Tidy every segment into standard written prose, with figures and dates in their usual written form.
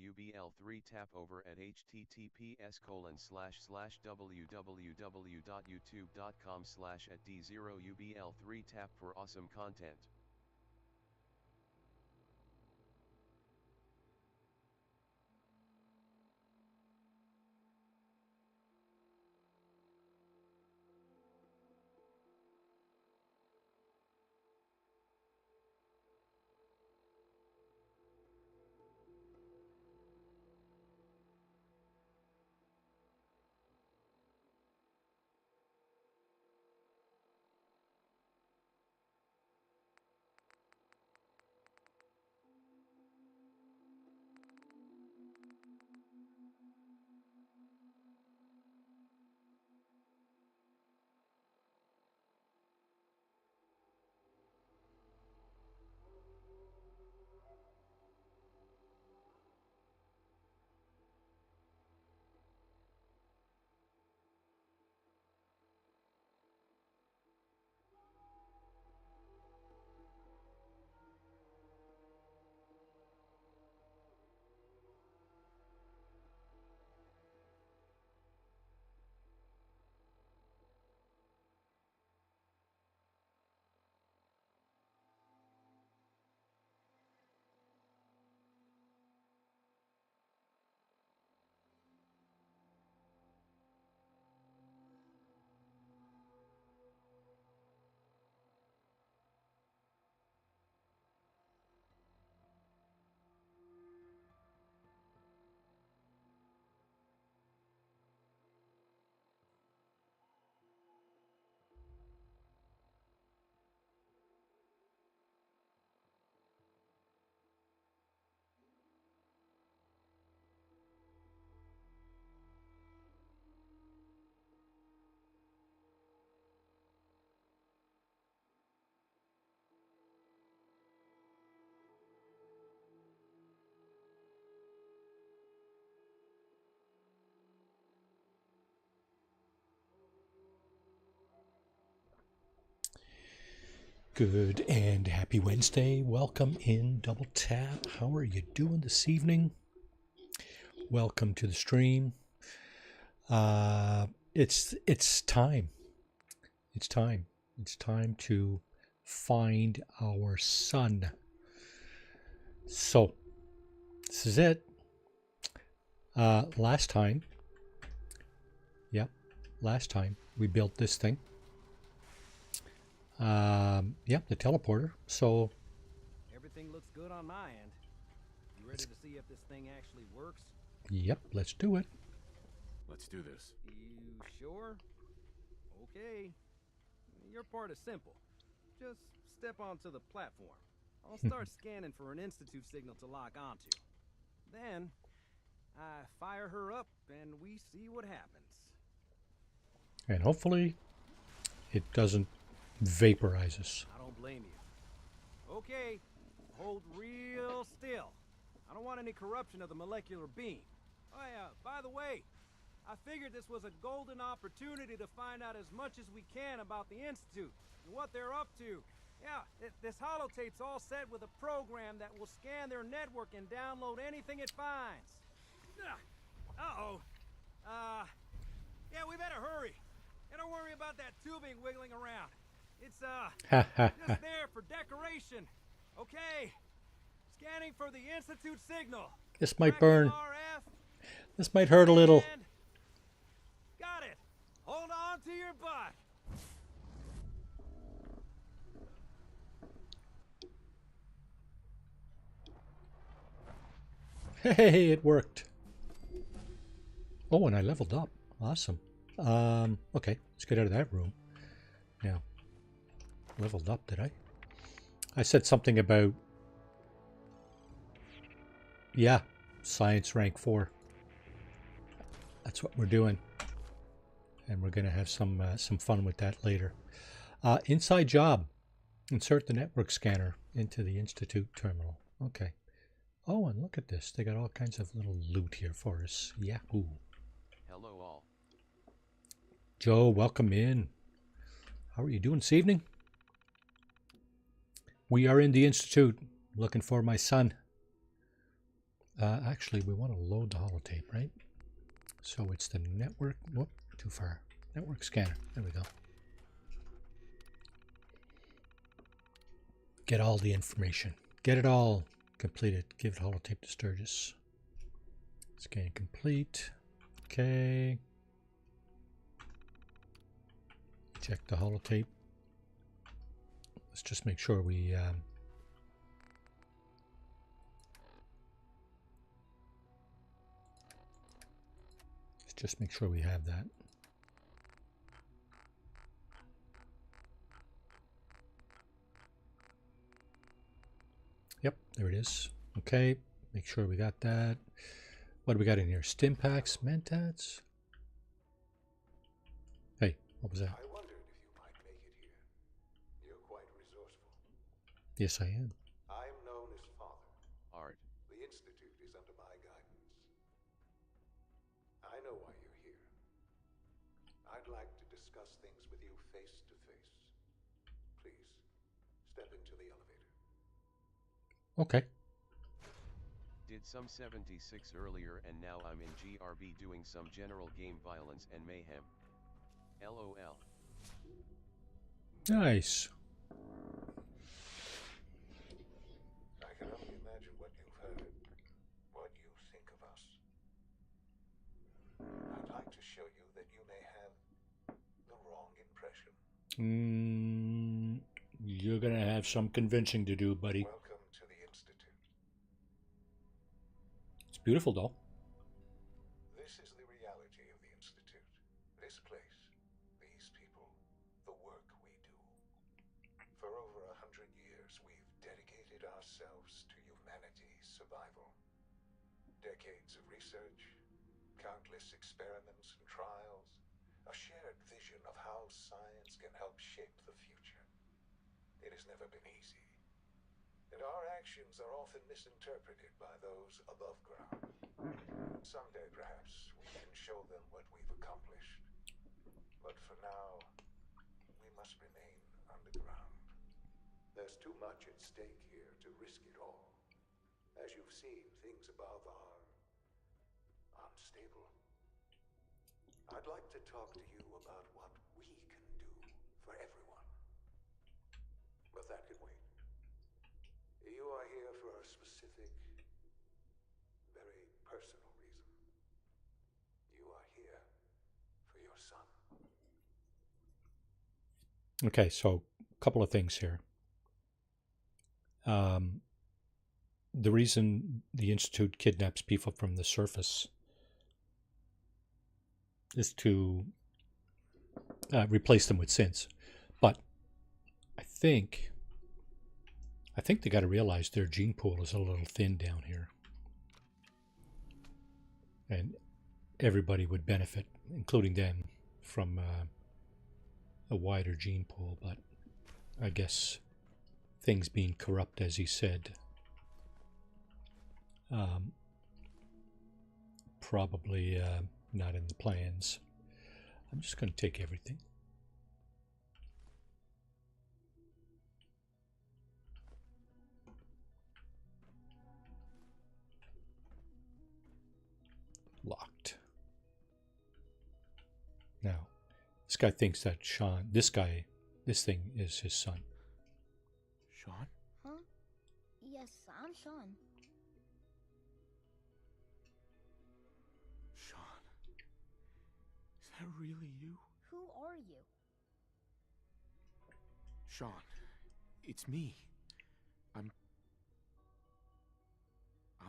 D0UBL3 tap over at https://www.youtube.com/ at D0UBL3 tap for awesome content. Good and happy Wednesday. Welcome in Double Tap. How are you doing this evening? Welcome to the stream. It's time. It's time. It's time to find our sun. So this is it. Last time we built this thing. Yep, the teleporter. So everything looks good on my end. You ready to see if this thing actually works? Yep, let's do it. Let's do this. You sure? Okay. Your part is simple. Just step onto the platform. I'll start scanning for an Institute signal to lock onto. Then I fire her up and we see what happens. And hopefully it doesn't vaporize us. I don't blame you. Okay, hold real still. I don't want any corruption of the molecular beam. Oh yeah, by the way, I figured this was a golden opportunity to find out as much as we can about the Institute and what they're up to. Yeah, this holotape's all set with a program that will scan their network and download anything it finds. Uh-oh. Yeah, we better hurry. And don't worry about that tubing wiggling around. It's, just there for decoration. Okay. Scanning for the Institute signal. This might burn. RF. This might hurt a little. Got it. Hold on to your butt. Hey, it worked. Oh, and I leveled up. Awesome. Okay, let's get out of that room. Now, leveled up, did I? I said something about, yeah, science rank 4. That's what we're doing. And we're going to have some fun with that later. Inside job. Insert the network scanner into the Institute terminal. Okay. Oh, and look at this. They got all kinds of little loot here for us. Yahoo. Hello all. Joe, welcome in. How are you doing this evening? We are in the Institute looking for my son. Actually, we want to load the holotape, right? So it's the network. Whoop, too far. Network scanner. There we go. Get all the information. Get it all completed. Give holotape to Sturgis. Scan complete. Okay. Check the holotape. Let's just make sure we have that. Yep, there it is. Okay, make sure we got that. What do we got in here? Stim packs, mentats. Hey, what was that? I wondered if you might make it here. You're quite resourceful. Yes, I am. I'm known as Father. Art. The Institute is under my guidance. I know why you're here. I'd like to discuss things with you face to face. Please, step into the elevator. Okay. Did some 76 earlier and now I'm in GRB doing some general game violence and mayhem. LOL. Nice. I can only imagine what you've heard, what you think of us. I'd like to show you that you may have the wrong impression. You're gonna have some convincing to do, buddy. Welcome to the Institute. It's beautiful, though. This is the reality of the Institute. This place, these people, the work we do. For over 100 years, we've dedicated ourselves to humanity's survival. Decades of research, countless experiments and trials, a shared vision of how science can help shape the future. It has never been easy. And our actions are often misinterpreted by those above ground. Someday, perhaps, we can show them what we've accomplished. But for now, we must remain underground. There's too much at stake here to risk it all. As you've seen, things above are unstable. I'd like to talk to you about what we can do for everyone. But that can wait. You are here for a specific, very personal reason. You are here for your son. Okay, so a couple of things here. The reason the Institute kidnaps people from the surface is to replace them with synths. But I think they got to realize their gene pool is a little thin down here. And everybody would benefit, including them, from a wider gene pool. But I guess things being corrupt, as he said, probably not in the plans. I'm just going to take everything. Locked. Now, this guy thinks that this thing is his son. Sean? Huh? Yes, I'm Sean. Sean? Is that really you? Who are you? Sean, it's me. I'm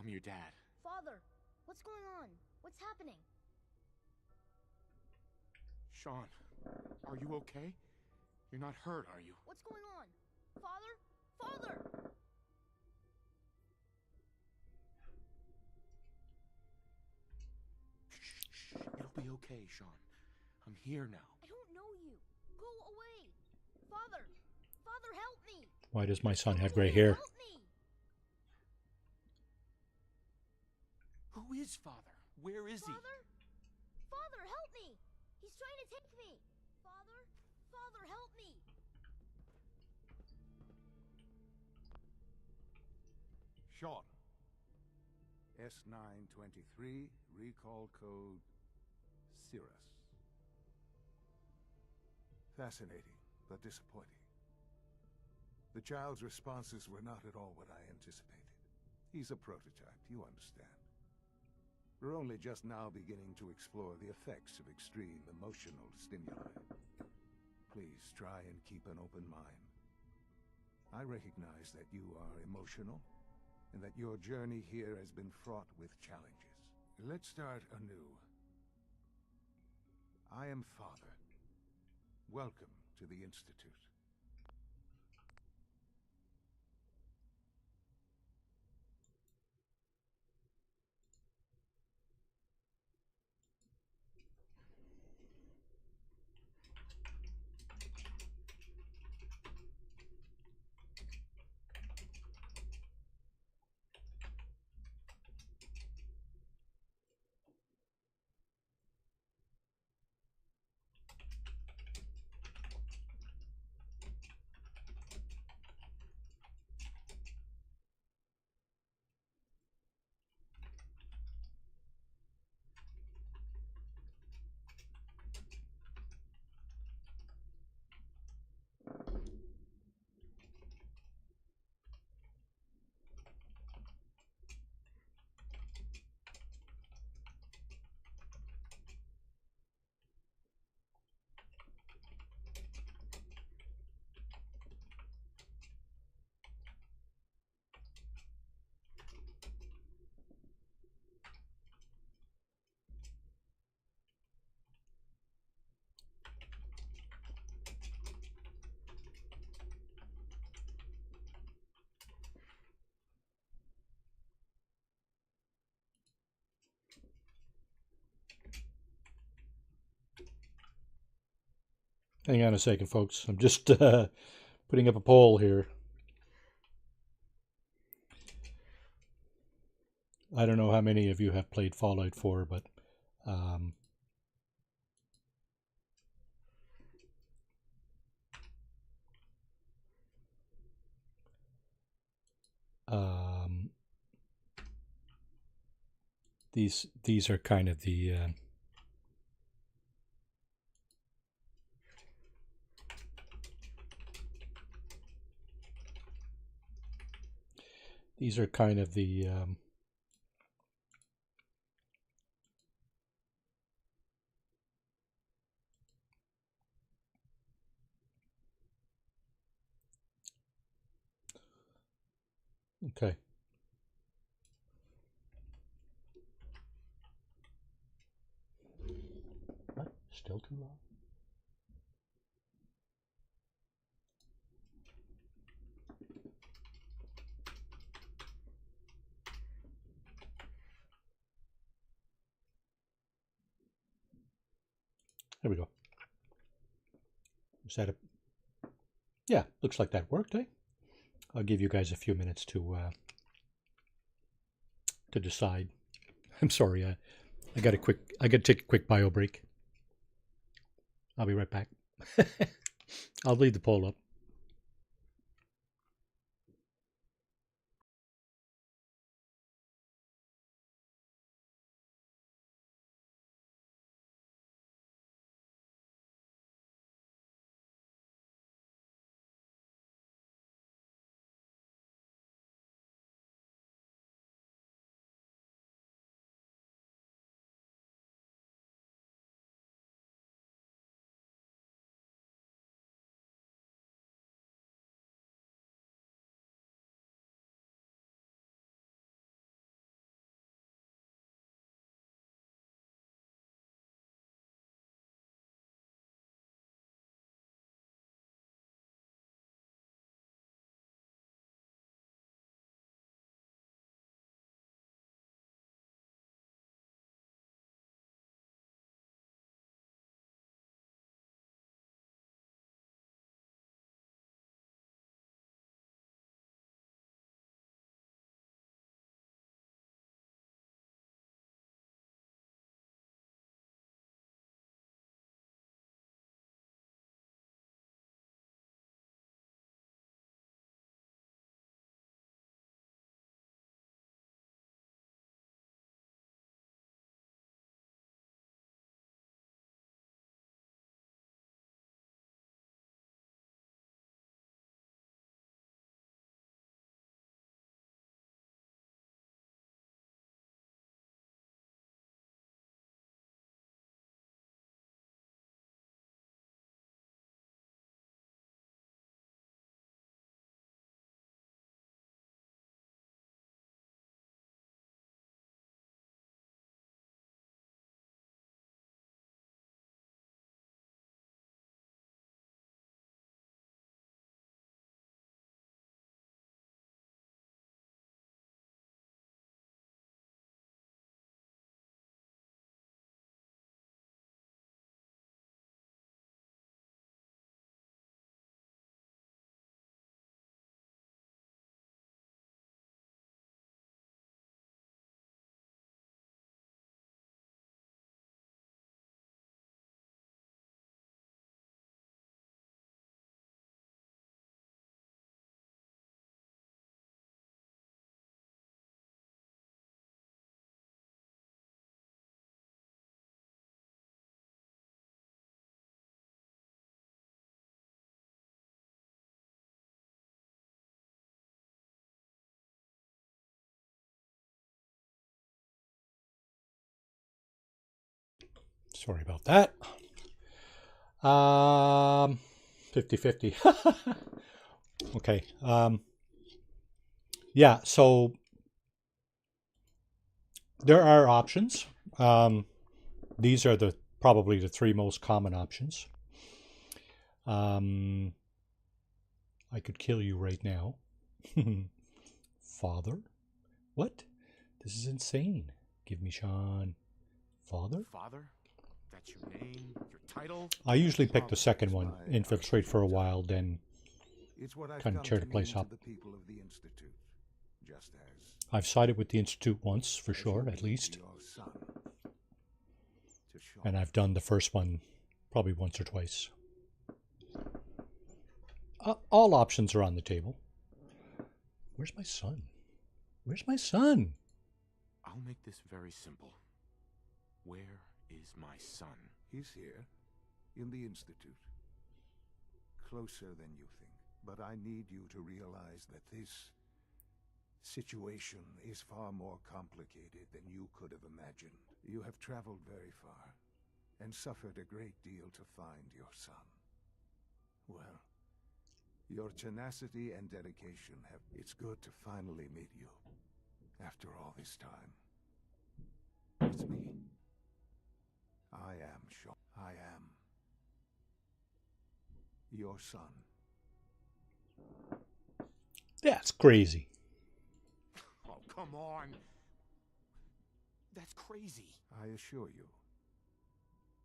your dad. Father, what's going on? What's happening? Sean, are you okay? You're not hurt, are you? What's going on? Father? Father! Shh. It'll be okay, Sean. I'm here now. I don't know you. Go away. Father! Father, help me! Why does my son have gray hair? Help me! Who is Father? Where is he? Father? Father, help me! He's trying to take me! Father? Father, help me! Sean. S923, recall code Cirrus. Fascinating, but disappointing. The child's responses were not at all what I anticipated. He's a prototype, you understand. We're only just now beginning to explore the effects of extreme emotional stimuli. Please try and keep an open mind. I recognize that you are emotional, and that your journey here has been fraught with challenges. Let's start anew. I am Father. Welcome to the Institute. Hang on a second, folks. I'm just putting up a poll here. I don't know how many of you have played Fallout 4, but um, um, these are kind of the these are kind of the okay. What? Still too loud? There we go. Is that a... Yeah, looks like that worked, eh? I'll give you guys a few minutes to decide. I'm sorry, I got to take a quick bio break. I'll be right back. I'll leave the poll up. Sorry about that. 50-50. Okay. Yeah, so there are options. These are probably the three most common options. I could kill you right now. Father? What? This is insane. Give me Sean. Father? Father? That's your name? Your title? I usually pick the Father second is one. my Infiltrate for a while, then It's what I've kind of come tear to the place mean up. to the people of the Institute, just as I've sided with the Institute once, for as sure, you at did least. your son, to Sean. And I've done the first one probably once or twice. All options are on the table. Where's my son? Where's my son? I'll make this very simple. Where is my son? He's here, in the Institute. Closer than you think. But I need you to realize that this situation is far more complicated than you could have imagined. You have traveled very far, and suffered a great deal to find your son. Well, your tenacity and dedication have... It's good to finally meet you, after all this time. It's me. I am Sean. I am your son. That's crazy. Oh, come on. That's crazy. I assure you,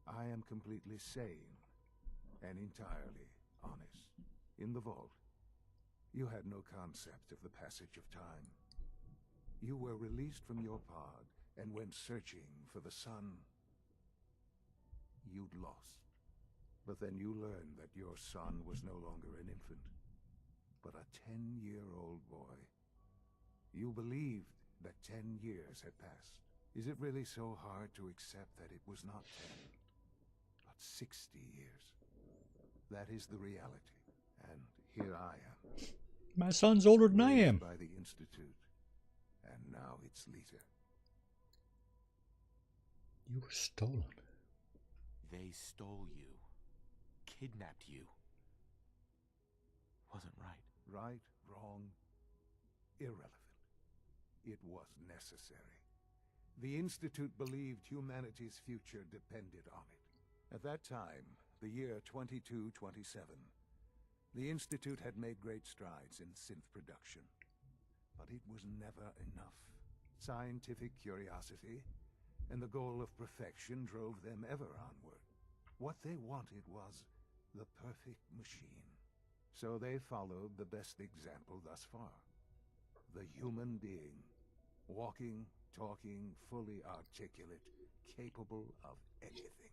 I am completely sane and entirely honest. In the vault, you had no concept of the passage of time. You were released from your pod and went searching for the son you'd lost. But then you learned that your son was no longer an infant, but a 10-year-old boy. You believed that 10 years had passed. Is it really so hard to accept that it was not 10, but 60 years? That is the reality. And here I am. My son's older than I Raised am. by the Institute, and now its leader. You were stolen. They stole you. Kidnapped you. Wasn't right. Right, wrong, irrelevant. It was necessary. The Institute believed humanity's future depended on it. At that time, the year 2227, the Institute had made great strides in synth production. But it was never enough. Scientific curiosity and the goal of perfection drove them ever onward. What they wanted was the perfect machine. So they followed the best example thus far. The human being. Walking, talking, fully articulate, capable of anything.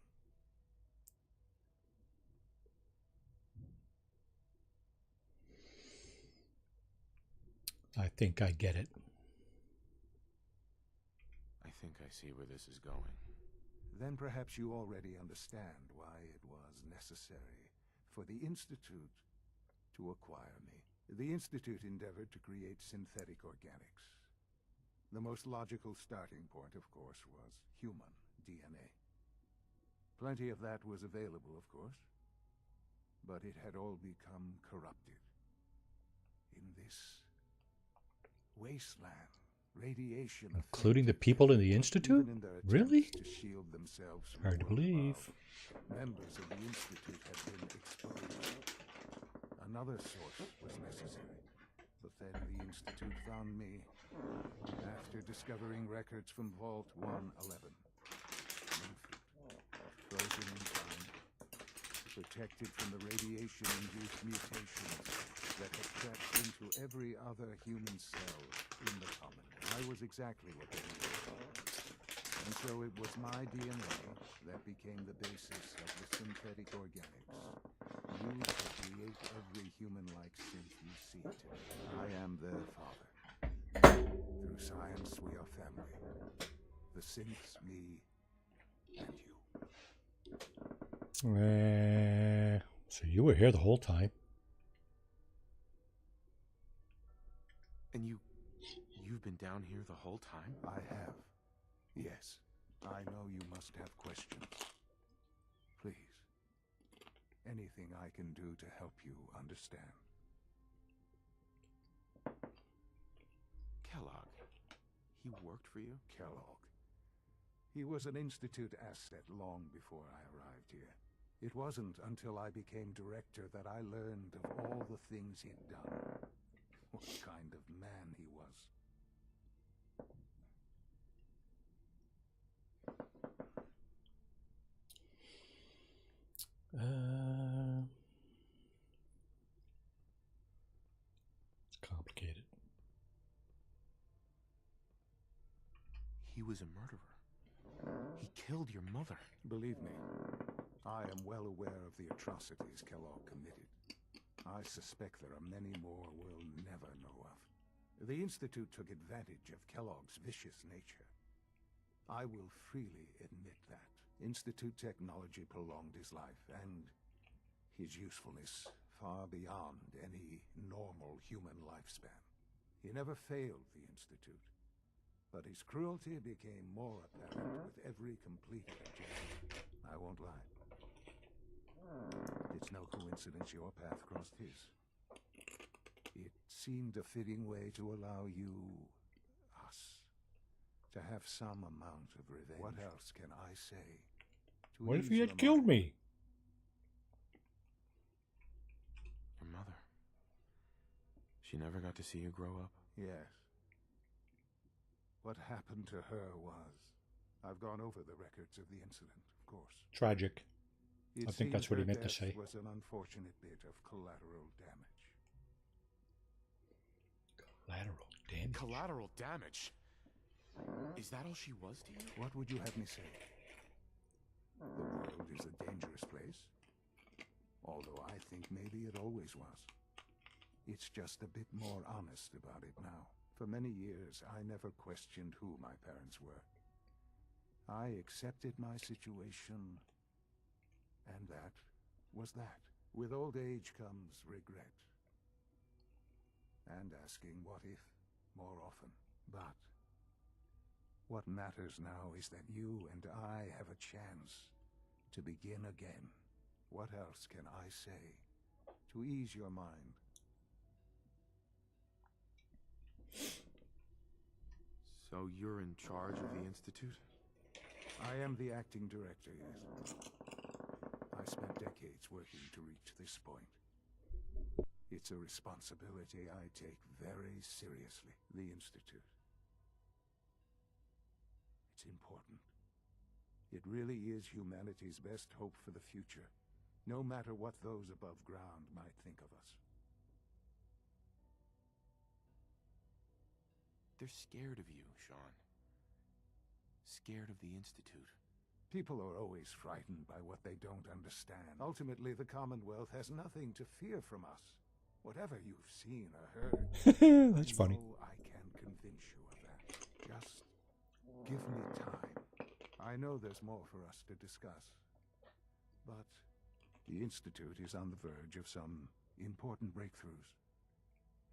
I think I get it. I think I see where this is going. Then perhaps you already understand why it was necessary for the Institute to acquire me. The Institute endeavored to create synthetic organics. The most logical starting point, of course, was human DNA. Plenty of that was available, of course, but it had all become corrupted. In this wasteland, radiation, Including the people in the Institute? even in their Really? attempts to shield themselves from Hard the to world believe. above, members of the Institute had been exposed. Another source was necessary, but then the Institute found me after discovering records from Vault 111. Frozen in time, protected from the radiation-induced mutations that had crept into every other human cell in the Commonwealth. I was exactly what they needed. And so it was my DNA that became the basis of the synthetic organics, used to create every human-like synth you see today. I am their father. Through science, we are family. The synths, me, and you. So you were here the whole time. And you've been down here the whole time? I have. Yes. I know you must have questions. anything I can do to help you understand. Kellogg. He worked for you? Kellogg. He was an Institute asset long before I arrived here. It wasn't until I became director that I learned of all the things he'd done. What kind of man he was. It's complicated. He was a murderer. He killed your mother. Believe me, I am well aware of the atrocities Kellogg committed. I suspect there are many more we'll never know of. The Institute took advantage of Kellogg's vicious nature. I will freely admit that. Institute technology prolonged his life, and his usefulness far beyond any normal human lifespan. He never failed the Institute, but his cruelty became more apparent with every completed objective. I won't lie. It's no coincidence your path crossed his. It seemed a fitting way to allow you, us, to have some amount of revenge. What else can I say? What if he had killed me? Your mother. She never got to see you grow up? Yes. What happened to her was... I've gone over the records of the incident, of course. Tragic. It I think that's seems what he her meant to death say. Was an unfortunate bit of collateral damage. Collateral damage. Collateral damage? Is that all she was to you? What would you have me say? The world is a dangerous place. Although I think maybe it always was. It's just a bit more honest about it now. For many years, I never questioned who my parents were. I accepted my situation, and that was that. With old age comes regret. And asking what if more often. But what matters now is that you and I have a chance to begin again. What else can I say to ease your mind? So you're in charge of the Institute? I am the acting director, yes. I spent decades working to reach this point. It's a responsibility I take very seriously. The Institute. It's important. It really is humanity's best hope for the future, no matter what those above ground might think of us. They're scared of you, Sean. Scared of the Institute. People are always frightened by what they don't understand. Ultimately, the Commonwealth has nothing to fear from us. Whatever you've seen or heard. That's funny. I can convince you of that. Just give me time. I know there's more for us to discuss. But the Institute is on the verge of some important breakthroughs.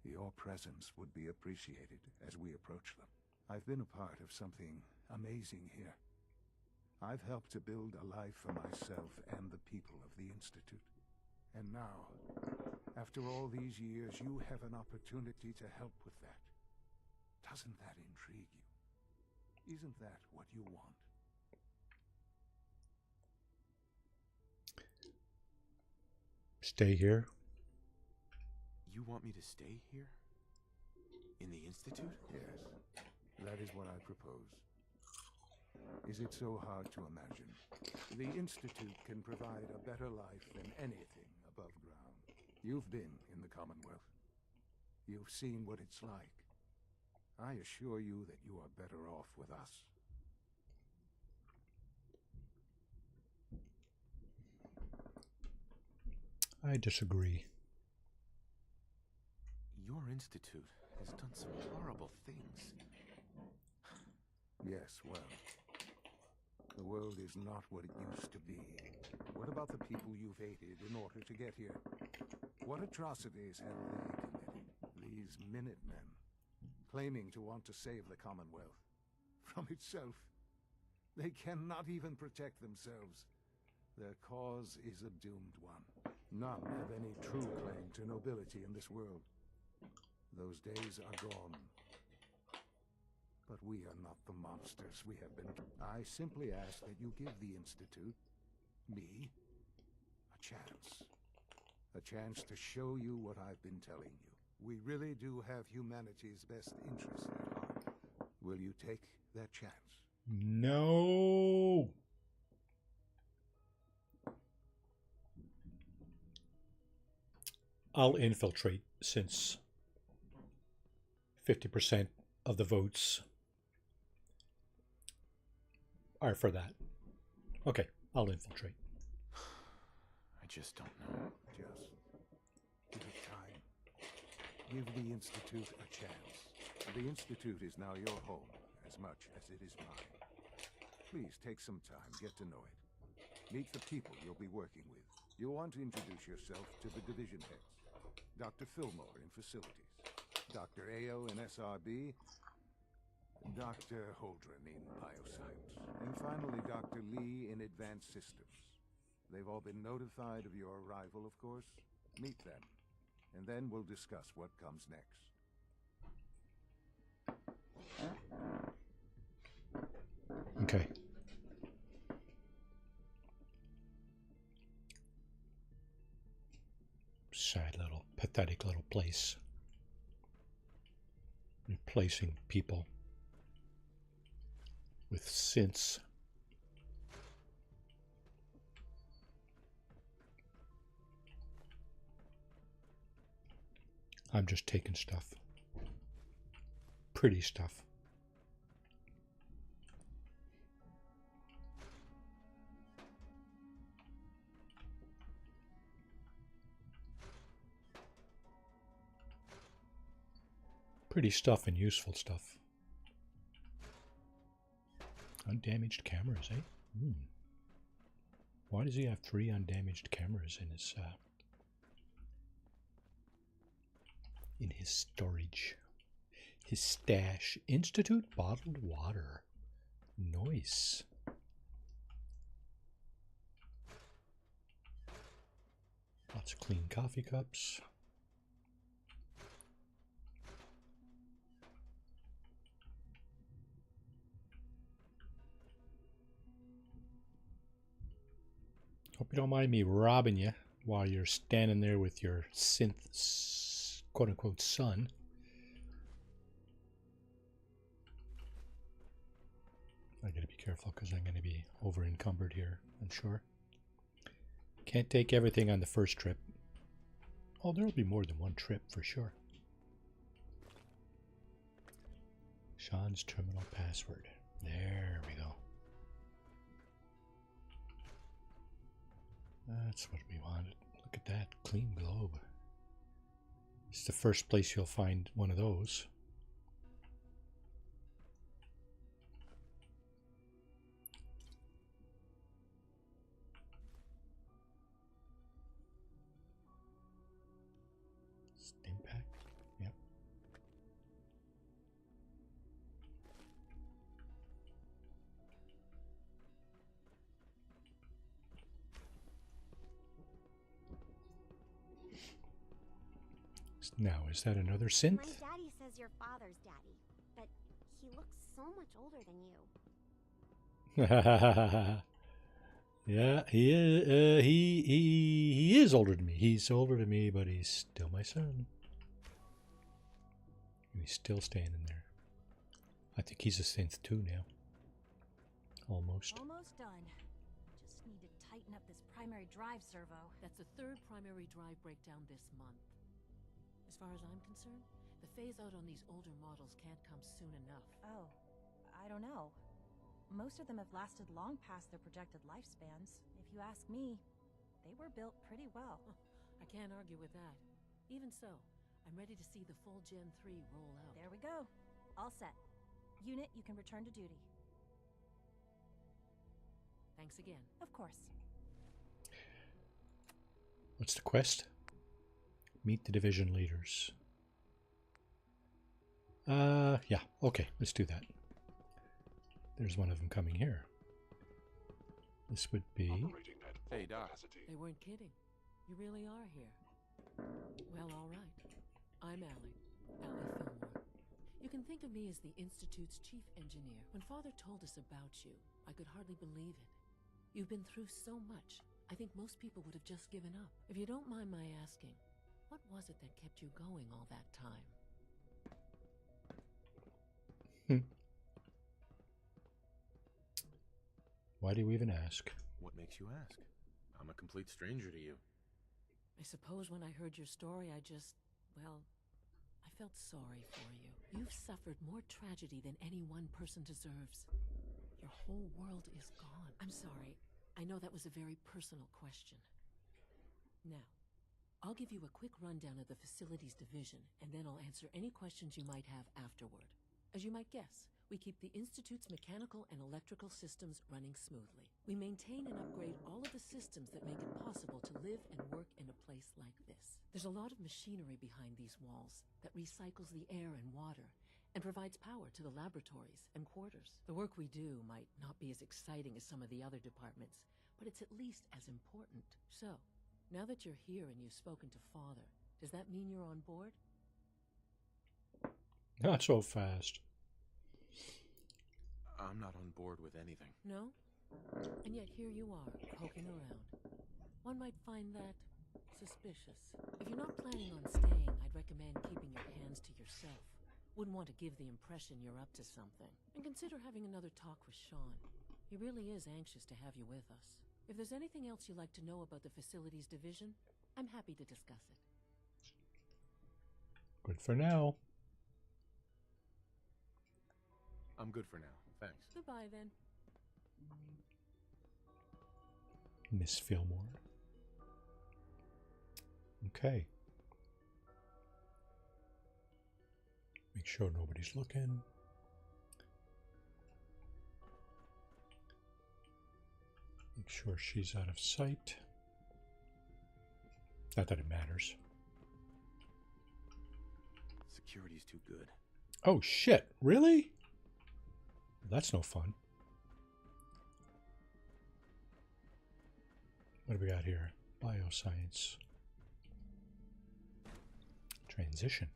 Your presence would be appreciated as we approach them. I've been a part of something amazing here. I've helped to build a life for myself and the people of the Institute. And now, after all these years, you have an opportunity to help with that. Doesn't that intrigue you? Isn't that what you want? Stay here. You want me to stay here? In the Institute? Yes, that is what I propose. Is it so hard to imagine? The Institute can provide a better life than anything above ground. You've been in the Commonwealth. You've seen what it's like. I assure you that you are better off with us. I disagree. Your Institute has done some horrible things. Yes, well, the world is not what it used to be. What about the people you've aided in order to get here? What atrocities have they committed? These minutemen, claiming to want to save the Commonwealth from itself. They cannot even protect themselves. Their cause is a doomed one. None have any true claim to nobility in this world. Those days are gone. But we are not the monsters we have been. I simply ask that you give the Institute, me, a chance. A chance to show you what I've been telling you. We really do have humanity's best interest at heart. Will you take that chance? No. I'll infiltrate since 50% of the votes are for that. Okay, I'll infiltrate. I just don't know. Just give it time. Give the Institute a chance. The Institute is now your home as much as it is mine. Please take some time, get to know it. Meet the people you'll be working with. You'll want to introduce yourself to the division heads. Dr. Fillmore in facilities, Dr. Ayo in SRB, Dr. Holdren in bioscience, and finally Dr. Lee in advanced systems. They've all been notified of your arrival, of course. Meet them, and then we'll discuss what comes next. Okay. Sad little, pathetic little place. Replacing people with synths. I'm just taking stuff. Pretty stuff. Pretty stuff and useful stuff. Undamaged cameras, eh? Why does he have 3 undamaged cameras in his storage? His stash. Institute bottled water. Nice. Lots of clean coffee cups. Hope you don't mind me robbing you while you're standing there with your synth, quote-unquote, son. I gotta be careful because I'm gonna be over-encumbered here, I'm sure. Can't take everything on the first trip. Oh, there'll be more than one trip for sure. Sean's terminal password. There we go. That's what we wanted. Look at that clean globe. It's the first place you'll find one of those. Impact. Yep. Now, is that another synth? My daddy says your father's daddy, but he looks so much older than you. Yeah, he is older than me. He's older than me, but he's still my son. He's still standing there. I think he's a synth too now. Almost. Almost done. Just need to tighten up this primary drive servo. That's the 3rd primary drive breakdown this month. As far as I'm concerned, the phase out on these older models can't come soon enough. Oh, I don't know. Most of them have lasted long past their projected lifespans. If you ask me, they were built pretty well. I can't argue with that. Even so, I'm ready to see the full Gen 3 roll out. There we go. All set. Unit, you can return to duty. Thanks again. Of course. What's the quest? Meet the division leaders. Yeah, okay, let's do that. There's one of them coming here. This would be... Hey, Doc. They weren't kidding. You really are here. Well, all right. I'm Allie Fillmore. You can think of me as the Institute's chief engineer. When Father told us about you, I could hardly believe it. You've been through so much, I think most people would have just given up. If you don't mind my asking, what was it that kept you going all that time? Why do you even ask? What makes you ask? I'm a complete stranger to you. I suppose when I heard your story, well, I felt sorry for you. You've suffered more tragedy than any one person deserves. Your whole world is gone. I'm sorry. I know that was a very personal question. Now, I'll give you a quick rundown of the Facilities Division, and then I'll answer any questions you might have afterward. As you might guess, we keep the Institute's mechanical and electrical systems running smoothly. We maintain and upgrade all of the systems that make it possible to live and work in a place like this. There's a lot of machinery behind these walls that recycles the air and water and provides power to the laboratories and quarters. The work we do might not be as exciting as some of the other departments, but it's at least as important. So, now that you're here and you've spoken to Father, does that mean you're on board? Not so fast. I'm not on board with anything. No? And yet here you are, poking around. One might find that suspicious. If you're not planning on staying, I'd recommend keeping your hands to yourself. Wouldn't want to give the impression you're up to something. And consider having another talk with Sean. He really is anxious to have you with us. If there's anything else you'd like to know about the Facilities Division, I'm happy to discuss it. Good for now. I'm good for now, thanks. Goodbye, then. Miss Fillmore. Okay. Make sure nobody's looking. Make sure she's out of sight. Not that it matters. Security's too good. Oh shit, really? That's no fun. What do we got here? Bioscience. Transition.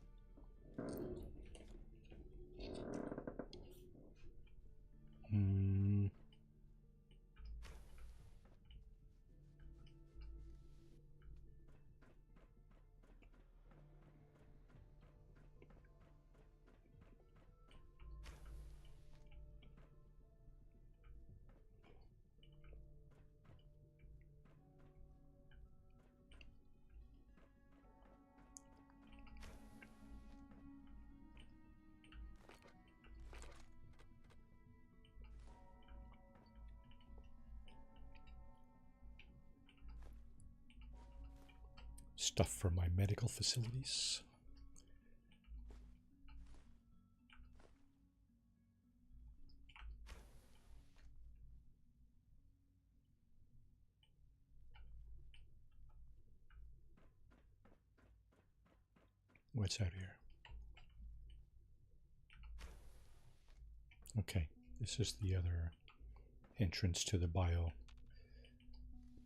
Stuff for my medical facilities. What's out here? Okay, this is the other entrance to the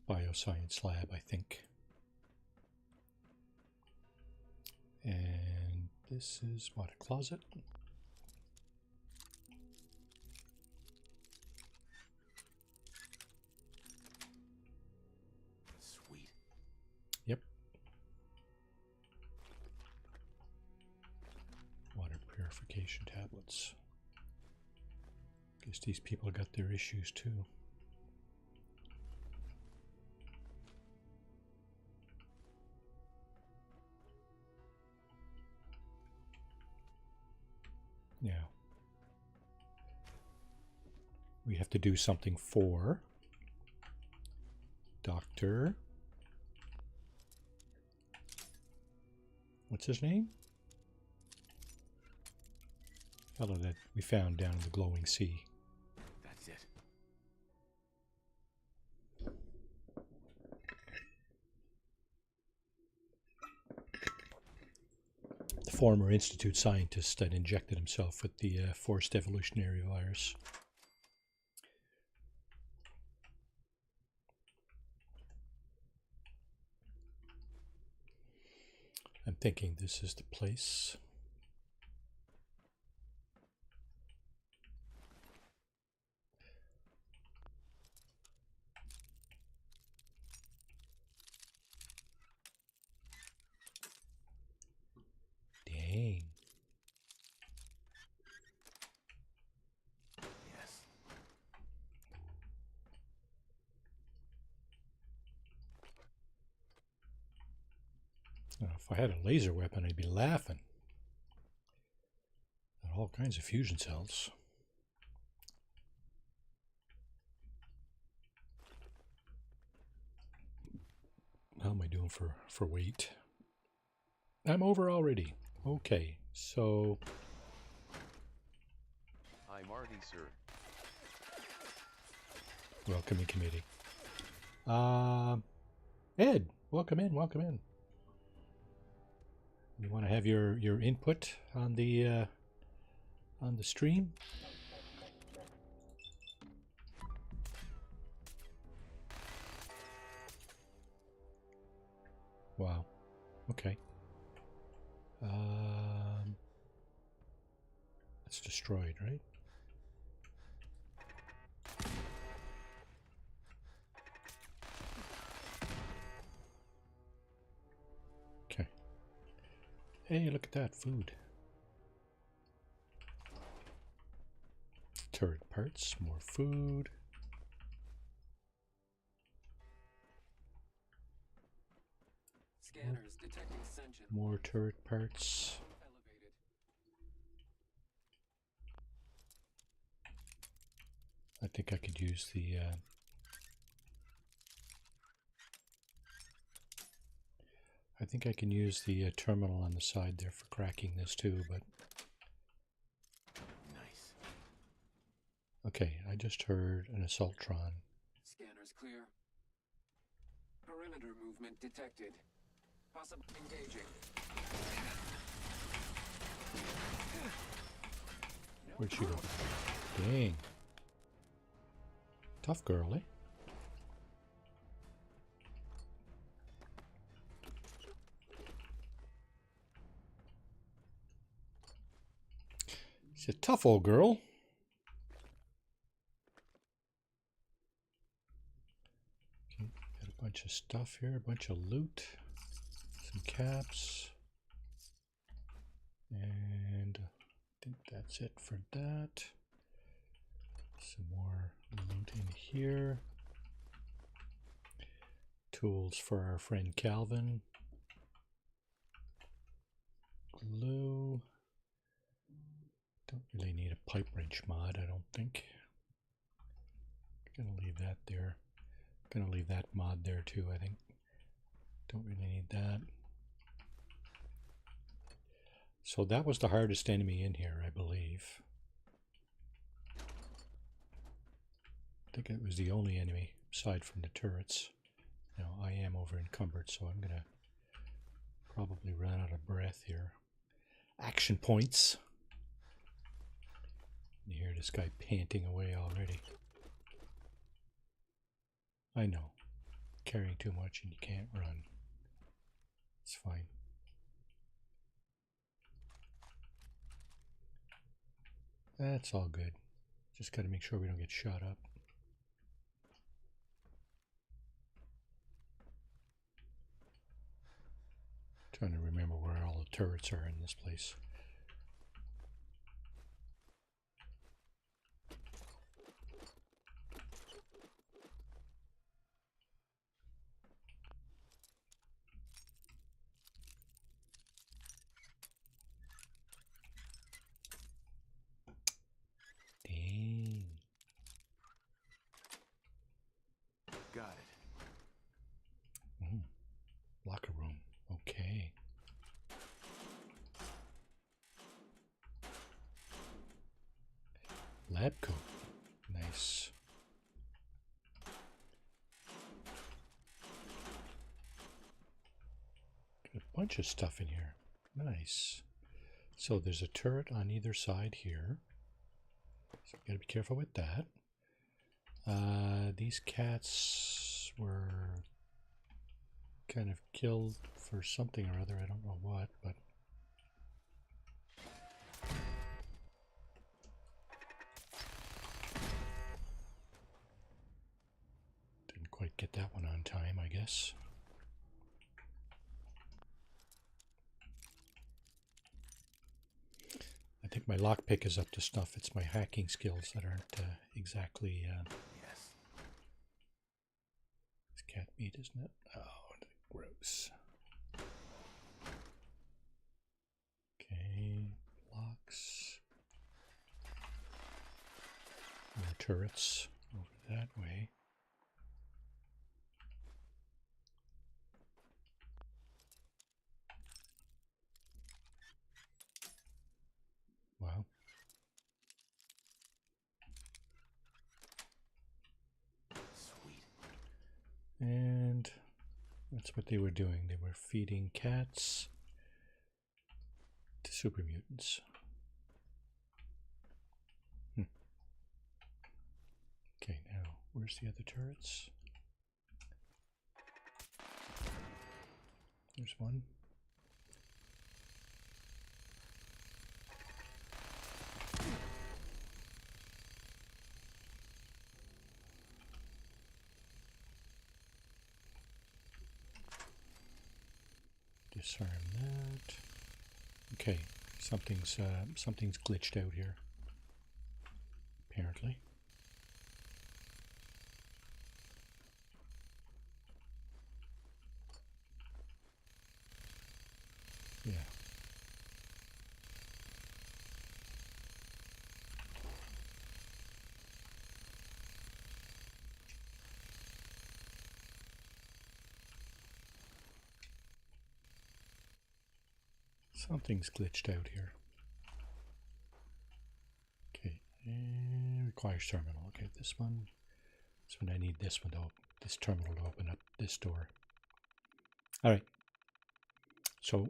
bioscience lab, I think. And this is what, a closet? Sweet. Yep. Water purification tablets. Guess these people got their issues too. Yeah. We have to do something for Dr. What's his name? Fellow that we found down in the glowing sea. That's it. The former Institute scientist that injected himself with the forced evolutionary virus. I'm thinking this is the place. Dang. Yes. If I had a laser weapon, I'd be laughing at all kinds of fusion cells. How am I doing for weight? I'm over already. Okay, so... Hi Marty, sir. Welcome in, committee. Ed, welcome in, welcome in. You want to have your input on the stream? Wow. Okay. It's destroyed, right? Okay. Hey, look at that food. Turret parts, more food. Scanners detecting sentient. More turret parts. Elevated. I think I could use the I think I can use the terminal on the side there for cracking this too, but Nice. okay, I just heard an assaultron. Scanners clear. Perimeter movement detected. Possible engaging. Where'd she go? Dang. Tough girl, eh? She's a tough old girl. Okay, got a bunch of stuff here, a bunch of loot, some caps, and I think that's it for that. Some more loot in here. Tools for our friend Calvin. Glue. Don't really need a pipe wrench mod, I don't think. Gonna leave that there. Gonna leave that mod there too, I think. Don't really need that. So that was the hardest enemy in here, I believe. I think it was the only enemy aside from the turrets. Now I am over encumbered, so I'm gonna probably run out of breath here. Action points. You hear this guy panting away already. I know. Carrying too much and you can't run. It's fine. That's all good. Just got to make sure we don't get shot up. Trying to remember where all the turrets are in this place. Dang. Got it. Locker room. Okay. Lab coat. Nice. Got a bunch of stuff in here. Nice. So there's a turret on either side here. So gotta be careful with that. These cats were kind of killed for something or other. I don't know what, but didn't quite get that one on time, I guess. I think my lockpick is up to snuff. It's my hacking skills that aren't exactly... Yes. It's cat meat, isn't it? Oh, gross. Okay, locks. More turrets over that way. Wow. Sweet. And that's what they were doing. They were feeding cats to super mutants. Okay, now where's the other turrets? There's one. Disarm that. Okay, something's glitched out here. Apparently. Yeah. Something's glitched out here. Okay, and requires terminal. Okay, this one. This one I need this one to open, this terminal to open up this door. All right. So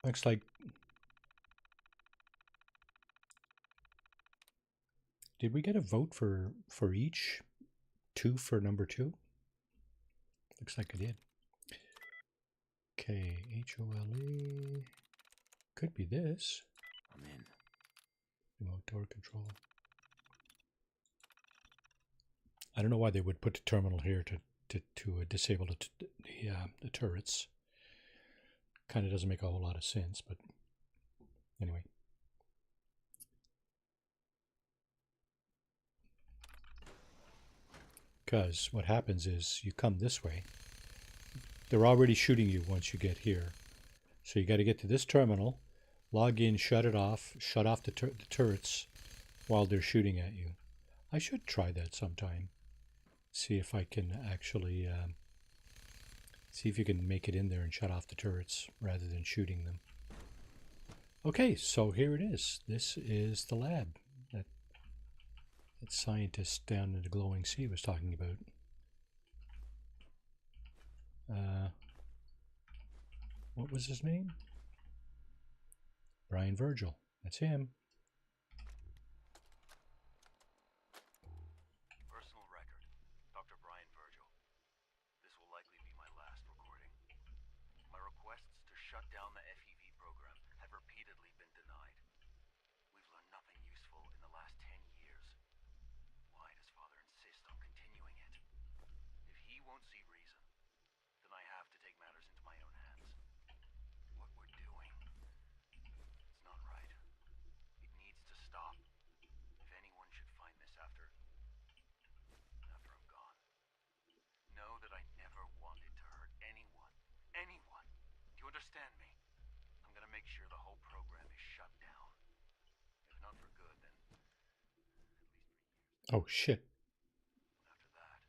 looks like did we get a vote for each? 2 for number 2? Looks like I did. Okay, HOLE. Could be this. I'm in. Remote door control. I don't know why they would put the terminal here to disable the turrets. Kind of doesn't make a whole lot of sense, but anyway. Because what happens is you come this way. They're already shooting you once you get here. So you got to get to this terminal, log in, shut it off, shut off the turrets while they're shooting at you. I should try that sometime. See if I can actually, see if you can make it in there and shut off the turrets rather than shooting them. Okay, so here it is. This is the lab that scientist down in the glowing sea was talking about. What was his name? Brian Virgil. That's him. Personal record. Dr. Brian Virgil. This will likely be my last recording. My requests to shut down the FEV program have repeatedly been denied. We've learned nothing useful in the last 10 years. Why does Father insist on continuing it? If he won't see reason, then I have to take matters into my own hands. What we're doing, it's not right. It needs to stop. If anyone should find this after I'm gone, know that I never wanted to hurt anyone. Anyone. Do you understand me? I'm gonna make sure the whole program is shut down. If not for good, then at least for years. Oh, shit. After that,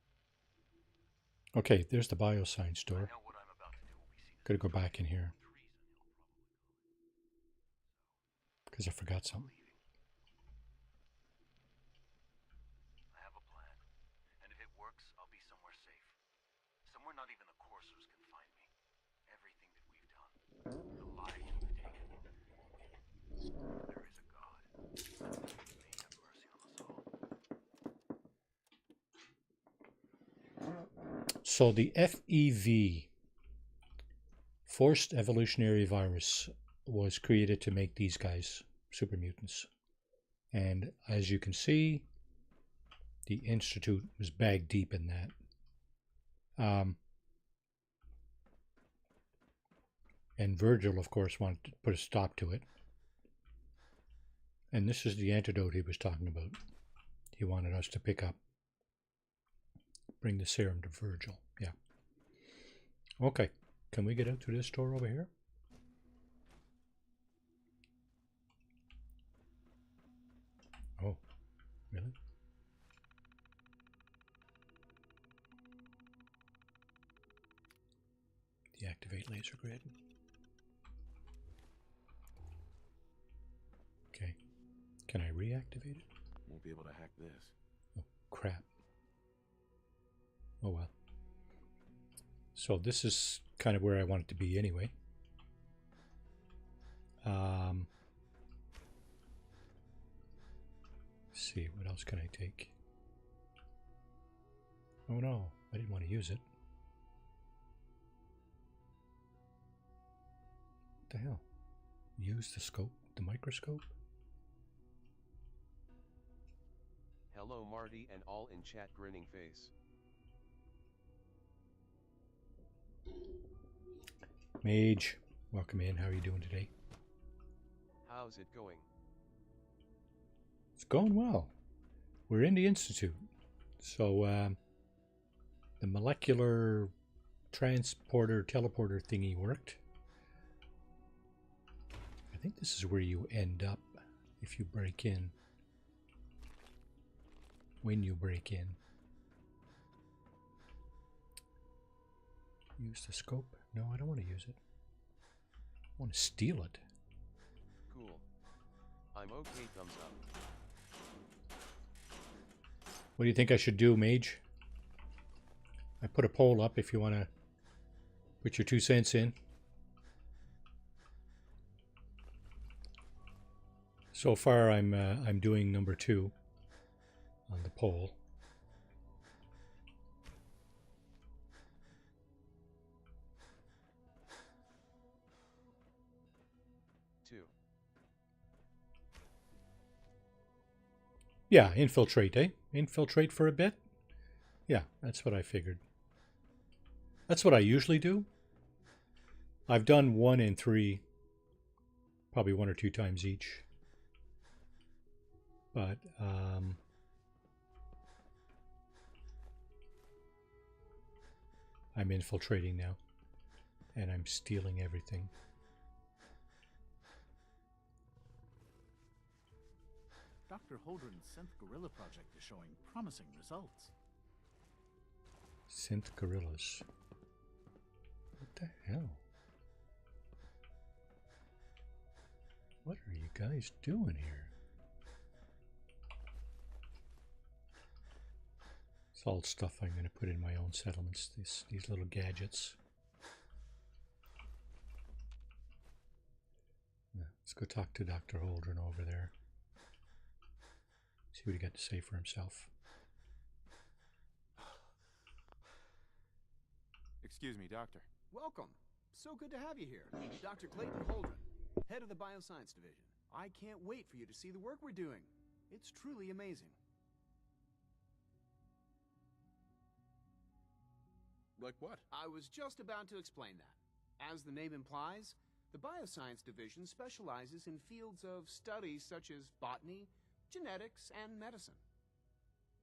Okay, there's the bioscience door. I know what I'm about to do will be seen as Gotta go back in here treason, he'll probably call it. because I forgot something. I have a plan, and if it works, I'll be somewhere safe. Somewhere not even the coursers can find me. Everything that we've done, the lives we've taken. There is a God. May he have mercy on us all. So the FEV forced evolutionary virus was created to make these guys super mutants. And as you can see, the Institute was bag deep in that. And Virgil, of course, wanted to put a stop to it. And this is the antidote he was talking about. He wanted us to pick up. Bring the serum to Virgil. Yeah. Okay. Can we get out through this door over here? Oh, really? Deactivate laser grid. Okay. Can I reactivate it? Won't be able to hack this. Oh, crap. Oh, well. So this is kind of where I want it to be anyway. Let's see, what else can I take? Oh no, I didn't want to use it. What the hell? Use the scope, the microscope? Hello Marty and all in chat grinning face. Mage, welcome in. How are you doing today? How's it going? It's going well. We're in the Institute. So the molecular transporter teleporter thingy worked. I think this is where you end up if you break in. When you break in. Use the scope? No, I don't want to use it. I want to steal it. Cool. I'm okay, thumbs up. What do you think I should do, Mage? I put a poll up if you want to put your 2 cents in. So far, I'm doing number 2 on the poll. Yeah, infiltrate, eh? Infiltrate for a bit? Yeah, that's what I figured. That's what I usually do. I've done 1 and 3, probably 1 or 2 times each. But, I'm infiltrating now, and I'm stealing everything. Dr. Holdren's synth gorilla project is showing promising results. Synth gorillas. What the hell? What are you guys doing here? It's all stuff I'm going to put in my own settlements, these little gadgets. Yeah, let's go talk to Dr. Holdren over there. See what he got to say for himself. Excuse me, Doctor. Welcome. So good to have you here. Dr. Clayton Holdren, head of the Bioscience Division. I can't wait for you to see the work we're doing. It's truly amazing. Like what? I was just about to explain that. As the name implies, the Bioscience Division specializes in fields of studies such as botany, genetics, and medicine.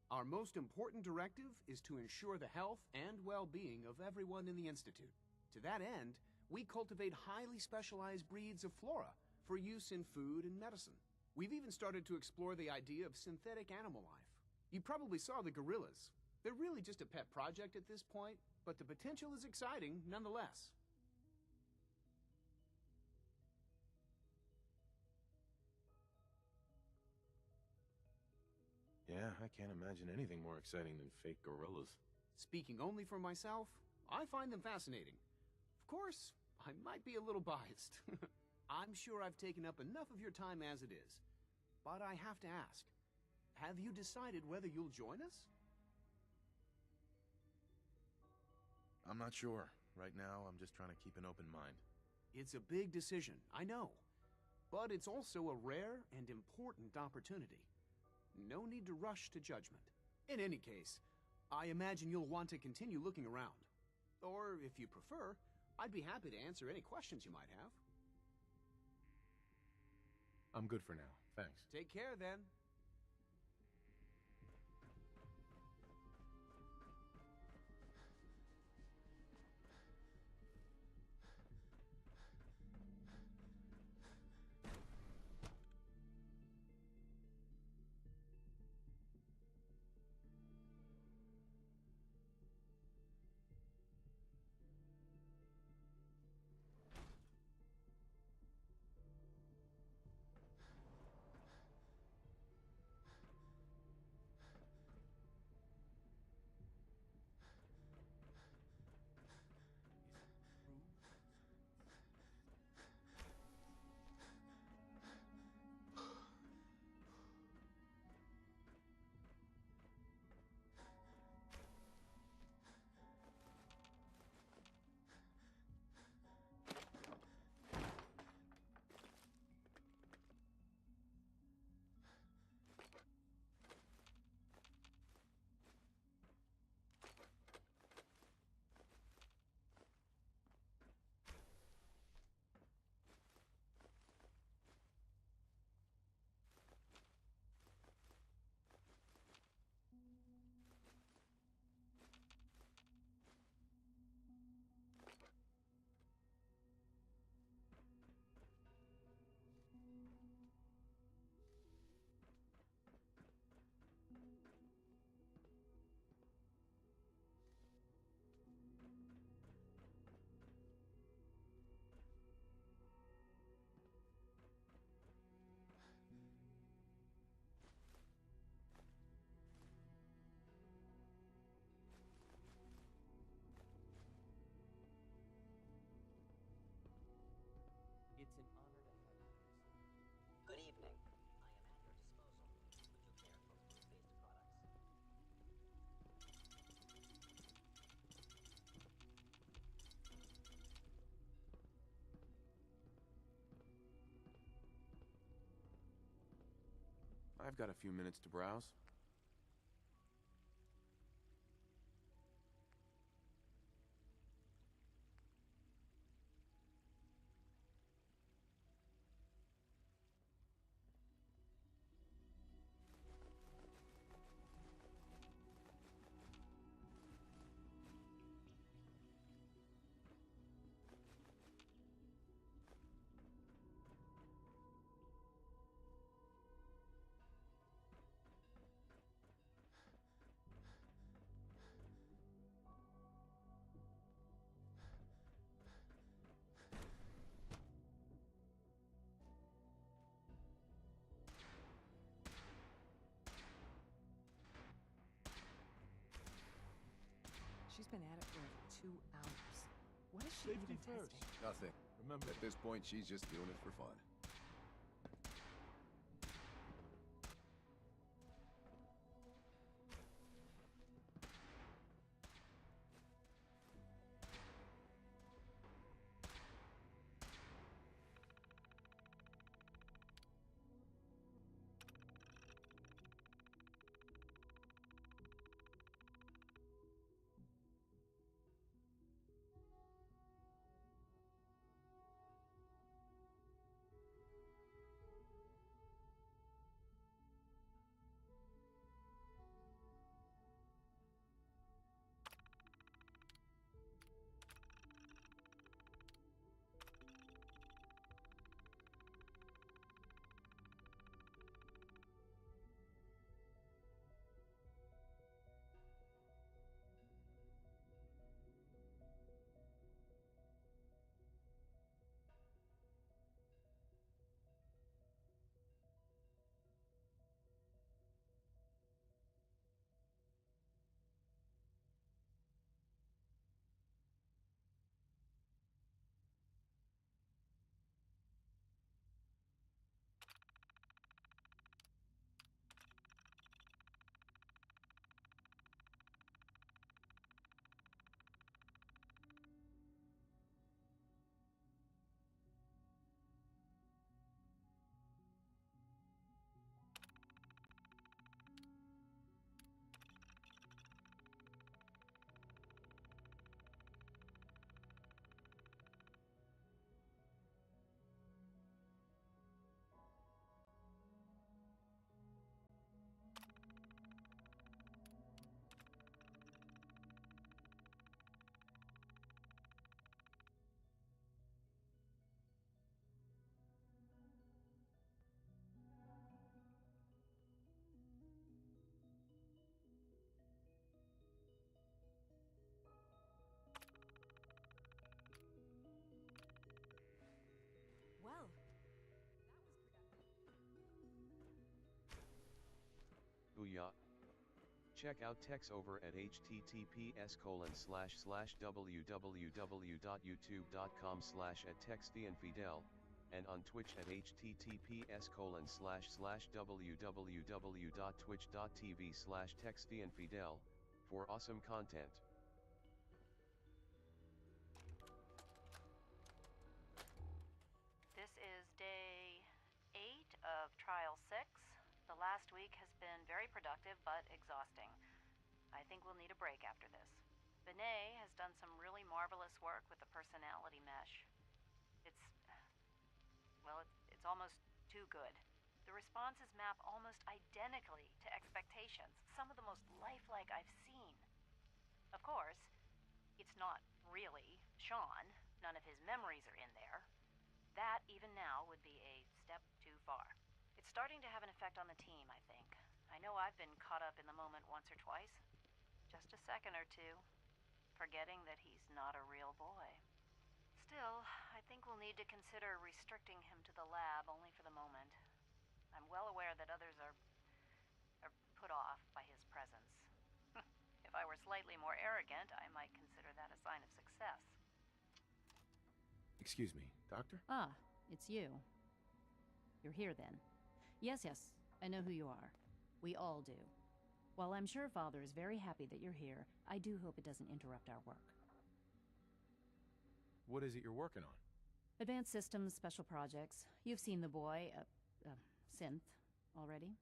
Our most important directive is to ensure the health and well-being of everyone in the Institute. To that end, we cultivate highly specialized breeds of flora for use in food and medicine. We've even started to explore the idea of synthetic animal life. You probably saw the gorillas. They're really just a pet project at this point, but the potential is exciting nonetheless. Yeah, I can't imagine anything more exciting than fake gorillas. Speaking only for myself, I find them fascinating. Of course, I might be a little biased. I'm sure I've taken up enough of your time as it is. But I have to ask, have you decided whether you'll join us? I'm not sure. Right now, I'm just trying to keep an open mind. It's a big decision, I know. But it's also a rare and important opportunity. No need to rush to judgment. In any case, I imagine you'll want to continue looking around. Or, if you prefer, I'd be happy to answer any questions you might have. I'm good for now, thanks. Take care, then. It's an honor to have you here, sir. Good evening. I am at your disposal. Would you care for food-based products? I've got a few minutes to browse. She's been at it for over 2 hours. What is she even testing? Nothing. Remember, at this point, she's just doing it for fun. ya. Check out techs over at https://www.youtube.com/@techstheandfidel, and on Twitch at https://www.twitch.tv/techstheandfidel, for awesome content. This is day 8 of Trial 6. The last week has been very productive but exhausting. I think we'll need a break after this. Benet has done some really marvelous work with the personality mesh. It's almost too good. The responses map almost identically to expectations, some of the most lifelike I've seen. Of course, it's not really Sean. None of his memories are in there. That, even now, would be a step too far. It's starting to have an effect on the team, I think. I know I've been caught up in the moment once or twice. Just a second or two, forgetting that he's not a real boy. Still, I think we'll need to consider restricting him to the lab only for the moment. I'm well aware that others are put off by his presence. If I were slightly more arrogant, I might consider that a sign of success. Excuse me, Doctor? Ah, it's you. You're here then. Yes, I know who you are. We all do. While I'm sure Father is very happy that you're here, I do hope it doesn't interrupt our work. What is it you're working on? Advanced Systems, Special Projects. You've seen the boy, Synth, already.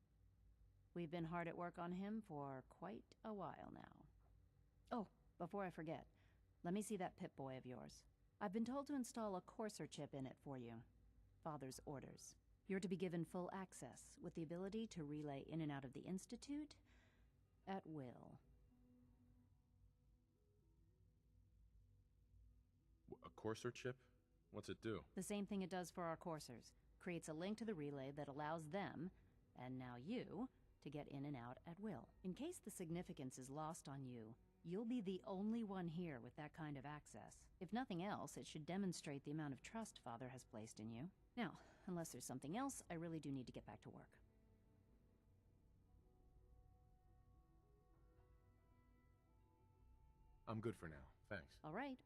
We've been hard at work on him for quite a while now. Oh, before I forget, let me see that Pip-Boy of yours. I've been told to install a courser chip in it for you. Father's orders. You're to be given full access, with the ability to relay in and out of the Institute at will. A courser chip? What's it do? The same thing it does for our coursers. Creates a link to the relay that allows them, and now you, to get in and out at will. In case the significance is lost on you, you'll be the only one here with that kind of access. If nothing else, it should demonstrate the amount of trust Father has placed in you. Now, unless there's something else, I really do need to get back to work. I'm good for now, thanks. All right.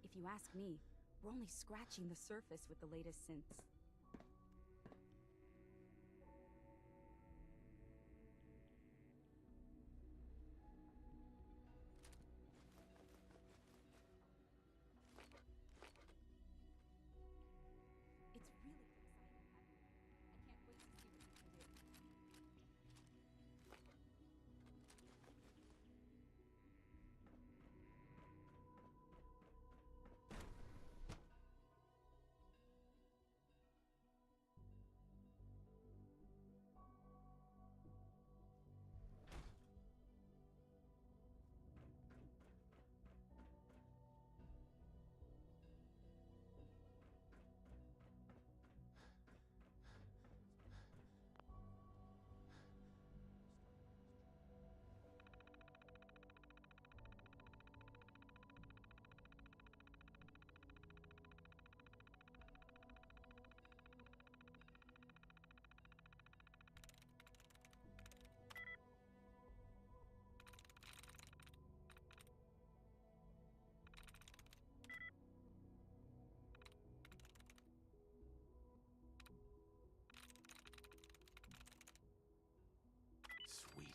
If you ask me, we're only scratching the surface with the latest synths. It's really exciting having you. I can't wait to see what you can do. Sweet.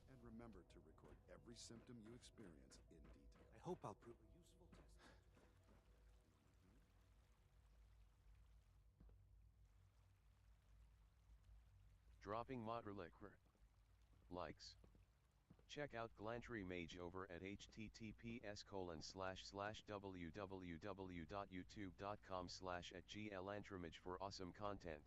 And remember to record every symptom you experience in detail. I hope I'll prove a useful test. dropping moderate likes. Check out Glantry Mage over at https://www.youtube.com/@glantramage for awesome content.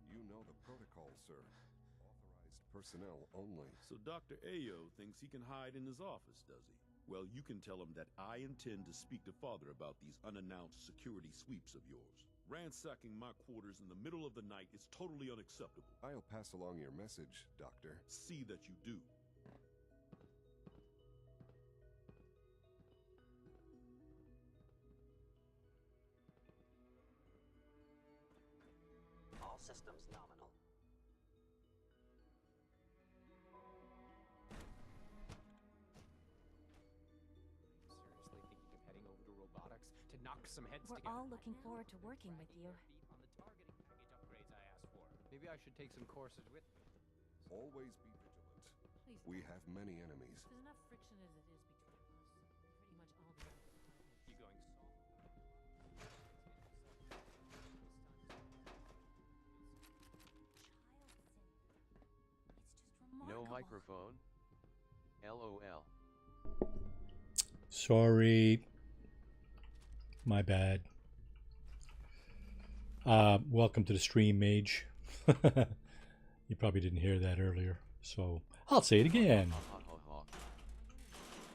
You know the protocol, sir. Authorized personnel only. So Dr. Ayo thinks he can hide in his office, does he? Well, you can tell him that I intend to speak to Father about these unannounced security sweeps of yours. Ransacking my quarters in the middle of the night is totally unacceptable. I'll pass along your message, Doctor. See that you do. All systems nominal. Seriously thinking of heading over to robotics to knock some heads We're together? all looking forward to working with you. On the targeting package upgrades I asked for. Maybe I should take some courses with me. Always be vigilant. Please We don't. have many enemies. There's enough friction as it is between us. Pretty much all the other departments. You going soft? No microphone. LOL. Sorry. My bad. Welcome to the stream, Mage. You probably didn't hear that earlier, so I'll say it again.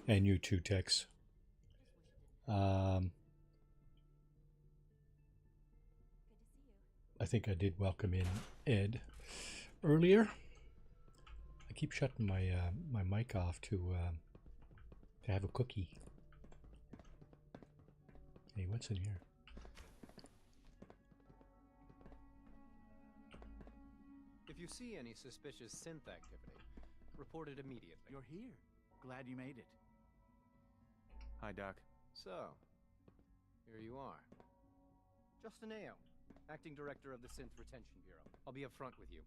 And you too, Tex. I think I did welcome in Ed earlier. I keep shutting my my mic off to have a cookie. Hey, what's in here? If you see any suspicious synth activity, report it immediately. You're here. Glad you made it. Hi, Doc. So, here you are. Justin Ayo, Acting Director of the Synth Retention Bureau. I'll be upfront with you.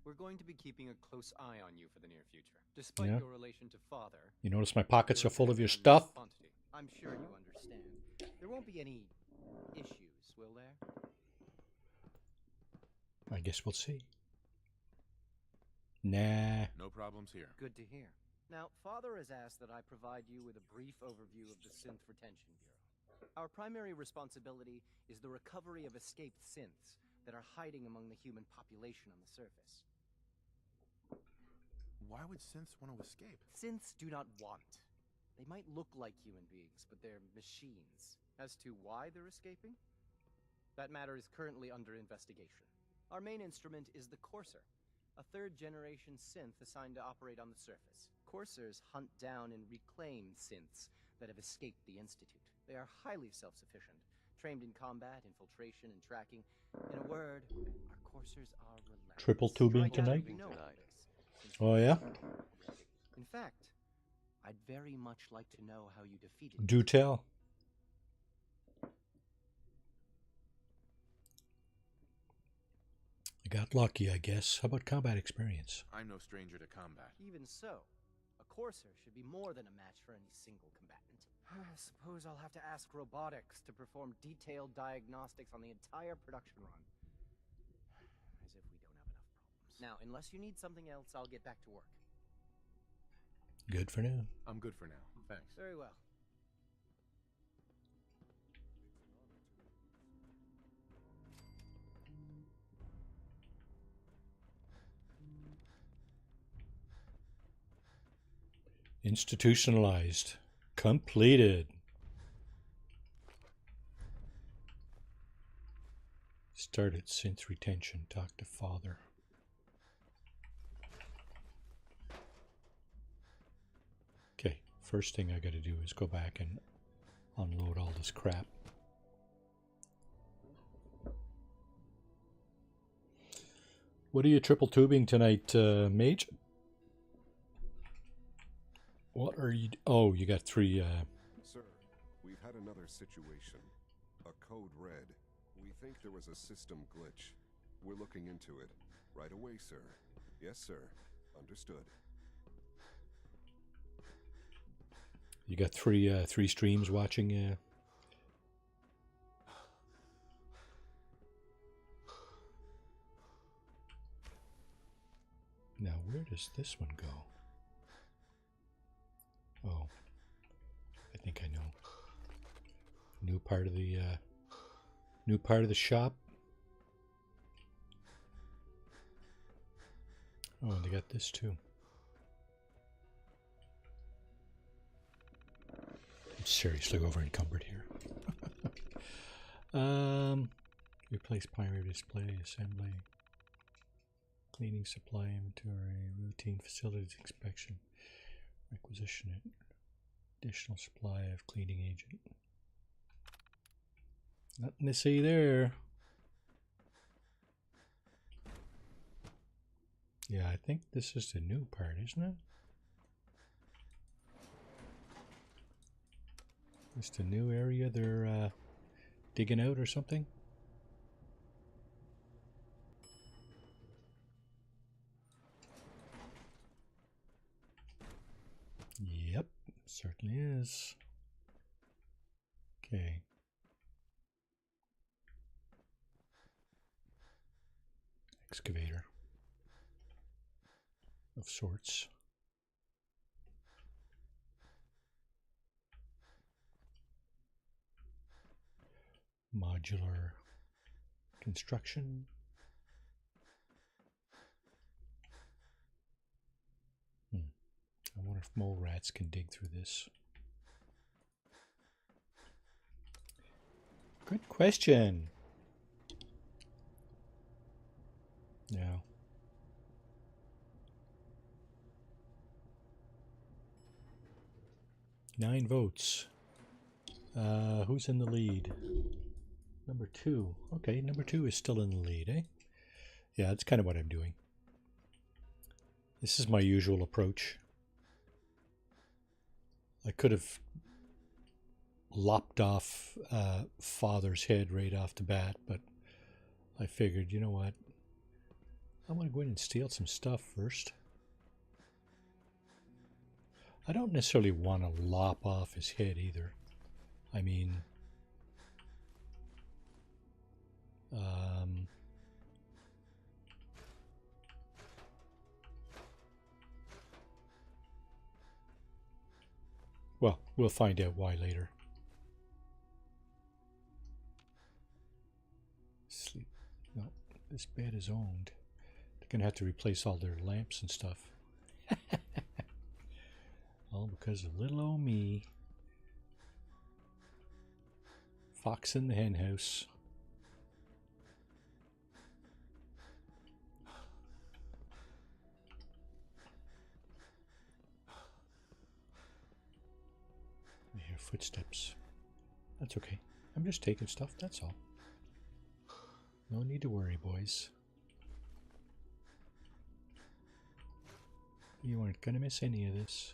We're going to be keeping a close eye on you for the near future. Despite your relation to Father... You notice my pockets are full of your stuff? Quantity. I'm sure you understand. There won't be any issues, will there? I guess we'll see. Nah. No problems here. Good to hear. Now, Father has asked that I provide you with a brief overview of the Synth Retention Bureau. Our primary responsibility is the recovery of escaped synths that are hiding among the human population on the surface. Why would synths want to escape? Synths do not want. They might look like human beings, but they're machines. As to why they're escaping? That matter is currently under investigation. Our main instrument is the Courser, a third-generation synth assigned to operate on the surface. Coursers hunt down and reclaim synths that have escaped the Institute. They are highly self-sufficient, trained in combat, infiltration, and tracking. In a word, our Coursers are relentless. Triple tubing tonight? Oh, yeah? In fact, I'd very much like to know how you defeated Do tell. I got lucky, I guess. How about combat experience? I'm no stranger to combat. Even so, a Courser should be more than a match for any single combatant. I suppose I'll have to ask robotics to perform detailed diagnostics on the entire production run. As if we don't have enough problems. Now, unless you need something else, I'll get back to work. Good for now. I'm good for now. Thanks. Very well. Institutionalized. Completed. Started synth retention. Talk to Father. Okay, first thing I got to do is go back and unload all this crap. What are you triple tubing tonight, Mage? What are you... Oh, you got 3... Sir, we've had another situation. A code red. We think there was a system glitch. We're looking into it. Right away, sir. Yes, sir. Understood. You got 3 streams watching... Now, where does this one go? Oh, I think I know. New part of the shop. Oh, and they got this too. I'm seriously over encumbered here. Replace primary display, assembly, cleaning supply inventory, routine facilities inspection, requisition it, additional supply of cleaning agent. Nothing to see there. Yeah, I think this is the new part, isn't it? It's the new area they're digging out or something. Yep, certainly is. Okay. Excavator of sorts. Modular construction. I wonder if mole rats can dig through this. Good question. Yeah. Nine votes. Who's in the lead? Number 2. Okay, number 2 is still in the lead, eh? Yeah, that's kind of what I'm doing. This is my usual approach. I could have lopped off father's head right off the bat, but I figured, you know what? I want to go in and steal some stuff first. I don't necessarily want to lop off his head either. I mean, well, we'll find out why later. Sleep. No, this bed is owned. They're going to have to replace all their lamps and stuff. All because of little old me. Fox in the hen house. I hear footsteps. That's okay. I'm just taking stuff, that's all. No need to worry, boys. You aren't going to miss any of this.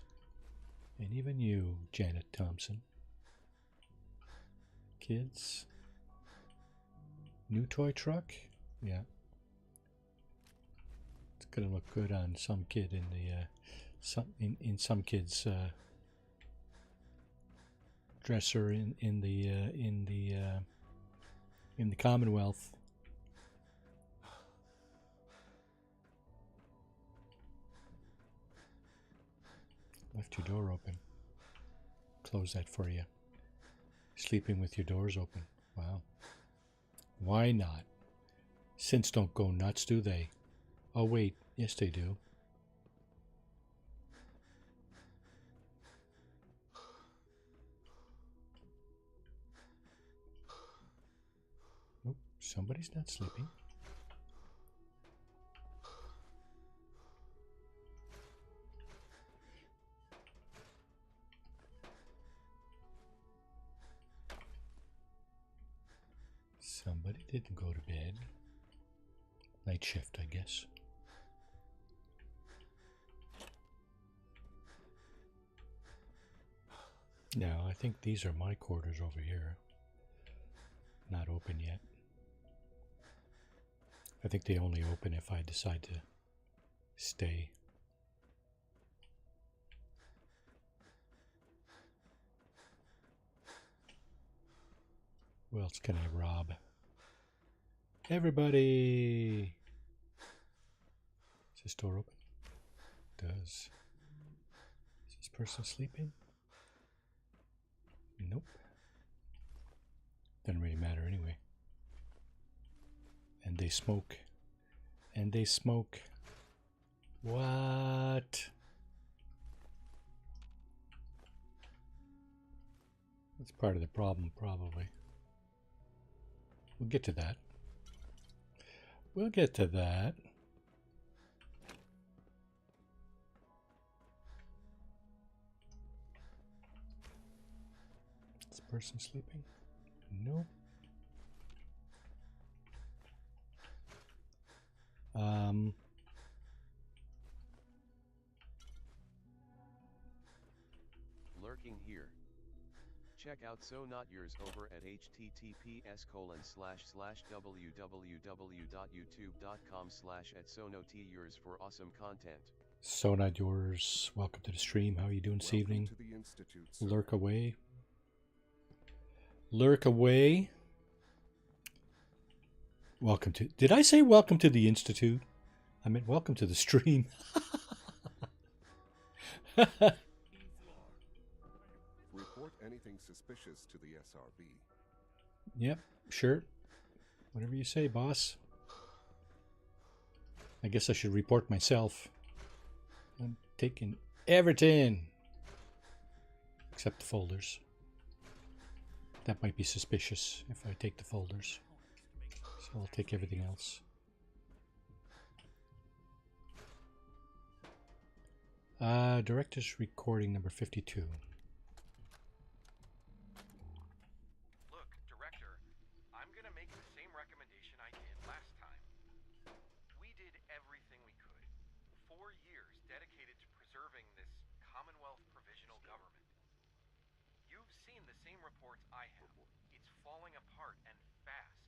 And even you, Janet Thompson. Kids. New toy truck? Yeah. It's going to look good on some kid in the in some kid's dresser in the Commonwealth. Left your door open. Close that for you. Sleeping with your doors open. Wow. Why not? Synths don't go nuts, do they? Oh wait, yes they do. Nope, somebody's not sleeping. Somebody didn't go to bed. Night shift, I guess. No, I think these are my quarters over here. Not open yet. I think they only open if I decide to stay. Who else can I rob? Everybody! Is this door open? It does. Is this person sleeping? Nope. Doesn't really matter anyway. And they smoke. And they smoke. What? That's part of the problem, probably. We'll get to that. We'll get to that. Is this person sleeping? Nope. Lurking here. Check out So Not Yours over at https://www.youtube.com/@sonotyours for awesome content. So Not Yours. Welcome to the stream. How are you doing this evening? To the Institute, sir. Lurk away. Lurk away. Welcome to... Did I say welcome to the Institute? I meant welcome to the stream. Report anything suspicious to the SRB. Yep, sure. Whatever you say, boss. I guess I should report myself. I'm taking everything. Except the folders. That might be suspicious if I take the folders. So I'll take everything else. Director's recording number 52. Look, Director, I'm gonna make the same recommendation I did last time. We did everything we could. 4 years dedicated to preserving this Commonwealth provisional government. You've seen the same reports I have. It's falling apart and fast.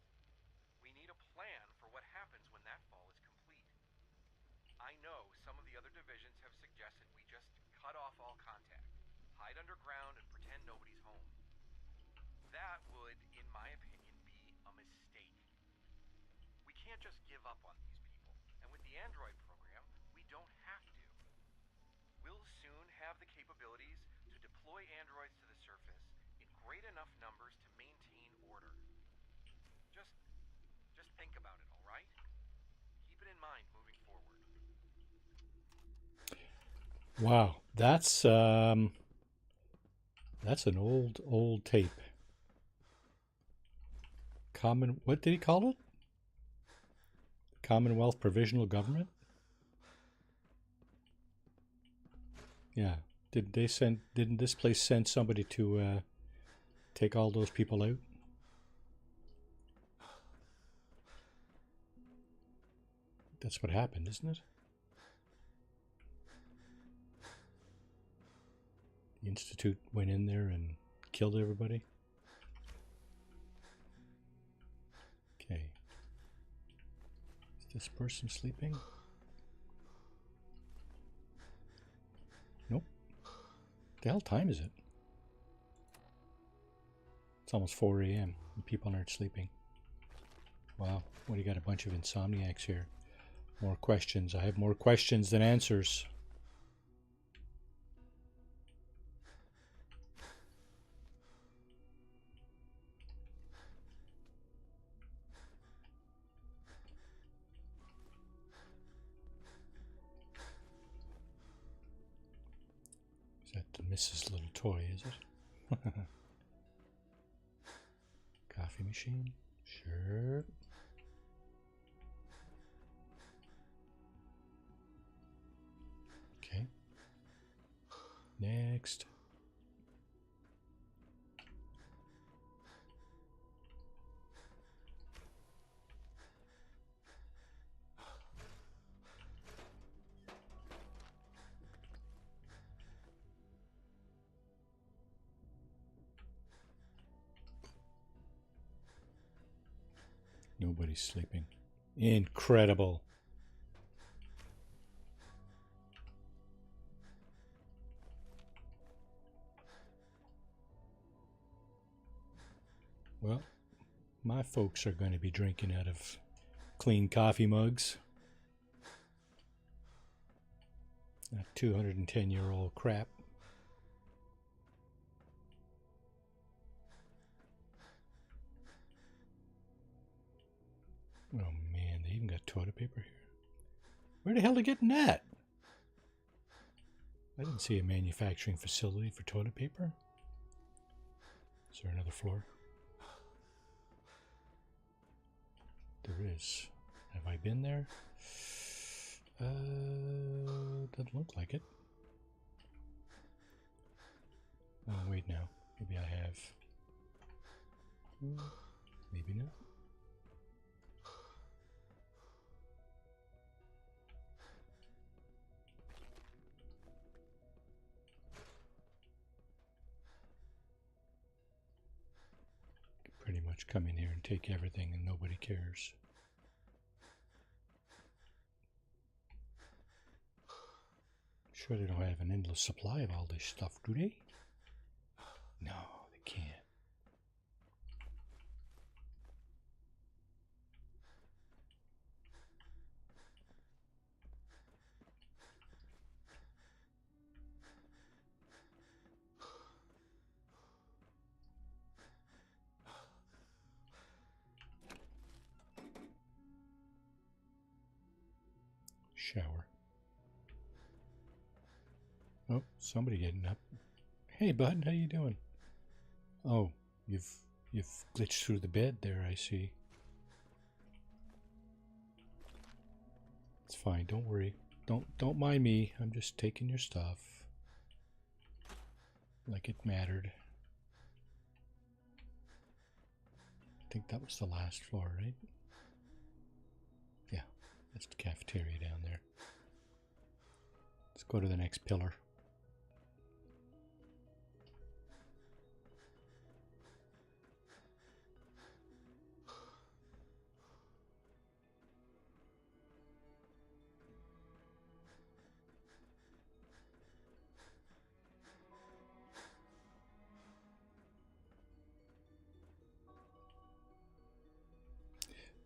We need a plan for what happens when that fall is complete. I know some of the other divisions have suggested we just cut off all contact, hide underground and pretend nobody's home. That would, in my opinion, be a mistake. We can't just give up on these people, and with the android program, we don't have to. We'll soon have the capabilities to deploy androids to the surface in great enough numbers to maintain order. Just think about it, all right? Keep it in mind moving forward. Wow, that's an old tape. What did he call it? Commonwealth Provisional Government? Yeah. Didn't this place send somebody to take all those people out? That's what happened, isn't it? The Institute went in there and killed everybody. Okay. Is this person sleeping? Nope. What the hell time is it? It's almost 4 a.m. and people aren't sleeping. Wow. What do you got? A bunch of insomniacs here. More questions. I have more questions than answers. Is that the Mrs. Little Toy, is it? Coffee machine? Sure. Okay. Next. Nobody's sleeping. Incredible. Well, my folks are going to be drinking out of clean coffee mugs. That 210-year-old crap. Oh man, they even got toilet paper here. Where the hell are they getting that? I didn't see a manufacturing facility for toilet paper. Is there another floor? There is. Have I been there? Doesn't look like it. Oh, wait now. Maybe I have. Maybe not. Pretty much come in here and take everything and nobody cares. Sure they don't have an endless supply of all this stuff, do they? No, they can't. Shower. Oh, somebody getting up. Hey, bud, how you doing? Oh, you've glitched through the bed there, I see. It's fine, don't worry. Don't mind me. I'm just taking your stuff. Like it mattered. I think that was the last floor, right? Yeah, that's the cafeteria down there. Let's go to the next pillar.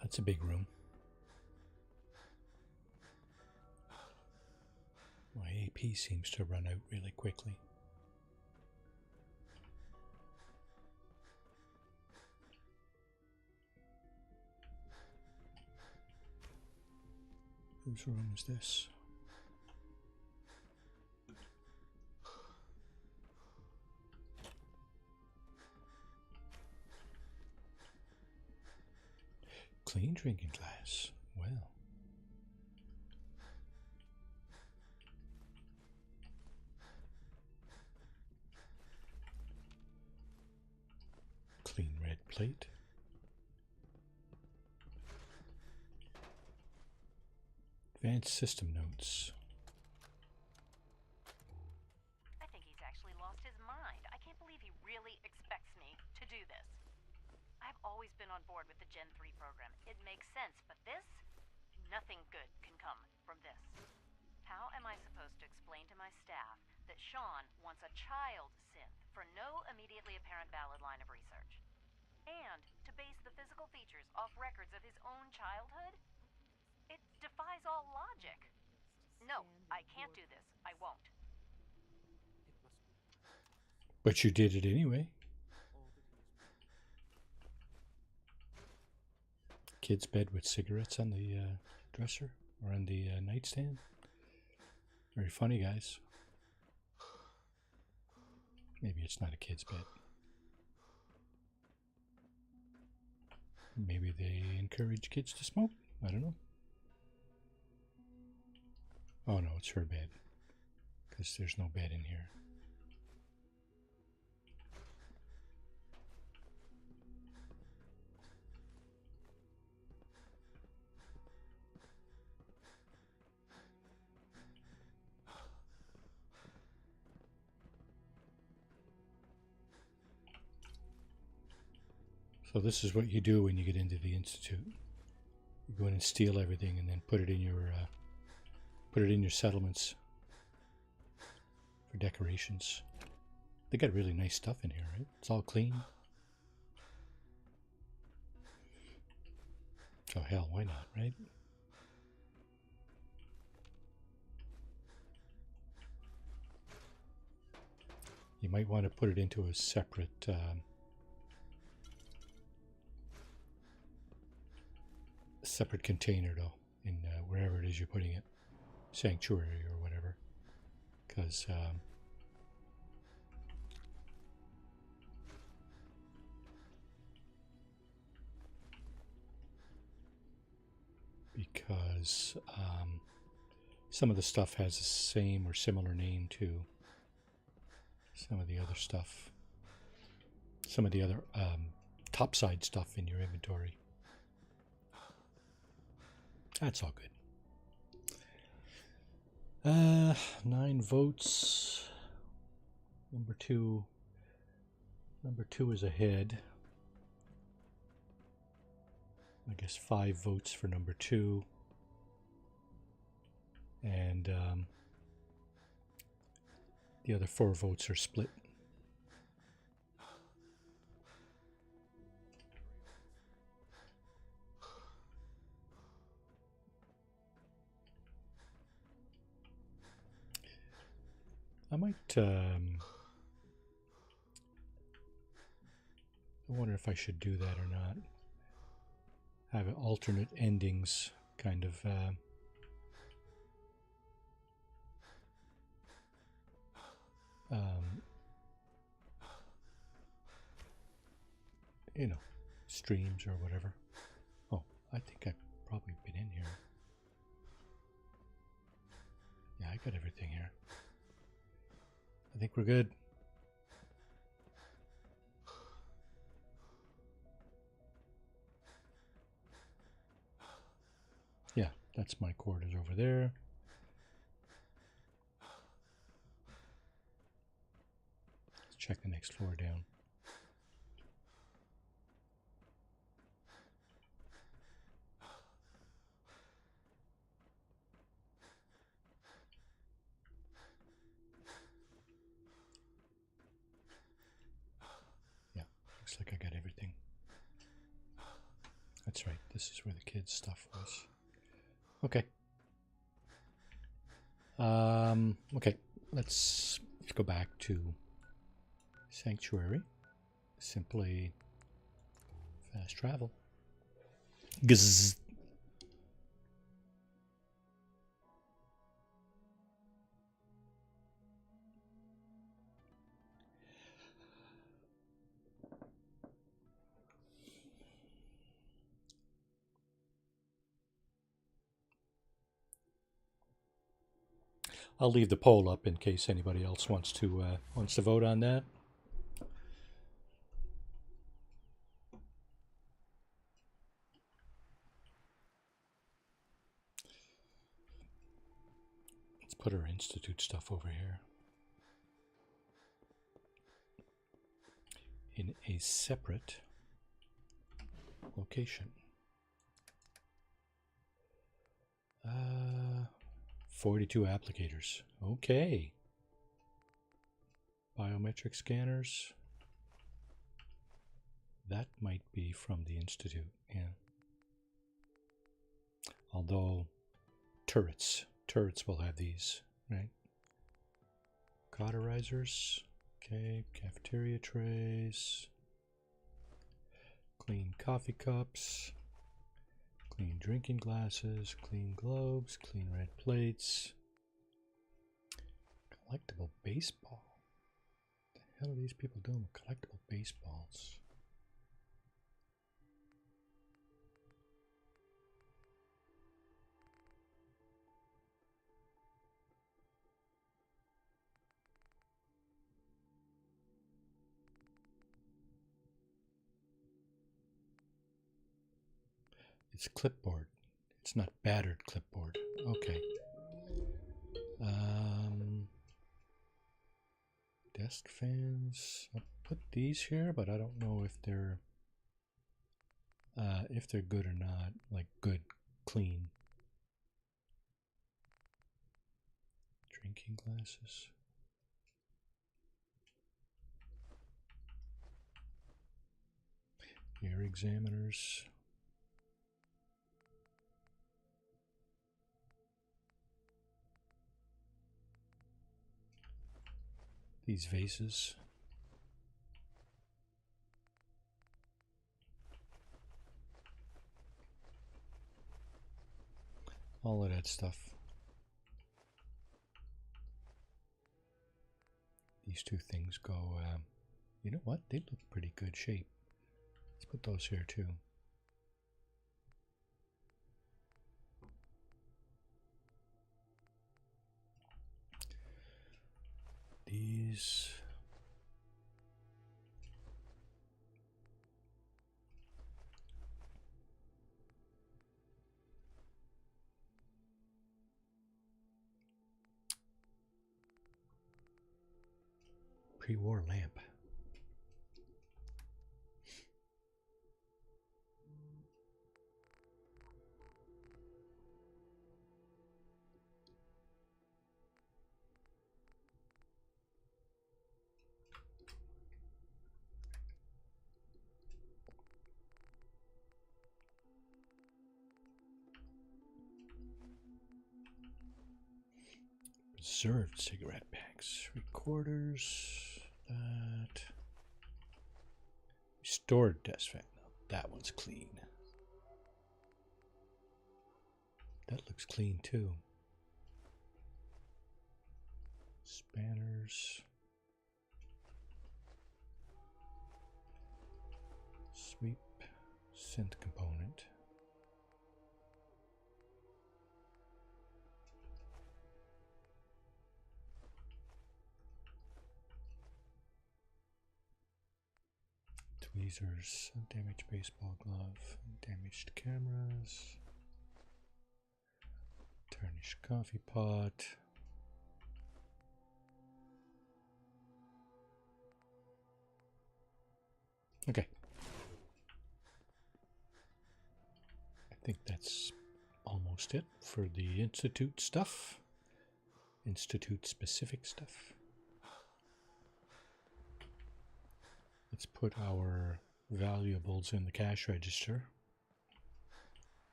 That's a big room. My AP seems to run out really quickly. Whose room is this? Clean drinking glass. Well. Clean red plate. Advanced system notes. I think he's actually lost his mind. I can't believe he really expects me to do this. I've always been on board with the Gen 3 program. It makes sense, but this? Nothing good can come from this. How am I supposed to explain to my staff that Sean wants a child synth for no immediately apparent valid line of research? And to base the physical features off records of his own childhood? It defies all logic. No, I can't do this. I won't. But you did it anyway. Kid's bed with cigarettes on the dresser or on the nightstand. Very funny, guys. Maybe it's not a kid's bed. Maybe they encourage kids to smoke. I don't know. Oh no, it's her bed. Because there's no bed in here. So this is what you do when you get into the Institute. You go in and steal everything, and then put it in your settlements for decorations. They got really nice stuff in here, right? It's all clean. So hell, why not, right? You might want to put it into a separate separate container, though, in wherever it is you're putting it, sanctuary or whatever, because some of the stuff has the same or similar name to some of the other stuff, some of the other topside stuff in your inventory. That's all good. 9 votes. Number two is ahead. I guess 5 votes for number 2. And the other 4 votes are split. I might, I wonder if I should do that or not. Have alternate endings, kind of, you know, streams or whatever. Oh, I think I've probably been in here. Yeah, I got everything here. I think we're good. Yeah, that's my quarters over there. Let's check the next floor down. Yeah, looks like I got everything. That's right, this is where the kids' stuff was. Okay. Okay, let's go back to Sanctuary. Simply fast travel. Gzzz. I'll leave the poll up in case anybody else wants to vote on that. Let's put our Institute stuff over here in a separate location. 42 applicators. Okay. Biometric scanners. That might be from the Institute, yeah. Although turrets will have these, right? Cauterizers. Okay, cafeteria trays. Clean coffee cups. Clean drinking glasses, clean globes, clean red plates. Collectible baseball. What the hell are these people doing with collectible baseballs? It's clipboard. It's not battered clipboard. Okay. Desk fans. I'll put these here, but I don't know if they're if they're good or not, like good, clean. Drinking glasses. Air examiners. These vases. All of that stuff. These two things go, you know what? They look pretty good shape. Let's put those here too. These. Pre-war lamp. Preserved cigarette packs. Recorders. That. Restored desk fan. That one's clean. That looks clean too. Spanners. Sweep. Synth component. Tweezers, damaged baseball glove, damaged cameras, tarnished coffee pot. Okay. I think that's almost it for the Institute stuff. Institute specific stuff. Let's put our valuables in the cash register.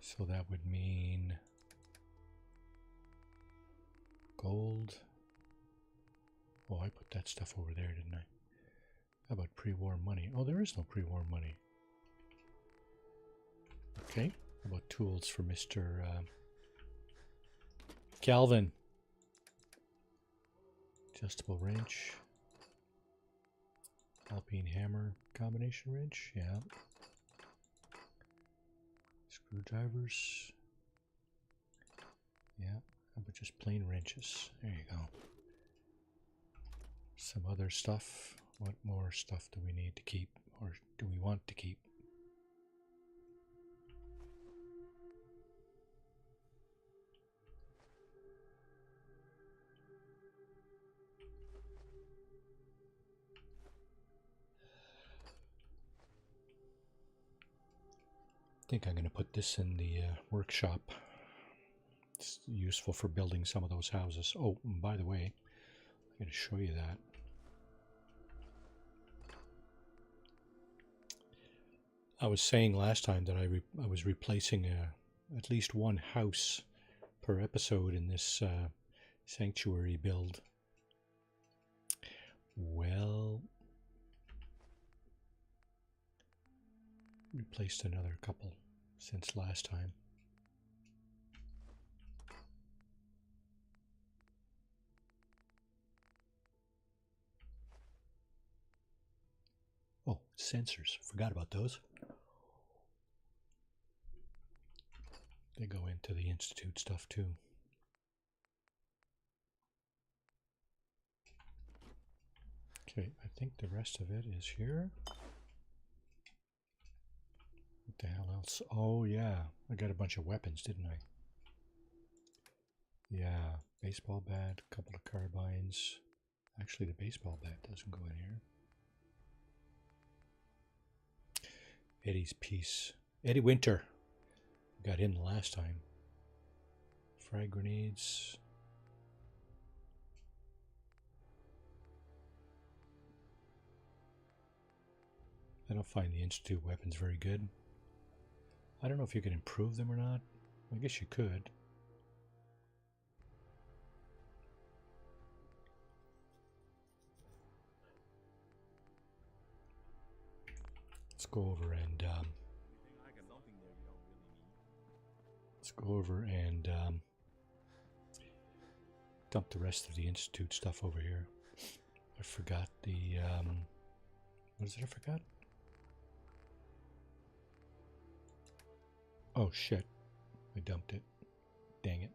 So that would mean gold. Oh, I put that stuff over there, didn't I? How about pre-war money? Oh, there is no pre-war money. Okay. How about tools for Mr. Calvin? Adjustable wrench. Alpine hammer combination wrench, yeah. Screwdrivers. Yeah, how about just plain wrenches? There you go. Some other stuff. What more stuff do we need to keep, or do we want to keep? I think I'm going to put this in the workshop. It's useful for building some of those houses. Oh, and by the way, I'm going to show you that. I was saying last time that I was replacing at least one house per episode in this sanctuary build. Well, replaced another couple since last time. Oh, sensors. Forgot about those. They go into the Institute stuff too. Okay, I think the rest of it is here. What the hell else? Oh yeah, I got a bunch of weapons, didn't I? Yeah, baseball bat, a couple of carbines. Actually, the baseball bat doesn't go in here. Eddie's piece. Eddie Winter. Got him the last time. Frag grenades. I don't find the Institute weapons very good. I don't know if you can improve them or not. I guess you could. Let's go over and dump the rest of the Institute stuff over here. I forgot the what is it I forgot? Oh shit. I dumped it. Dang it.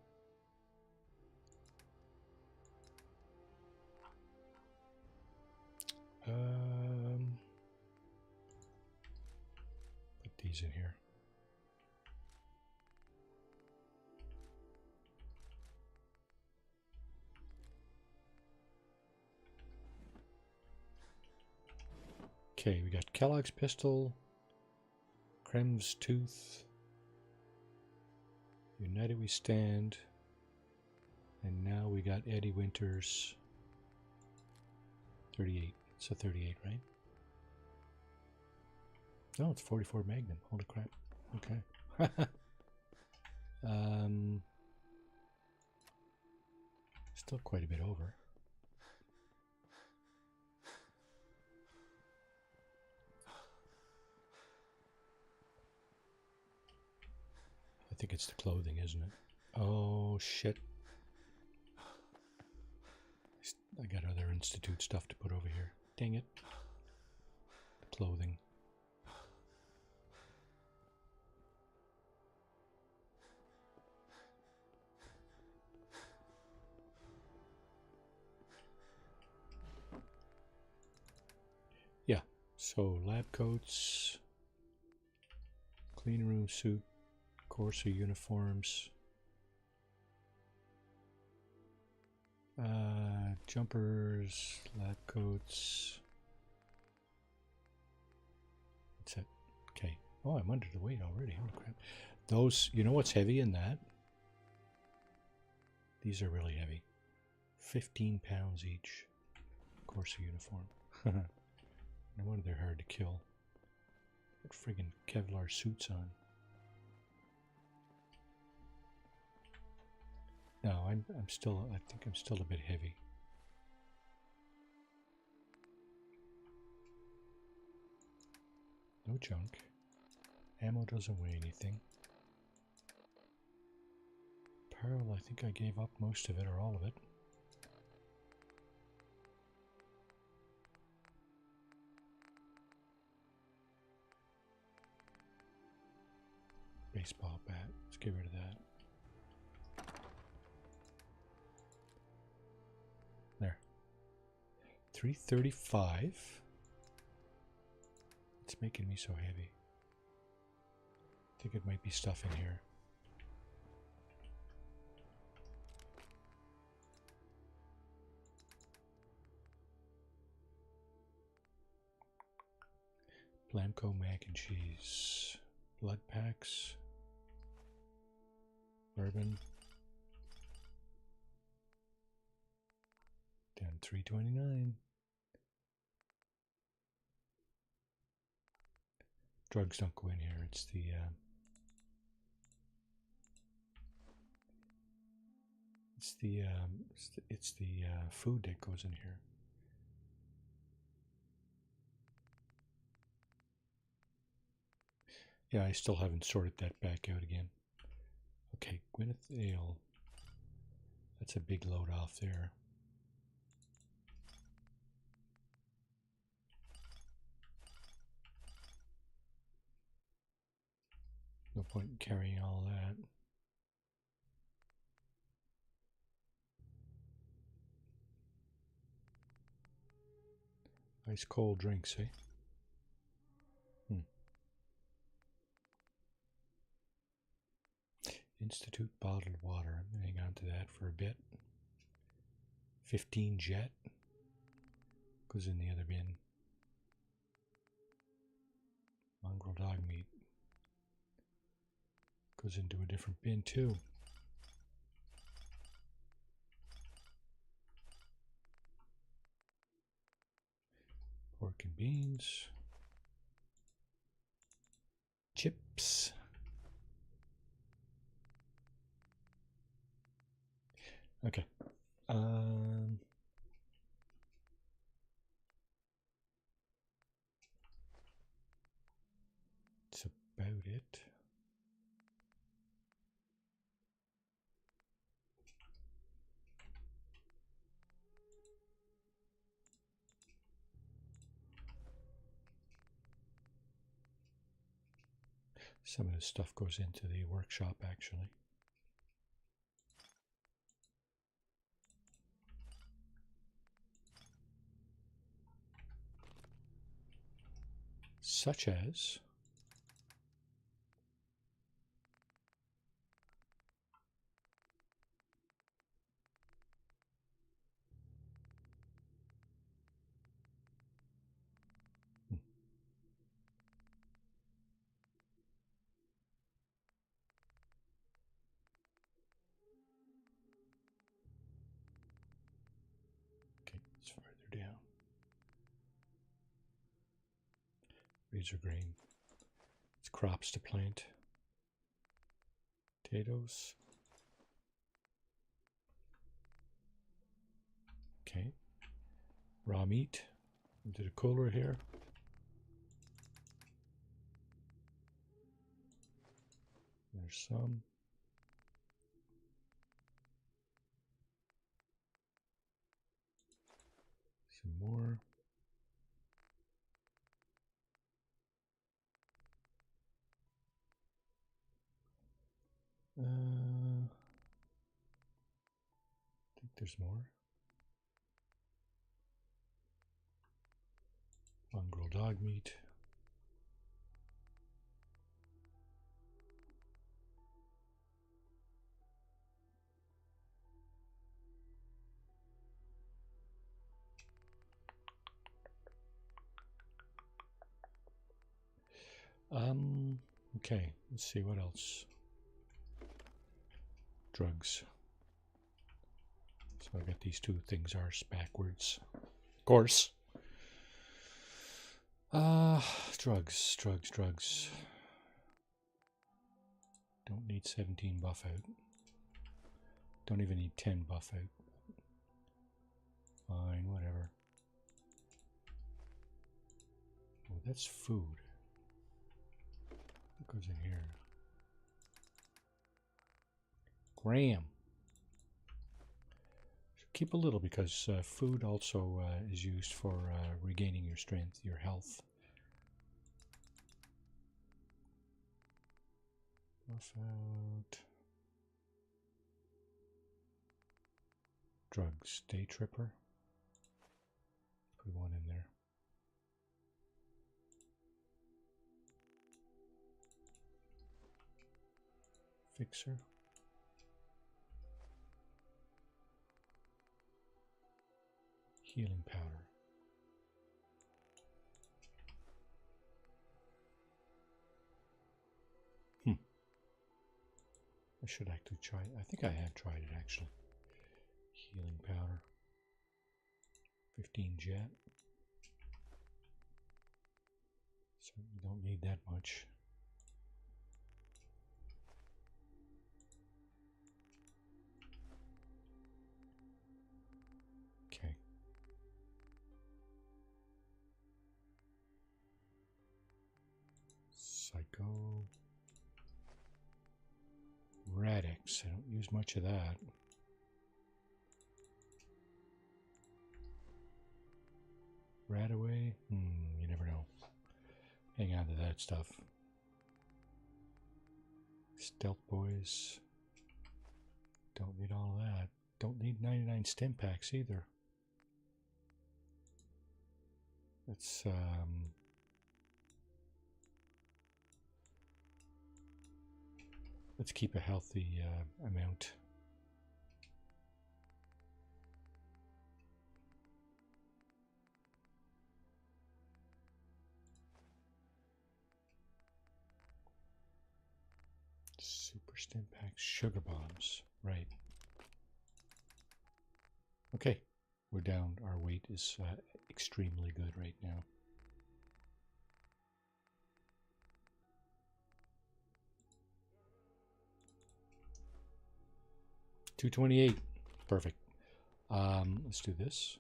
Put these in here. Okay, we got Kellogg's pistol, Krem's tooth, United We Stand, and now we got Eddie Winter's 38. It's a 38, right? No, it's 44 Magnum. Holy crap. Okay. Still quite a bit over. I think it's the clothing, isn't it? Oh, shit. I got other Institute stuff to put over here. Dang it. The clothing. Yeah, so lab coats, clean room suit, Corsa uniforms, jumpers, lab coats. That's it. Okay. Oh, I'm under the weight already. Holy crap. Those, you know what's heavy in that? These are really heavy. 15 pounds each. Corsa uniform. No wonder they're hard to kill. Got friggin' Kevlar suits on. No, I think I'm still a bit heavy. No junk. Ammo doesn't weigh anything. Apparel, I think I gave up most of it or all of it. Baseball bat. Let's get rid of that. There. 335. It's making me so heavy. I think it might be stuff in here. Blamco mac and cheese. Blood packs. Bourbon. Down 329. Drugs don't go in here. It's the food that goes in here. Yeah, I still haven't sorted that back out again. Okay, Gwyneth Ale. That's a big load off there. No point in carrying all that. Ice cold drinks, eh? Institute bottled water. I'm going to hang on to that for a bit. 15 jet. Goes in the other bin. Mongrel dog meat. Goes into a different bin too. Pork and beans. Chips. Okay. That's about it. Some of this stuff goes into the workshop, actually. Such as okay, it's farther down. Razor grain. It's crops to plant. Potatoes. Okay. Raw meat into the cooler here. There's some. Some more. I think there's more. Mongrel dog meat. Okay, let's see what else. Drugs. So I got these two things ours backwards. Of course. Drugs. Don't need 17 buff out. Don't even need 10 buff out. Fine, whatever. Oh, that's food. What goes in here? Graham. Keep a little because food also is used for regaining your strength, your health. Buff out. Drugs. Day tripper. Put one in there. Fixer. Healing powder. I should actually try it. I think I have tried it actually. Healing powder. 15 jet. Certainly don't need that much. Okay. Psycho. Radix. I don't use much of that. Radaway? You never know. Hang on to that stuff. Stealth boys. Don't need all of that. Don't need 99 stim packs either. Let's keep a healthy amount. First impact, sugar bombs. Right. Okay. We're down. Our weight is extremely good right now. $228. Perfect. Let's do this.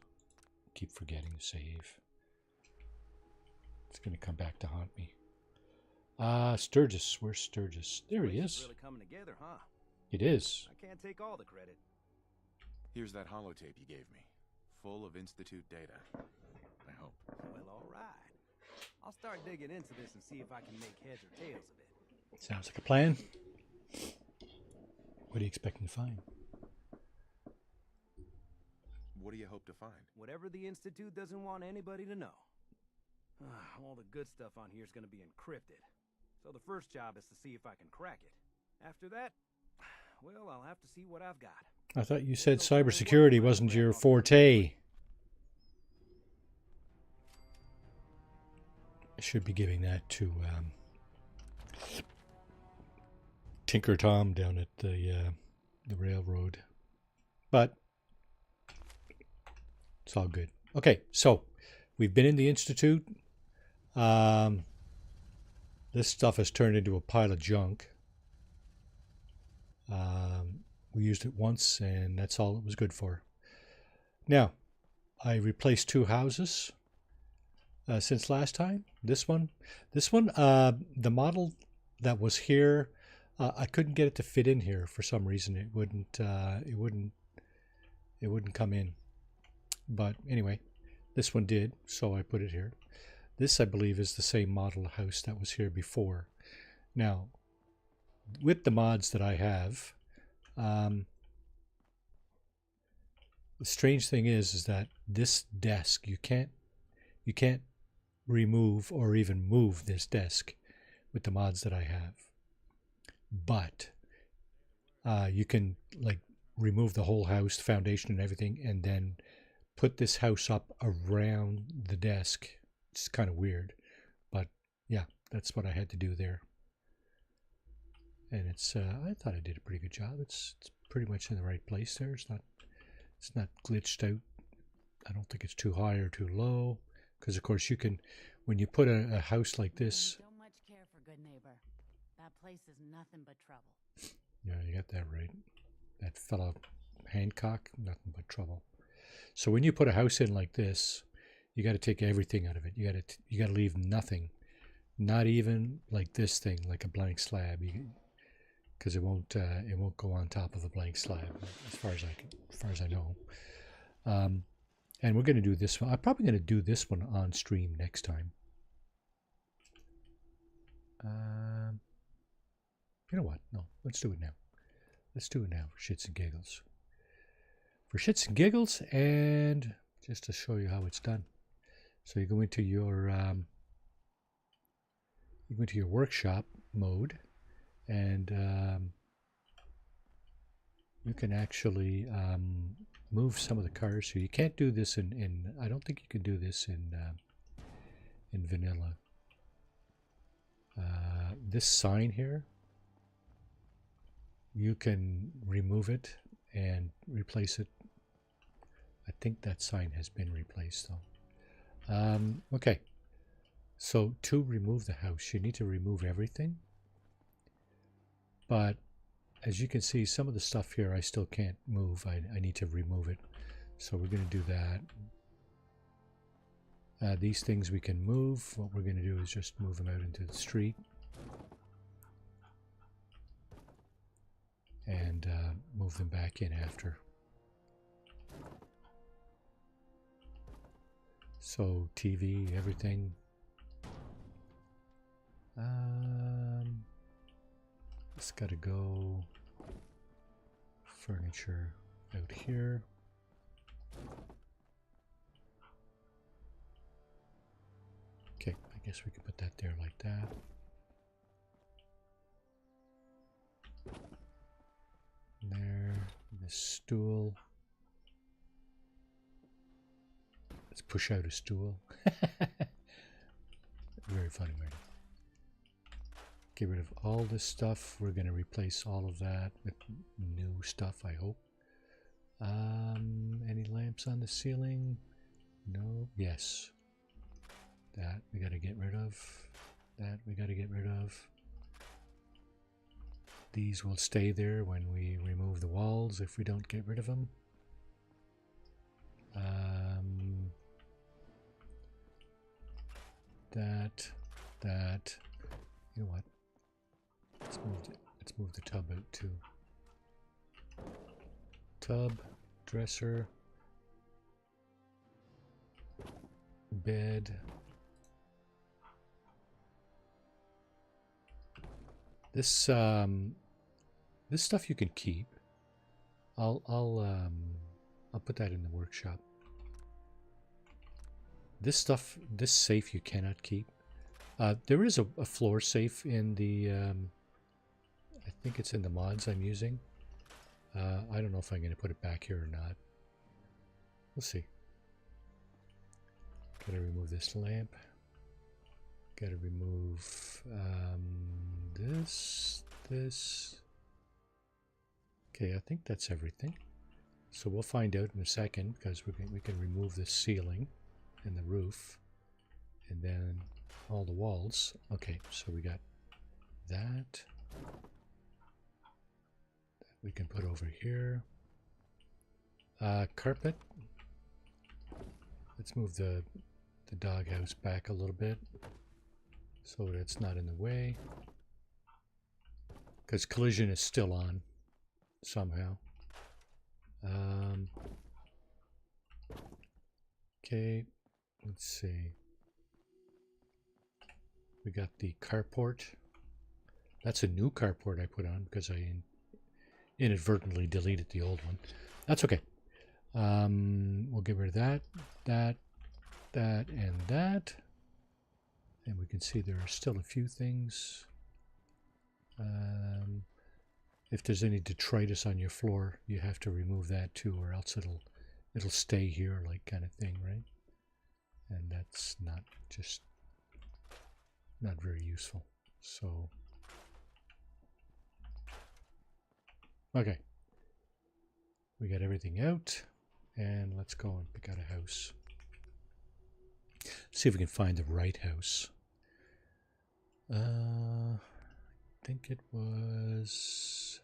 Keep forgetting to save. It's going to come back to haunt me. Sturgis. Where's Sturgis? There he is. Really coming together, huh? It is. I can't take all the credit. Here's that holotape you gave me, full of Institute data. I hope. Well, all right. I'll start digging into this and see if I can make heads or tails of it. Sounds like a plan. What are you expecting to find? What do you hope to find? Whatever the Institute doesn't want anybody to know. All the good stuff on here is going to be encrypted. So the first job is to see if I can crack it. After that, well, I'll have to see what I've got. I thought you said cybersecurity wasn't your forte. I should be giving that to Tinker Tom down at the railroad. But it's all good. Okay, so we've been in the Institute. This stuff has turned into a pile of junk. We used it once, and that's all it was good for. Now, I replaced 2 houses since last time. This one, the model that was here, I couldn't get it to fit in here for some reason. It wouldn't come in. But anyway, this one did, so I put it here. This, I believe, is the same model house that was here before. Now, with the mods that I have, the strange thing is that this desk, you can't remove or even move this desk with the mods that I have. But you can like remove the whole house, the foundation and everything, and then put this house up around the desk. It's kind of weird, but yeah, that's what I had to do there. And it's I thought I did a pretty good job. It's pretty much in the right place there. It's not glitched out. I don't think it's too high or too low, because of course you can, when you put a house like this. Don't much care for good neighbor. That place is nothing but trouble. Yeah, you got that right. That fellow Hancock, nothing but trouble. So when you put a house in like this, you got to take everything out of it. You got to leave nothing, not even like this thing, like a blank slab, because it won't go on top of a blank slab, as far as I know. And we're going to do this one. I'm probably going to do this one on stream next time. You know what? No, let's do it now. Let's do it now for shits and giggles. For shits and giggles, and just to show you how it's done. So you go into your workshop mode, and you can actually move some of the cars. So you can't do this in I don't think you can do this in vanilla. This sign here, you can remove it and replace it. I think that sign has been replaced though. Okay, so to remove the house, you need to remove everything. But as you can see, some of the stuff here I still can't move. I need to remove it. So we're going to do that. These things we can move. What we're going to do is just move them out into the street. And move them back in after. So TV, everything. It's got to go. Furniture out here. Okay, I guess we can put that there like that. There, this stool. Let's push out a stool. Very funny, right? Get rid of all this stuff. We're going to replace all of that with new stuff, I hope. Any lamps on the ceiling? No. Yes. That we got to get rid of. That we got to get rid of. These will stay there when we remove the walls if we don't get rid of them. That. You know what? Let's move the tub out too. Tub, dresser, bed. This stuff you can keep. I'll put that in the workshop. This stuff, this safe you cannot keep. There is a floor safe in the, I think it's in the mods I'm using. I don't know if I'm going to put it back here or not. We'll see. Gotta remove this lamp. Gotta remove this. Okay, I think that's everything. So we'll find out in a second because we can remove the ceiling and the roof and then all the walls. Okay, so we got that we can put over here. Carpet. Let's move the doghouse back a little bit so that it's not in the way, because collision is still on somehow. Okay, let's see. We got the carport. That's a new carport I put on because I inadvertently deleted the old one. That's okay. We'll get rid of that, and that. And we can see there are still a few things. If there's any detritus on your floor, you have to remove that too, or else it'll stay here, like kind of thing, right? And that's not very useful. So, okay, we got everything out, and let's go and pick out a house. See if we can find the right house. I think it was.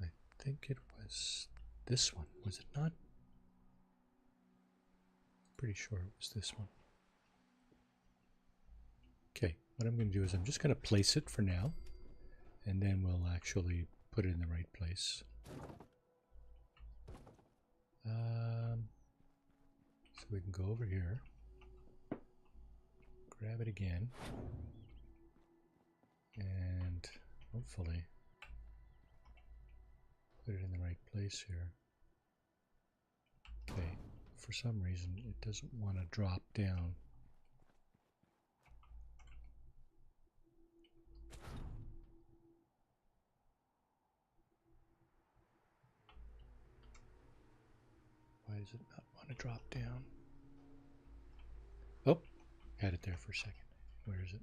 I think it was this one. Was it not? Pretty sure it was this one. Okay, what I'm going to do is I'm just going to place it for now, and then we'll actually put it in the right place. So we can go over here, grab it again, and hopefully put it in the right place here. Okay, for some reason it doesn't want to drop down. Why does it not want to drop down? Oh, had it there for a second. Where is it?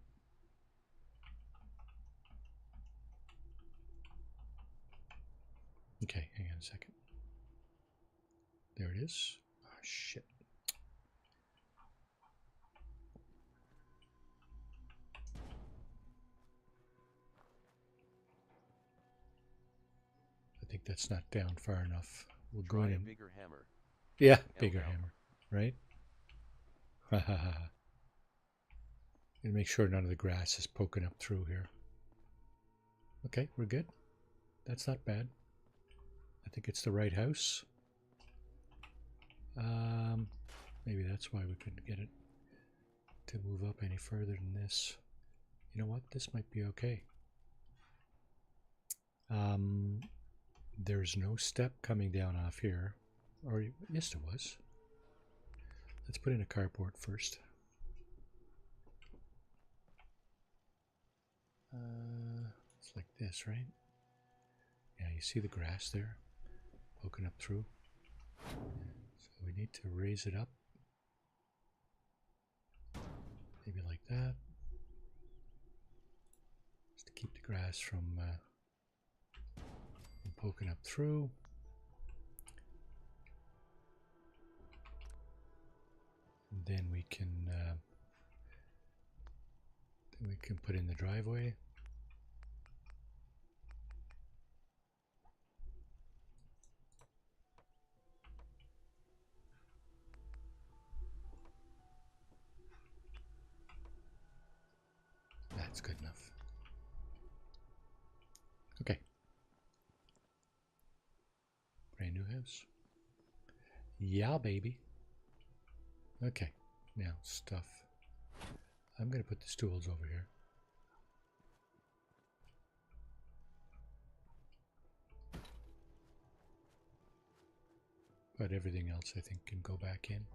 Okay, hang on a second. There it is. Oh, shit. I think that's not down far enough. We'll go in. Bigger hammer. Yeah, bigger hammer, right? And make sure none of the grass is poking up through here. Okay, we're good. That's not bad. I think it's the right house. Maybe that's why we couldn't get it to move up any further than this. You know what? This might be okay. There's no step coming down off here. Or, yes, there was. Let's put in a carport first. It's like this, right? Yeah, you see the grass there poking up through. So we need to raise it up. Maybe like that. Just to keep the grass from poking up through. And then we can put in the driveway. That's good enough. Okay. Brand new house. Yeah, baby. Okay. Now, stuff. I'm going to put the stools over here. But everything else I think can go back in.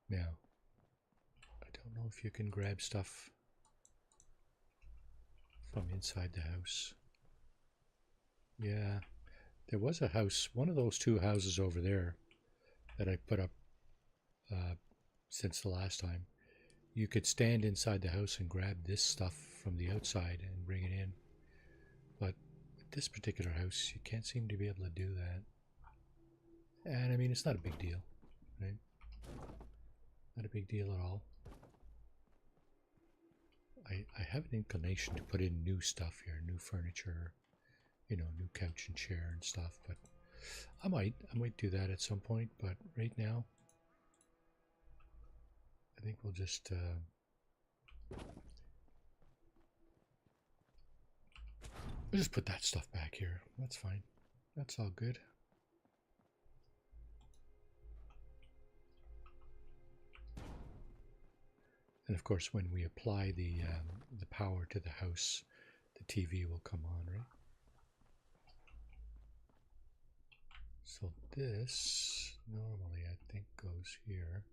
Now, I don't know if you can grab stuff from inside the house. Yeah, there was a house, one of those two houses over there that I put up since the last time. You could stand inside the house and grab this stuff from the outside and bring it in. But with this particular house, you can't seem to be able to do that. And I mean, it's not a big deal, right? Not a big deal at all. I have an inclination to put in new stuff here, new furniture, you know, new couch and chair and stuff, but I might do that at some point, but right now I think we'll just put that stuff back here. That's fine. That's all good. And of course, when we apply the power to the house, the TV will come on, right? So this normally I think goes here.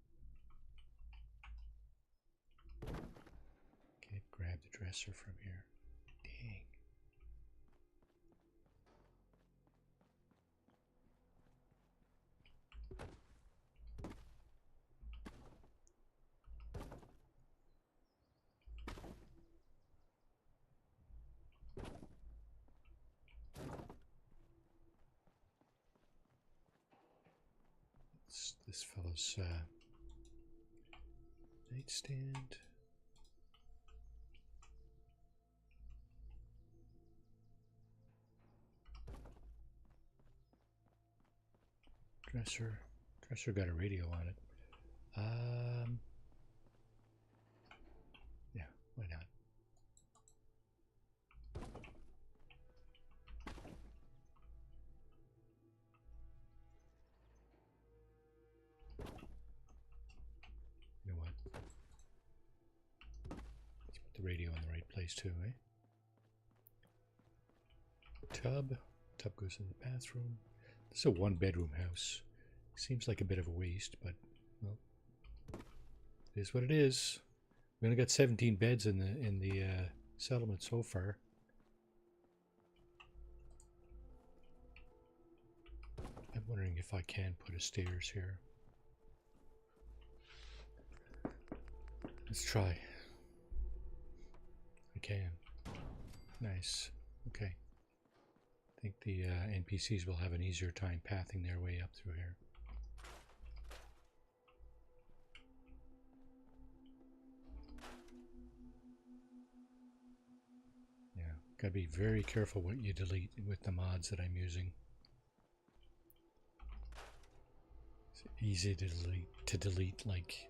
Can't grab the dresser from here. Dang. This fellow's nightstand. Dresser got a radio on it. Yeah, why not? You know what? Let's put the radio in the right place too, eh? Tub goes in the bathroom. This is a one-bedroom house. Seems like a bit of a waste, but well, it is what it is. We only got 17 beds in the settlement so far. I'm wondering if I can put a stairs here. Let's try. I can. Nice. Okay. I think the NPCs will have an easier time pathing their way up through here. Yeah, gotta be very careful what you delete with the mods that I'm using. It's easy to delete like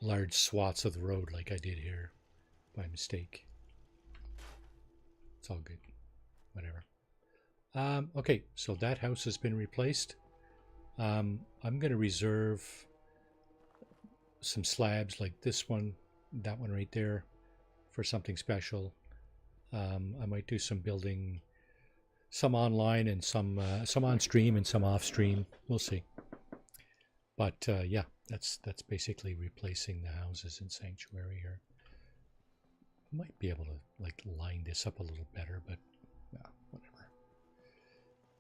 large swaths of the road like I did here by mistake. It's all good. Whatever. Okay, so that house has been replaced. I'm going to reserve some slabs like this one, that one right there, for something special. I might do some building, some online and some on stream and some off stream. We'll see. But yeah, that's basically replacing the houses in Sanctuary here. I might be able to like line this up a little better, but whatever.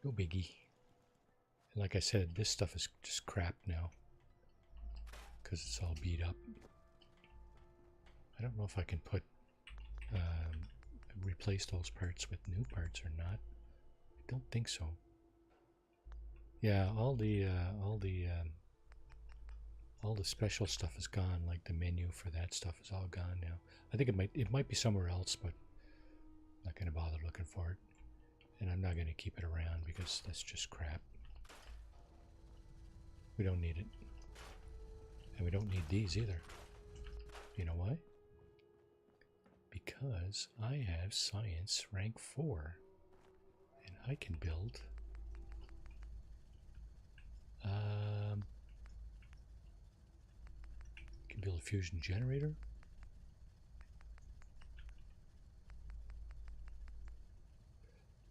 No biggie. And like I said, this stuff is just crap now because it's all beat up. I don't know if I can put replace those parts with new parts or not. I don't think so. Yeah, all the special stuff is gone. Like the menu for that stuff is all gone now. I think it might be somewhere else, but I'm not going to bother looking for it. And I'm not going to keep it around because that's just crap. We don't need it. And we don't need these either. You know why? Because I have science rank 4. And I can build a fusion generator.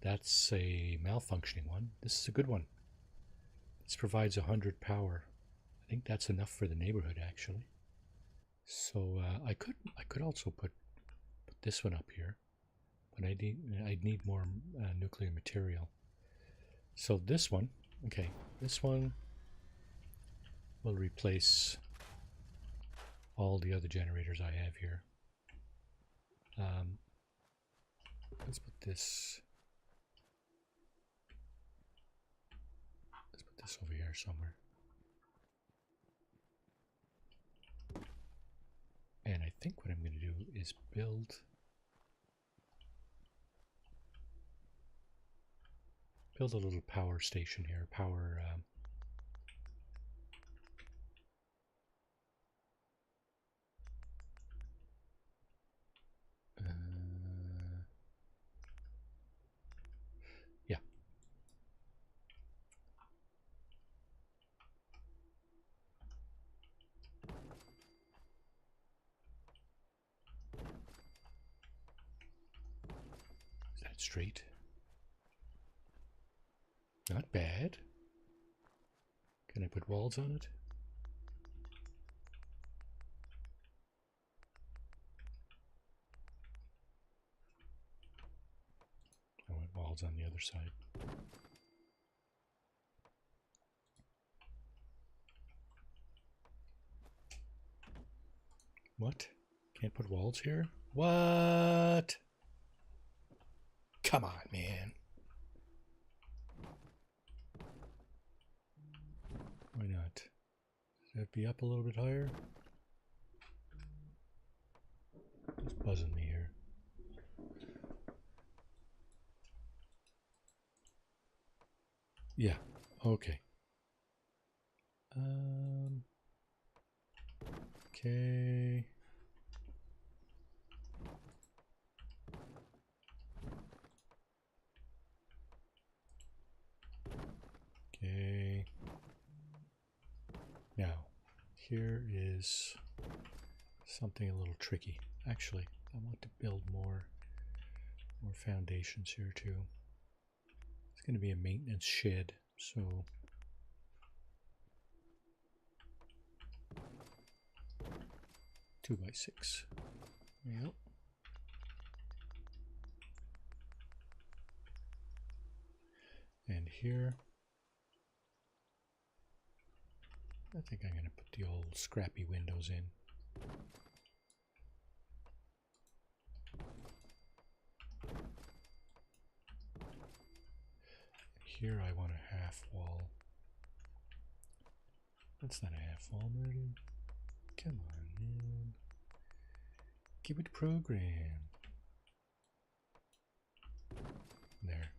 That's a malfunctioning one. This is a good one. This provides 100 power. I think that's enough for the neighborhood actually. So I could also put this one up here, but I'd need more nuclear material. So this one, okay, this one will replace all the other generators I have here. Let's put this. Let's put this over here somewhere. And I think what I'm going to do is build a little power station here. Power. Yeah. Is that straight? Not bad. Can I put walls on it? I want walls on the other side. What? Can't put walls here? What? Come on, man. Why not? Should it be up a little bit higher? It's buzzing me here. Yeah, okay. Okay. Okay. Now, here is something a little tricky. Actually, I want to build more foundations here too. It's going to be a maintenance shed, so 2x6. Yep. And here, I think I'm going to put the old scrappy windows in. Here I want a half wall. That's not a half wall, Murdy. Come on, man. Give it program. There.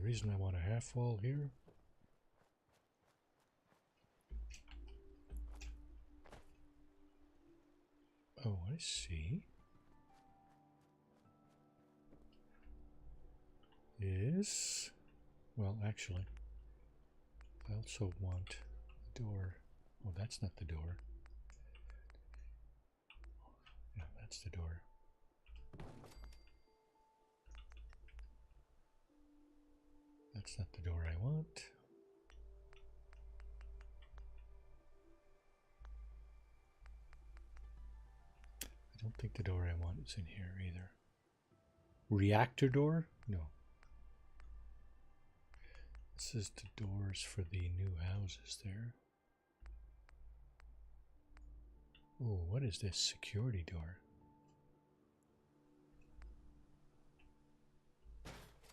reason I want a half wall here. Oh, I see. Is, well, actually, I also want a door. Oh, that's not the door. Yeah, that's the door. That's not the door I want. I don't think the door I want is in here either. Reactor door? No. This is the doors for the new houses there. Oh, what is this? Security door.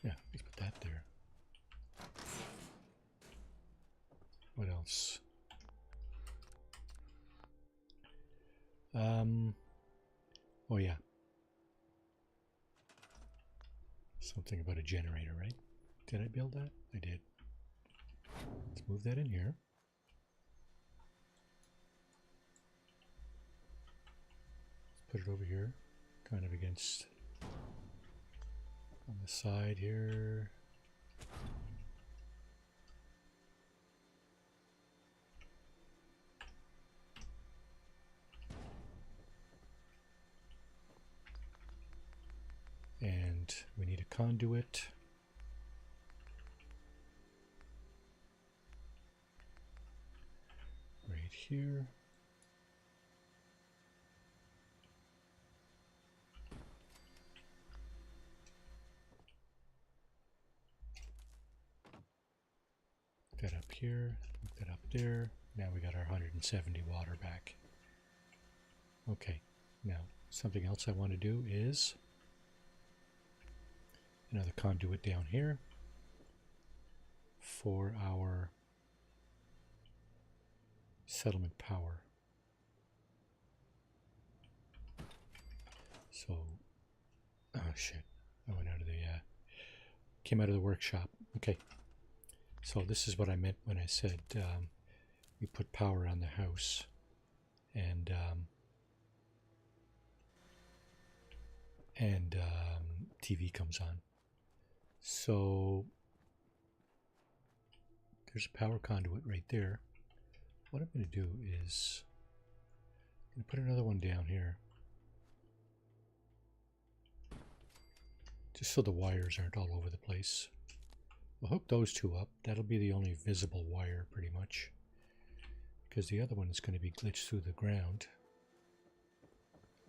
Yeah, let's put that there. What else? Oh yeah. Something about a generator, right? Did I build that? I did. Let's move that in here. Let's put it over here, kind of against on the side here. And we need a conduit. Right here. Put that up here, put that up there. Now we got our 170 water back. Okay, now something else I want to do is another conduit down here for our settlement power. So, oh shit, I went out of the, came out of the workshop. Okay, so this is what I meant when I said we put power on the house, and TV comes on. So there's a power conduit right there. What I'm going to do is I'm going to put another one down here, just so the wires aren't all over the place. We'll hook those two up. That'll be the only visible wire pretty much, because the other one is going to be glitched through the ground.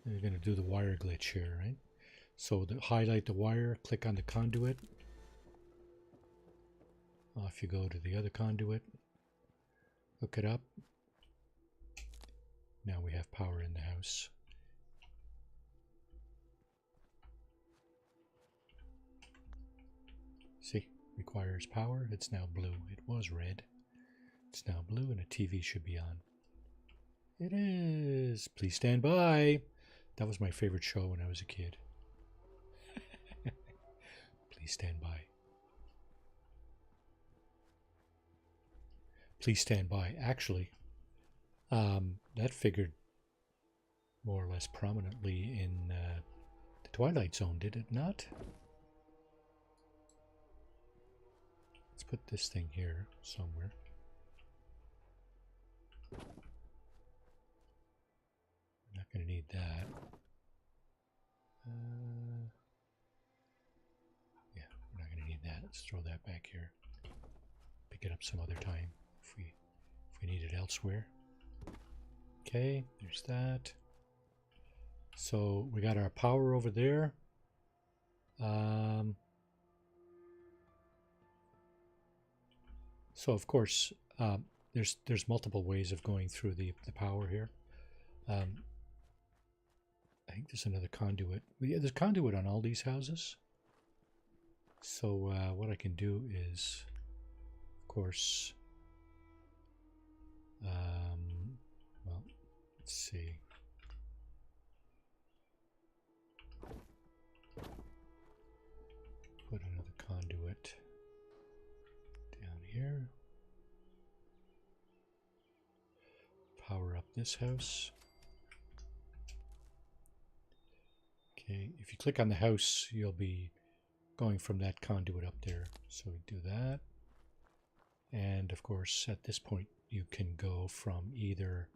You're going to do the wire glitch here, right? So highlight the wire, click on the conduit. Off you go to the other conduit. Hook it up. Now we have power in the house. See, requires power. It's now blue. It was red. It's now blue, and a TV should be on. It is. Please stand by. That was my favorite show when I was a kid. Please stand by. Please stand by. Actually, that figured more or less prominently in the Twilight Zone, did it not? Let's put this thing here somewhere. I'm not going to need that. Yeah, we're not going to need that. Let's throw that back here. Pick it up some other time if we need it elsewhere. Okay, there's that. So we got our power over there. So of course, there's multiple ways of going through the power here. I think there's another conduit. Yeah, there's conduit on all these houses. So what I can do is, of course, well, let's see. Put another conduit this house. Okay, if you click on the house, you'll be going from that conduit up there. So we do that. And of course, at this point, you can go from either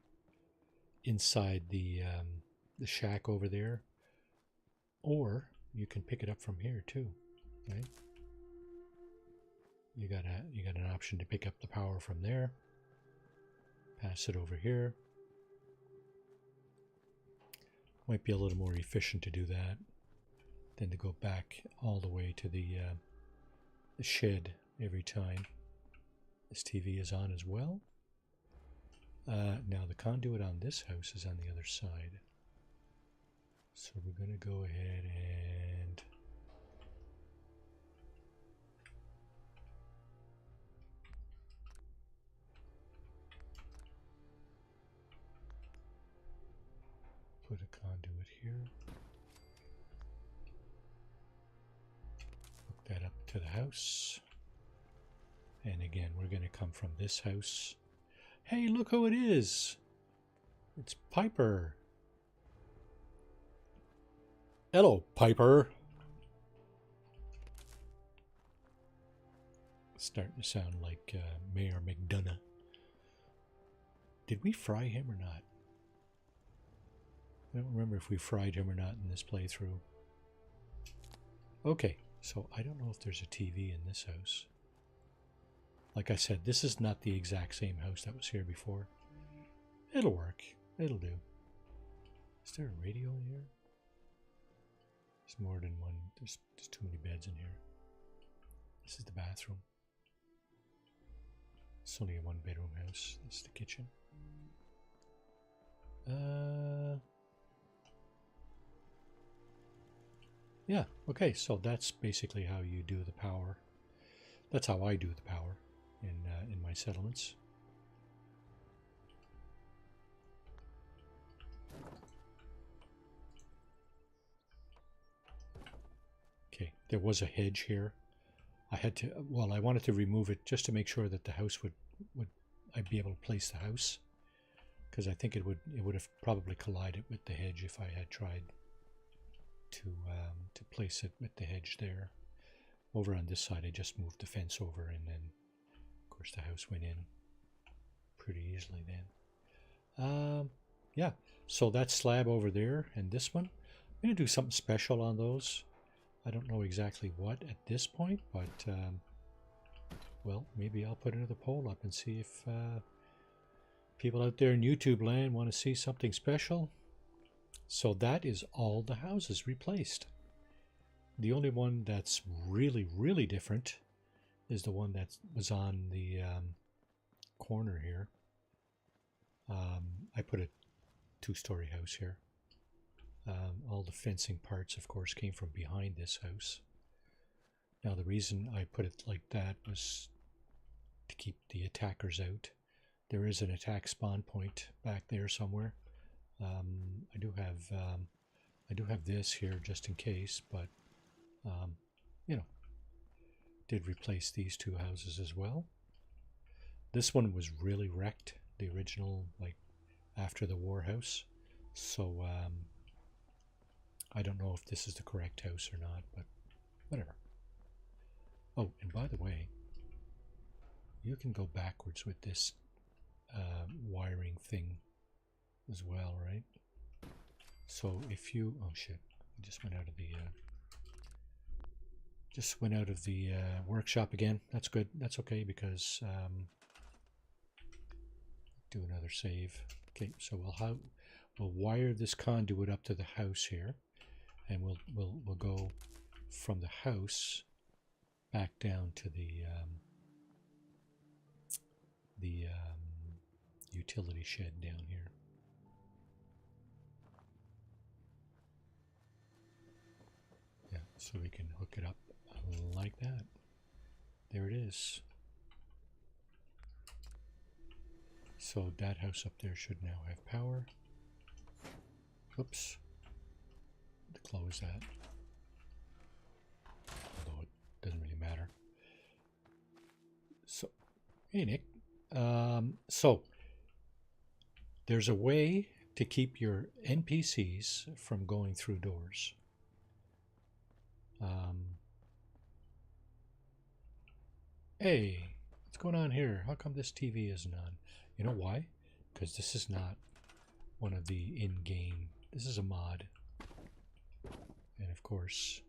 inside the shack over there, or you can pick it up from here too, right? You got an option to pick up the power from there, pass it over here. Might be a little more efficient to do that than to go back all the way to the shed every time. This TV is on as well. Now the conduit on this house is on the other side. So we're going to go ahead and put a conduit here. Hook that up to the house. And again, we're going to come from this house. Hey, look who it is! It's Piper. Hello, Piper. Starting to sound like Mayor McDonough. Did we fry him or not? I don't remember if we fried him or not in this playthrough. Okay, so I don't know if there's a TV in this house. Like I said, this is not the exact same house that was here before. It'll work. It'll do. Is there a radio in here? There's more than one. There's too many beds in here. This is the bathroom. It's only a one-bedroom house. This is the kitchen. Yeah, okay, so that's basically how you do the power. That's how I do the power in my settlements. Okay, there was a hedge here. I had to, well, I wanted to remove it just to make sure that the house would I'd be able to place the house, because I think it would have probably collided with the hedge if I had tried to place it with the hedge there. Over on this side, I just moved the fence over, and then, of course, the house went in pretty easily then. Yeah, so that slab over there and this one, I'm going to do something special on those. I don't know exactly what at this point, but, well, maybe I'll put another poll up and see if people out there in YouTube land want to see something special. So that is all the houses replaced. The only one that's really, really different is the one that was on the corner here. I put a two-story house here. All the fencing parts, of course, came from behind this house. Now, the reason I put it like that was to keep the attackers out. There is an attack spawn point back there somewhere. I do have this here just in case, but you know, did replace these two houses as well. This one was really wrecked, the original, like after the war house. So I don't know if this is the correct house or not, but whatever. Oh, and by the way, you can go backwards with this wiring thing as well, right? So if you, oh shit, I just went out of the workshop again. That's good. That's okay, because do another save. Okay, so we'll wire this conduit up to the house here, and we'll go from the house back down to the utility shed down here. Yeah, so we can hook it up like that. There it is. So that house up there should now have power. Oops. To close that. Although it doesn't really matter. So, hey Nick. So There's a way to keep your NPCs from going through doors. Hey, what's going on here? How come this TV isn't on? You know why? Because this is not one of the in-game. This is a mod. And of course,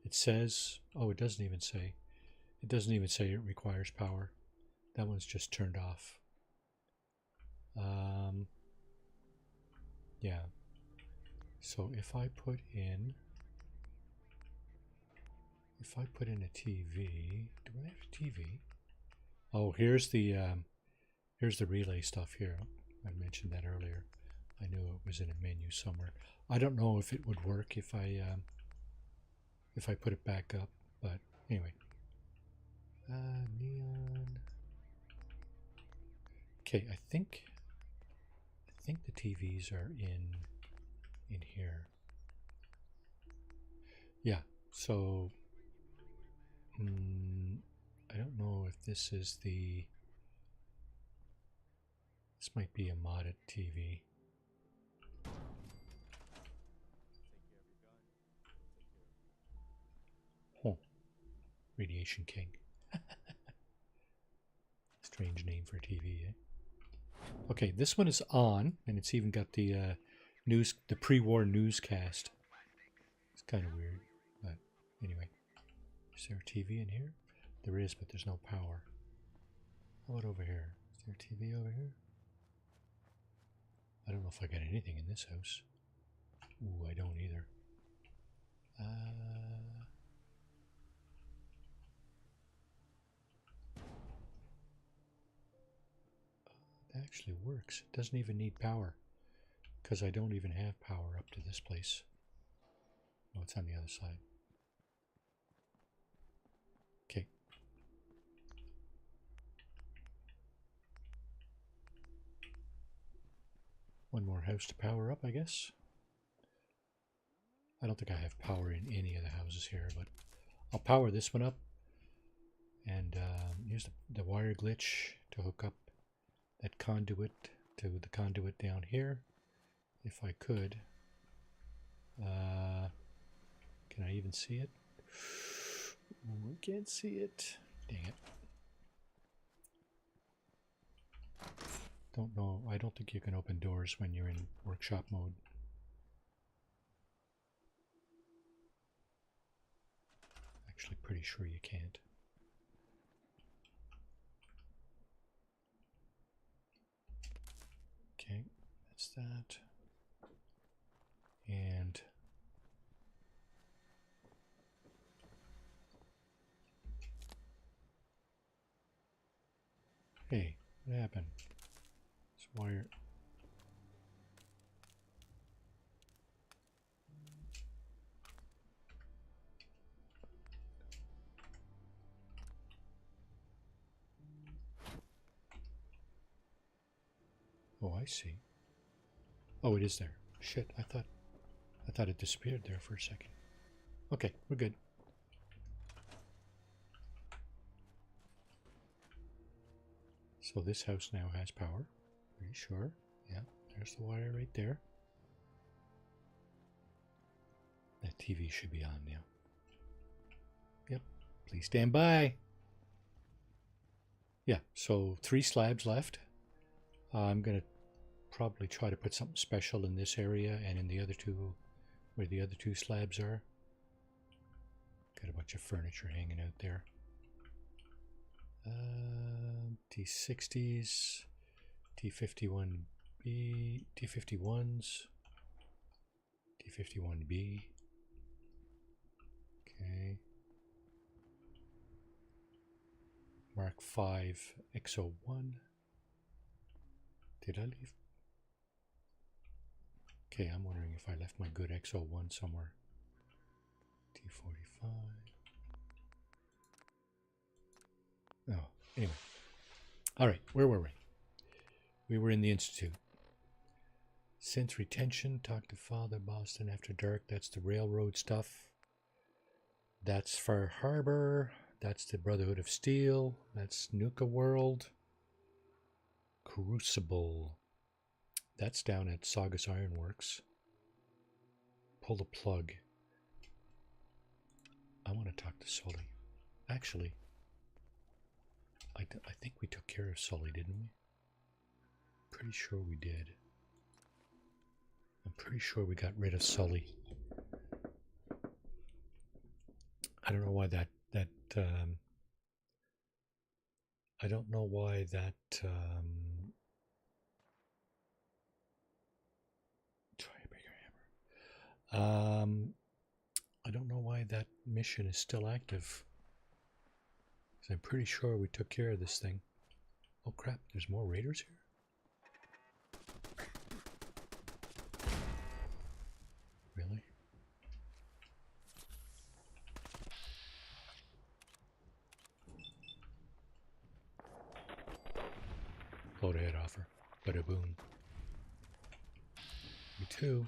it says, oh, it doesn't even say. It doesn't even say it requires power. That one's just turned off. Yeah. So if I put in a TV, do I have a TV? Oh, here's the relay stuff here. I mentioned that earlier. I knew it was in a menu somewhere. I don't know if it would work if I put it back up, but anyway. Neon. Okay, I think the TVs are in here. Yeah, so I don't know if this is the. This might be a modded TV. Oh, Radiation King. Strange name for a TV, eh? Okay, this one is on, and it's even got the the pre-war newscast. It's kind of weird, but anyway. Is there a TV in here? There is, but there's no power. How about over here? Is there a TV over here? I don't know if I got anything in this house. Ooh, I don't either. That actually works. It doesn't even need power, because I don't even have power up to this place. Oh, it's on the other side. Okay. One more house to power up, I guess. I don't think I have power in any of the houses here, but I'll power this one up and use the wire glitch to hook up that conduit to the conduit down here. If I could. Can I even see it? Ooh, I can't see it. Dang it. Don't know. I don't think you can open doors when you're in workshop mode. Actually, pretty sure you can't. Okay, that's that. And hey, what happened? This wire. Oh, I see. Oh, it is there. Shit, I thought it disappeared there for a second. Okay, we're good. So this house now has power. Pretty sure. Yeah, there's the wire right there. That TV should be on now. Yep. Please stand by. Yeah, so 3 slabs left. I'm going to probably try to put something special in this area and in the other two, where the other 2 slabs are. Got a bunch of furniture hanging out there. T60s, T51B, T51s, T51B. Okay. Mark 5 XO1. Did I leave? Okay, I'm wondering if I left my good XO1 somewhere. T45. Oh, anyway. All right, where were we? We were in the Institute. Synth retention, talk to Father Boston after dark. That's the railroad stuff. That's Far Harbor. That's the Brotherhood of Steel. That's Nuka World. Crucible. that's down at Saugus Ironworks. Pull the plug. I want to talk to Sully. Actually, I think we took care of Sully, didn't we? Pretty sure we did. I'm pretty sure we got rid of Sully. I don't know why that I don't know why that try a bigger hammer. I don't know why that mission is still active. I'm pretty sure we took care of this thing. Oh crap, there's more raiders here? Really? Load ahead offer. Bada boom. Me too.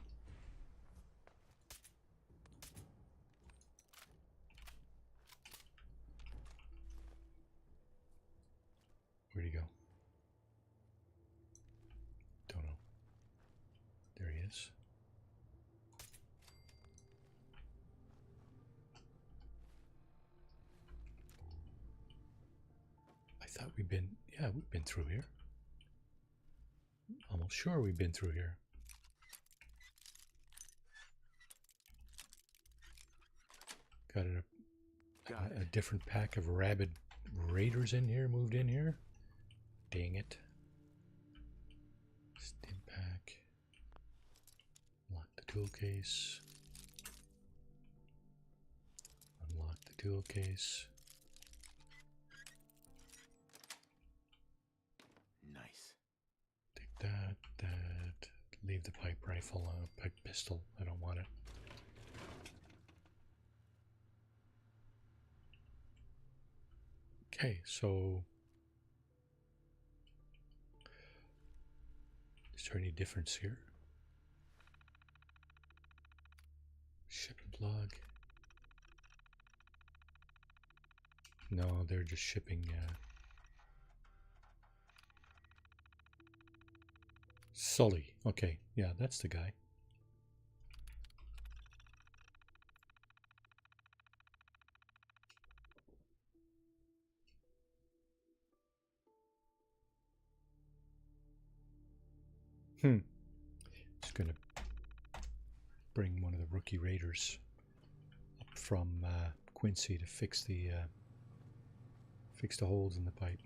Where'd he go? Don't know. There he is. I thought we've been, yeah, we've been through here. Almost sure we've been through here. Got a different pack of rabid raiders in here, moved in here. Dang it. Stim pack. Lock the tool case. Unlock the tool case. Nice. Take that. Leave the pipe rifle, pipe pistol. I don't want it. Okay, so is there any difference here? Shipping plug. No, they're just shipping Sully. Okay, yeah, that's the guy. Just gonna bring one of the rookie raiders up from Quincy to fix the holes in the pipe.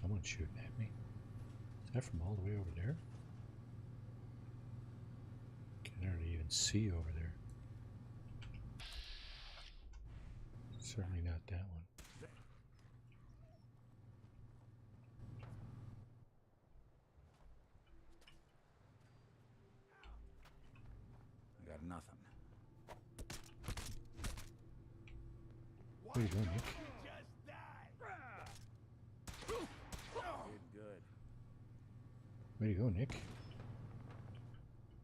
Someone's shooting at me. Is that from all the way over there? Can hardly even see over there. Certainly not that one. I got nothing. Where you going, Nick? Good. Where you go, Nick?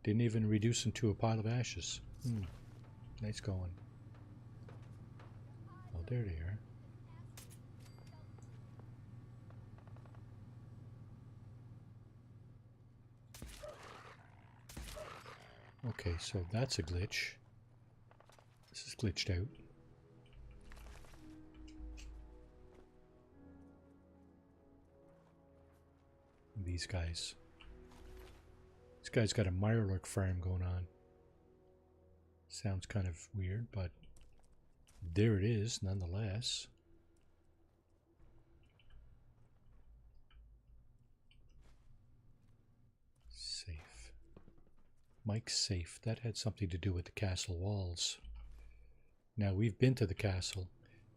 Didn't even reduce into a pile of ashes. Nice going. Oh, there they are. Okay, so that's a glitch. This is glitched out. These guys. This guy's got a mirelurk farm going on. Sounds kind of weird, but there it is nonetheless. Safe. Mike's safe. That had something to do with the castle walls. Now we've been to the castle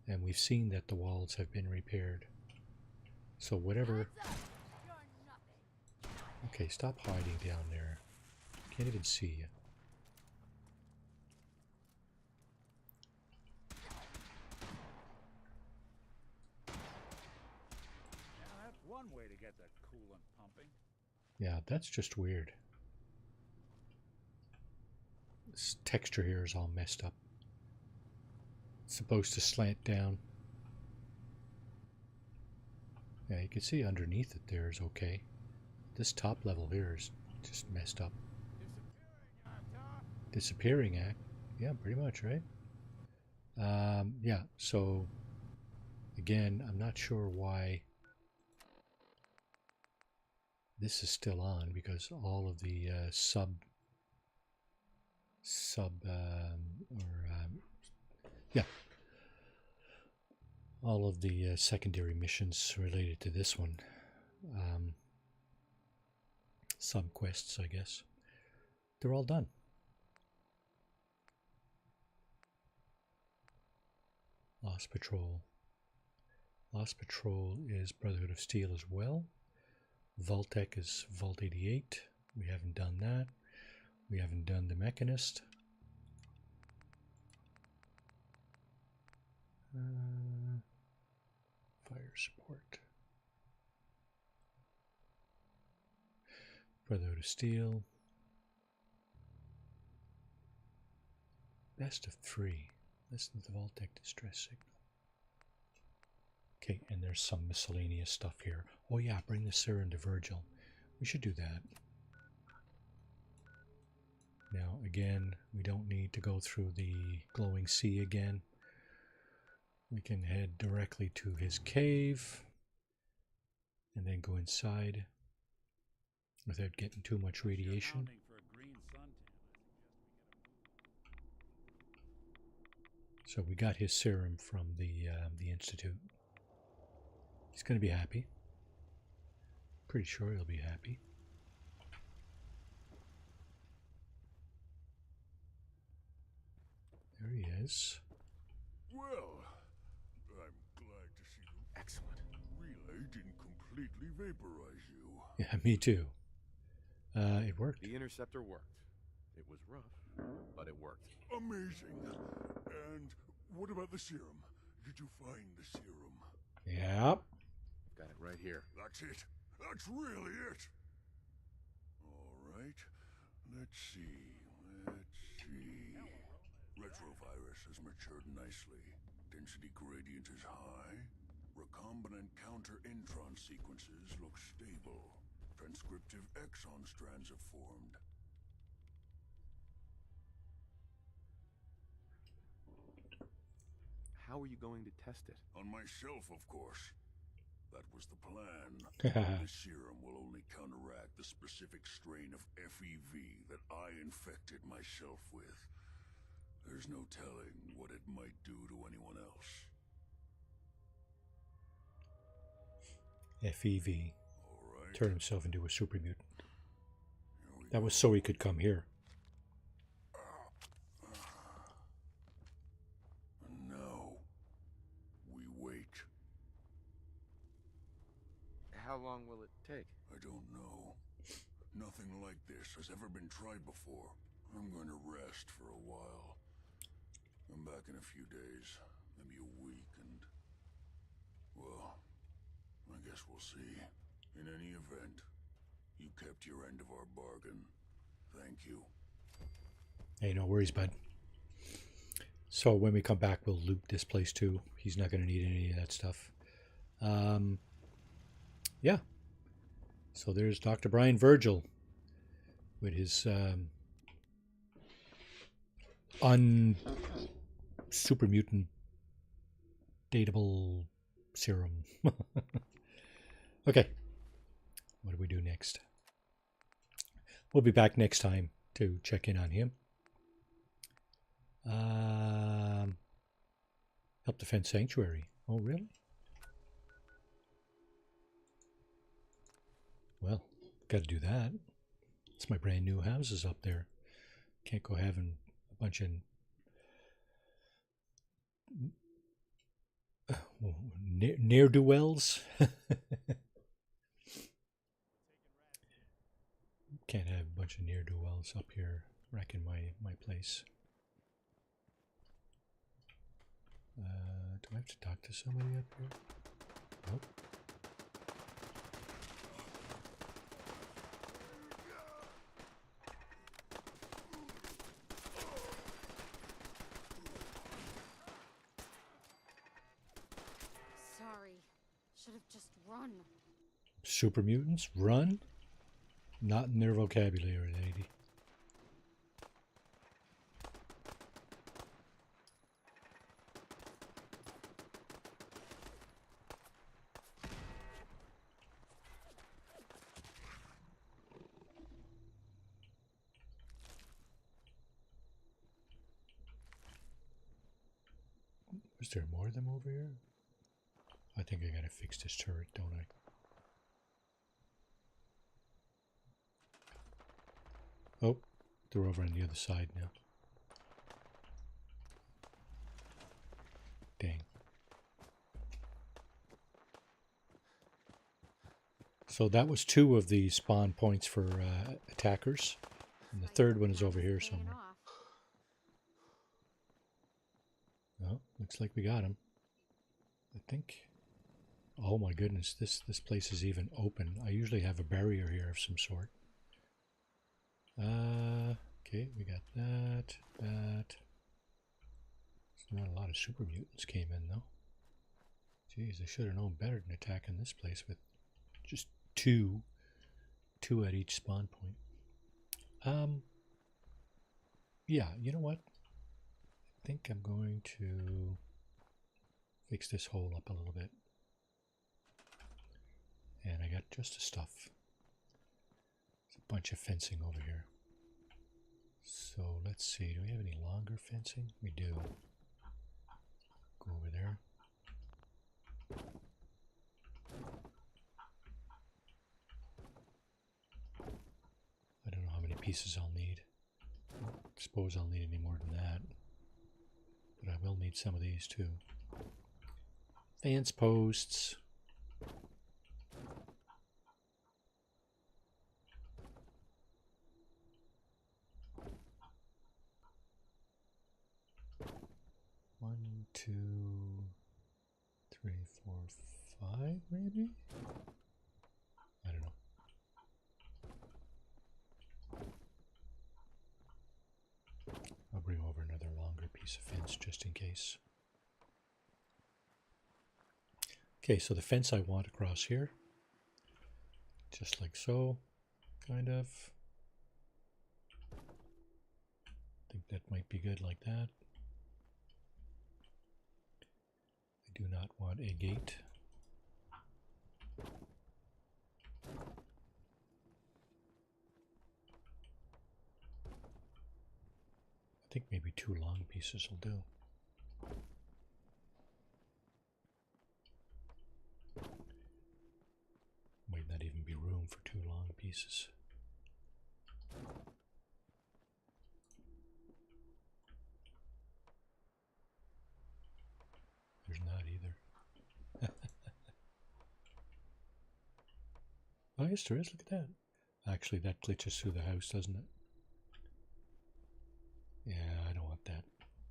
and we've seen that the walls have been repaired. So whatever... Okay, stop hiding down there. Can't even see you. Now that's one way to get the coolant pumping. Yeah, that's just weird. This texture here is all messed up. It's supposed to slant down. Yeah, you can see underneath it there is okay. This top level here is just messed up. Disappearing act? Yeah, pretty much, right? Yeah, so again, I'm not sure why this is still on, because all of the all of the secondary missions related to this one, sub quests, I guess, they're all done. Lost Patrol. Lost Patrol is Brotherhood of Steel as well. Vault-Tec is Vault 88. We haven't done that. We haven't done the Mechanist. Fire Support. Brotherhood of Steel. Best of 3. Listen to the Vault-Tec distress signal. Okay, and there's some miscellaneous stuff here. Oh yeah, bring the serum to Virgil. We should do that. Now again, we don't need to go through the glowing sea again. We can head directly to his cave and then go inside without getting too much radiation. So we got his serum from the Institute. He's going to be happy. Pretty sure he'll be happy. There he is. Well, I'm glad to see you. Excellent. Relay didn't completely vaporize you. Yeah, me too. It worked. The interceptor worked. It was rough, but it worked. Amazing. And what about the serum? Did you find the serum? Yep. Got it right here. That's it. That's really it. All right. Let's see. Retrovirus has matured nicely. Density gradient is high. Recombinant counter-intron sequences look stable. Transcriptive exon strands have formed. How are you going to test it? On myself, of course. That was the plan. The serum will only counteract the specific strain of FEV that I infected myself with. There's no telling what it might do to anyone else. FEV. Turn himself into a super mutant. That was so he could come here. And now, we wait. How long will it take? I don't know. Nothing like this has ever been tried before. I'm going to rest for a while. I'm back in a few days, maybe a week, and... well, I guess we'll see. In any event, you kept your end of our bargain. Thank you. Hey, no worries, bud. So when we come back, we'll loop this place too. He's not going to need any of that stuff. Yeah. So there's Dr. Brian Virgil with his super mutant datable serum. Okay. What do we do next? We'll be back next time to check in on him. Help defend Sanctuary. Oh, really? Well, got to do that. It's my brand new houses up there. Can't go having a bunch of ne'er-do-wells. Can't have a bunch of ne'er-do-wells up here wrecking my place. Do I have to talk to somebody up here? Nope. Run. Super mutants? Run? Not in their vocabulary, lady. Is there more of them over here? I think I gotta fix this turret, don't I? Oh, they're over on the other side now. Dang. So that was 2 of the spawn points for attackers. And the third one is over here somewhere. Oh, looks like we got him. I think. Oh my goodness, this place is even open. I usually have a barrier here of some sort. Okay, we got that. Not a lot of super mutants came in though. Jeez, I should have known better than attacking this place with just two at each spawn point. Yeah, you know what? I think I'm going to fix this hole up a little bit. And I got just the stuff. There's a bunch of fencing over here. So let's see, do we have any longer fencing? We do. Go over there. I don't know how many pieces I'll need. I don't suppose I'll need any more than that. But I will need some of these too. Fence posts. One, 2, 3, 4, 5, maybe? I don't know. I'll bring over another longer piece of fence just in case. Okay, so the fence I want across here, just like so, kind of. I think that might be good like that. I do not want a gate. I think maybe 2 long pieces will do. Might not even be room for 2 long pieces. There's not either. Oh yes, there is. Look at that. Actually, that glitches through the house, doesn't it? Yeah, I don't want that.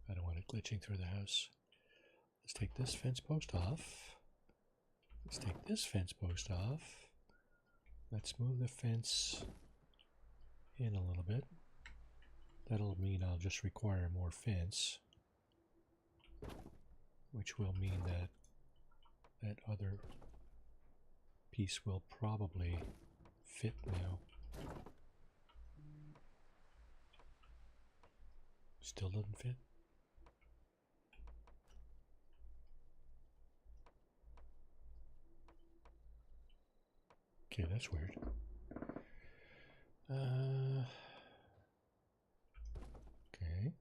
I don't want it glitching through the house. Let's take this fence post off. Let's take this fence post off. Let's move the fence in a little bit. That'll mean I'll just require more fence, which will mean that that other piece will probably fit now. Still doesn't fit? Okay, that's weird. Okay.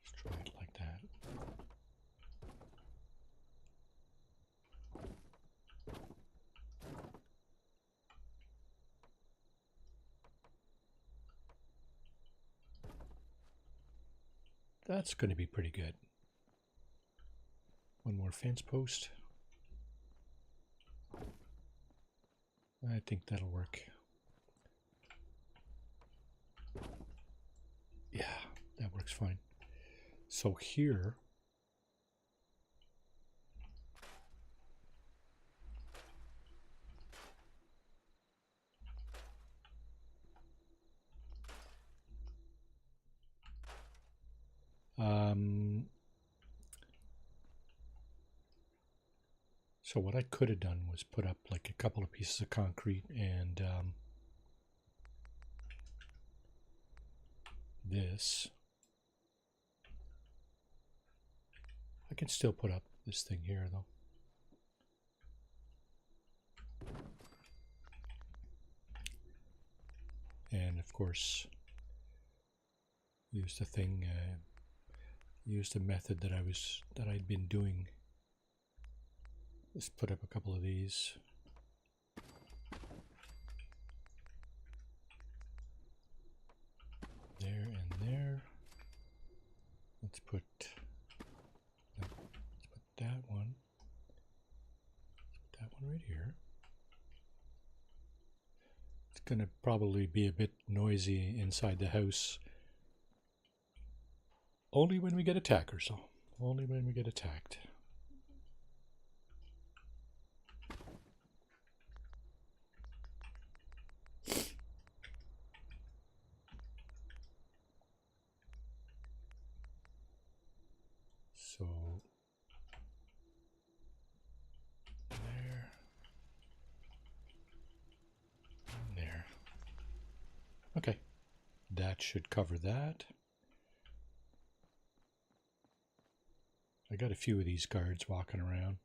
Let's try it like that. That's going to be pretty good. One more fence post. I think that'll work. Yeah, that works fine. So here, So what I could have done was put up like a couple of pieces of concrete and this. I can still put up this thing here though. And of course, use the thing, use the method that I'd been doing. Let's put up a couple of these. There and there. Let's put that one. Let's put that one right here. It's going to probably be a bit noisy inside the house. Only when we get attackers, though. Only when we get attacked. So there. And there. Okay. That should cover that. I got a few of these guards walking around.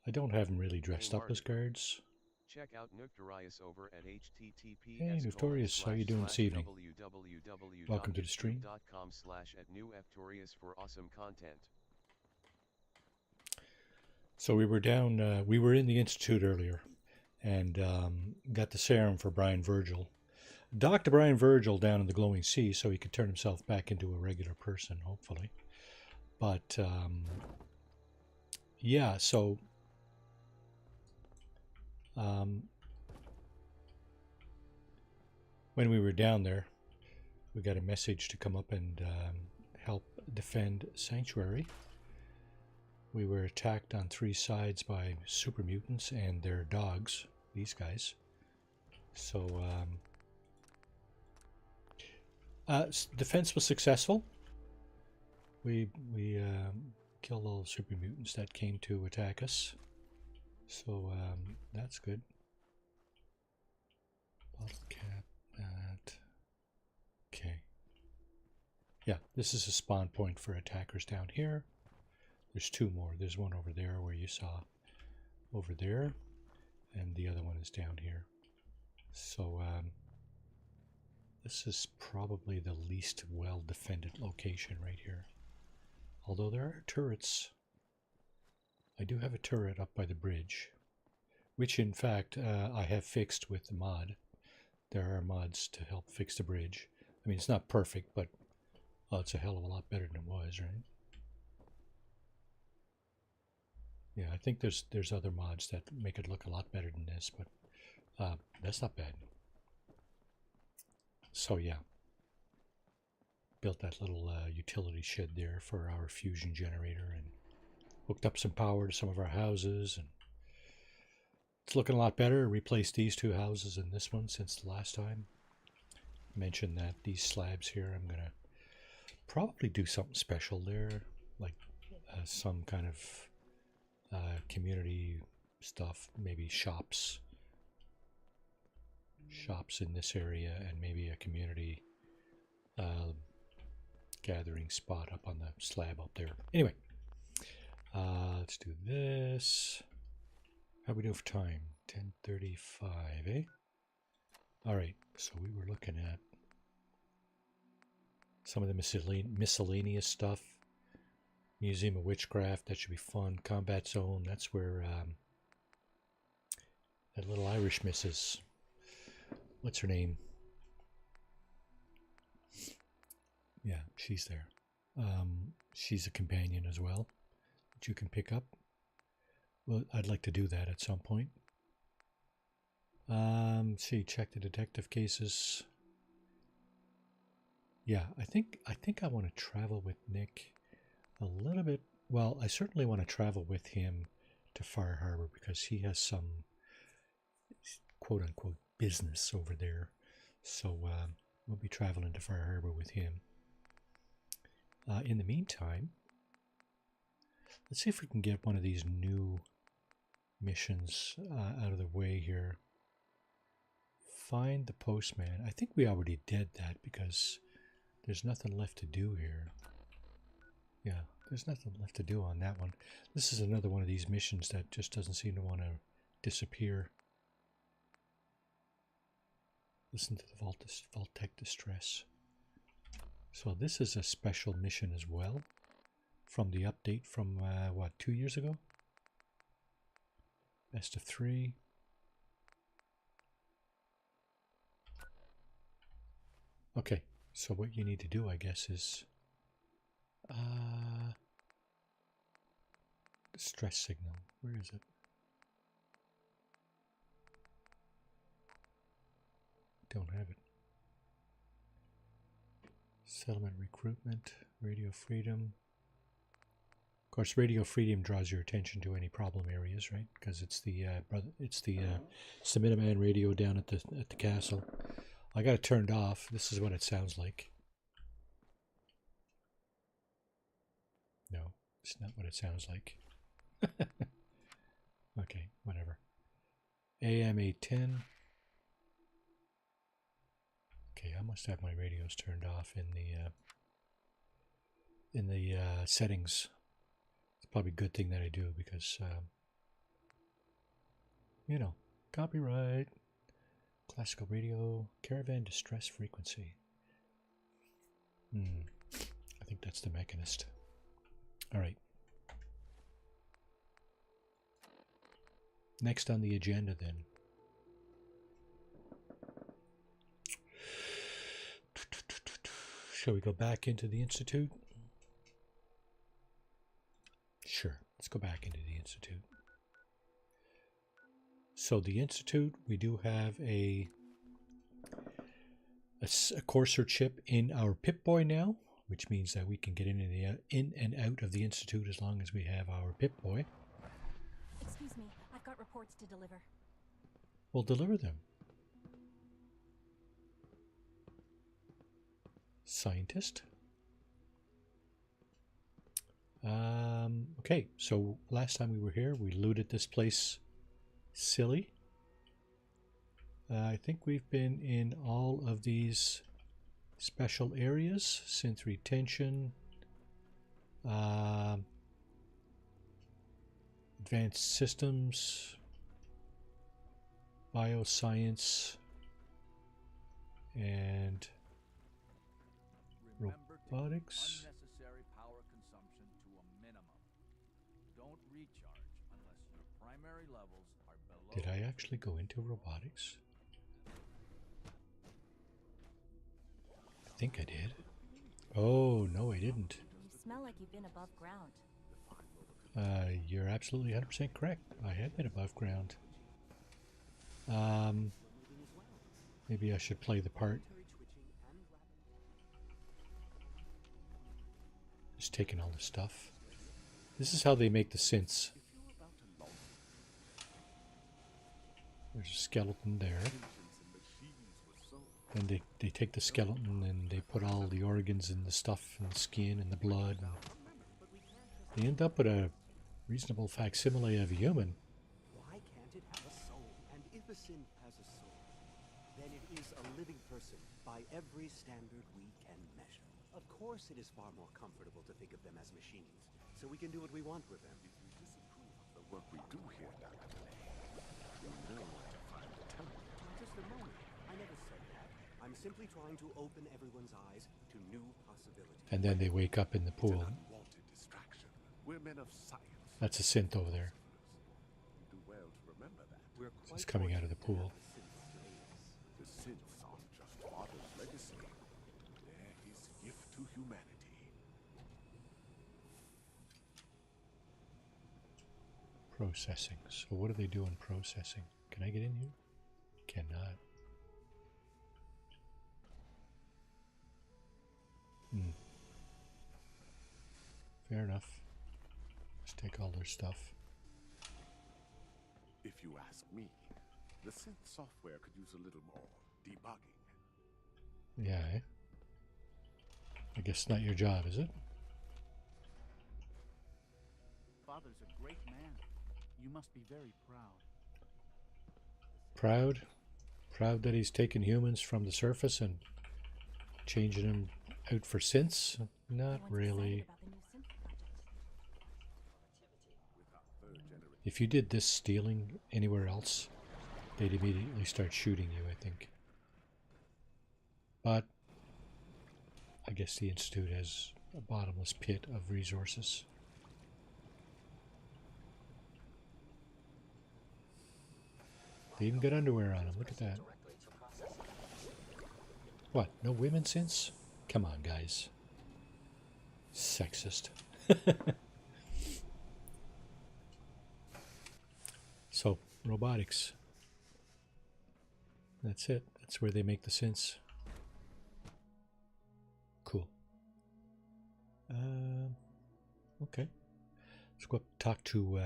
I don't have them really dressed up as guards. Check out Notorious over at https. Hey, Notorious, how you doing this evening? Welcome to the stream. /newftorious for awesome content. So we were down, we were in the Institute earlier and got the serum for Brian Virgil. Docked Brian Virgil down in the glowing sea so he could turn himself back into a regular person, hopefully. But, yeah, so when we were down there, we got a message to come up and help defend Sanctuary. We were attacked on 3 sides by super mutants and their dogs, these guys. So, defense was successful. We killed all the super mutants that came to attack us. So, that's good. Bottle cap, that. Okay. Yeah, this is a spawn point for attackers down here. There's 2 more. There's one over there where you saw over there, and the other one is down here. So this is probably the least well defended location right here. Although there are turrets. I do have a turret up by the bridge, which in fact I have fixed with the mod. There are mods to help fix the bridge. I mean, it's not perfect, but it's a hell of a lot better than it was, right? Yeah, I think there's other mods that make it look a lot better than this, but that's not bad. So yeah, built that little utility shed there for our fusion generator and hooked up some power to some of our houses, and it's looking a lot better. Replaced these 2 houses and this one since the last time. Mentioned that these slabs here, I'm gonna probably do something special there, like some kind of community stuff, maybe shops in this area, and maybe a community gathering spot up on the slab up there. Anyway, let's do this. How we do for time? 10:35, eh? All right, so we were looking at some of the miscellaneous stuff. Museum of Witchcraft, that should be fun. Combat Zone, that's where that little Irish missus, what's her name? Yeah, she's there. She's a companion as well that you can pick up. Well, I'd like to do that at some point. See, check the detective cases. Yeah, I think I want to travel with Nick a little bit. Well, I certainly want to travel with him to Far Harbor because he has some quote-unquote business over there. So we'll be traveling to Far Harbor with him. In the meantime, let's see if we can get one of these new missions out of the way here. Find the postman. I think we already did that because there's nothing left to do here. Yeah, there's nothing left to do on that one. This is another one of these missions that just doesn't seem to want to disappear. Listen to the Vault-Tec distress. So this is a special mission as well from the update from, what, 2 years ago? Best of 3. Okay, so what you need to do, I guess, is distress signal. Where is it? Don't have it. Settlement recruitment, Radio Freedom. Of course, Radio Freedom draws your attention to any problem areas, right? Because it's the Minuteman radio down at the castle. I got it turned off. This is what it sounds like. No, it's not what it sounds like. Okay, whatever. AM 810. Okay, I must have my radios turned off in the settings. It's probably a good thing that I do because you know, copyright. Classical radio, caravan distress frequency. I think that's the Mechanist. All right. Next on the agenda then. Shall we go back into the Institute? Sure, let's go back into the Institute. So the Institute, we do have a Courser chip in our Pip-Boy now, which means that we can get in and out of the Institute as long as we have our Pip-Boy. Excuse me, I've got reports to deliver. We'll deliver them. Scientist. Okay, so last time we were here, we looted this place silly. I think we've been in all of these special areas: synth retention, advanced systems, bioscience, and robotics. Unnecessary power consumption to a minimum. Don't recharge unless your primary levels are below. Did I actually go into robotics? I think I did. Oh, no, I didn't. You smell like you've been above ground. You're absolutely 100% correct. I have been above ground. Maybe I should play the part. Just taking all the stuff. This is how they make the synths. There's a skeleton there. And they take the skeleton and they put all the organs and the stuff and the skin and the blood. And they end up with a reasonable facsimile of a human. Why can't it have a soul? And if a synth has a soul, then it is a living person by every standard we can measure. Of course it is far more comfortable to think of them as machines, so we can do what we want with them. If you disapprove of the work we do here, Dr. Delay, you know where to find the temple. Just a moment. I never said that. I'm simply trying to open everyone's eyes to new possibilities. And then they wake up in the pool. Unwanted distraction. We're men of science. That's a synth over there. You do well to remember that. It's coming out of the pool. The synths aren't just Father's legacy. They're his gift to humanity. Processing. So what do they do in processing? Can I get in here? Cannot. Fair enough. Let's take all their stuff. If you ask me, the synth software could use a little more debugging. Yeah, eh? I guess it's not your job, is it? father's a great man. You must be very proud. Proud? Proud that he's taken humans from the surface and changing them out for synths? Not really. If you did this stealing anywhere else, they'd immediately start shooting you, I think. But I guess the Institute has a bottomless pit of resources. They even got underwear on them. Look at that. What? No women since? Come on, guys. Sexist. So, robotics. That's it. That's where they make the synths. Cool. Okay. Let's go up and talk to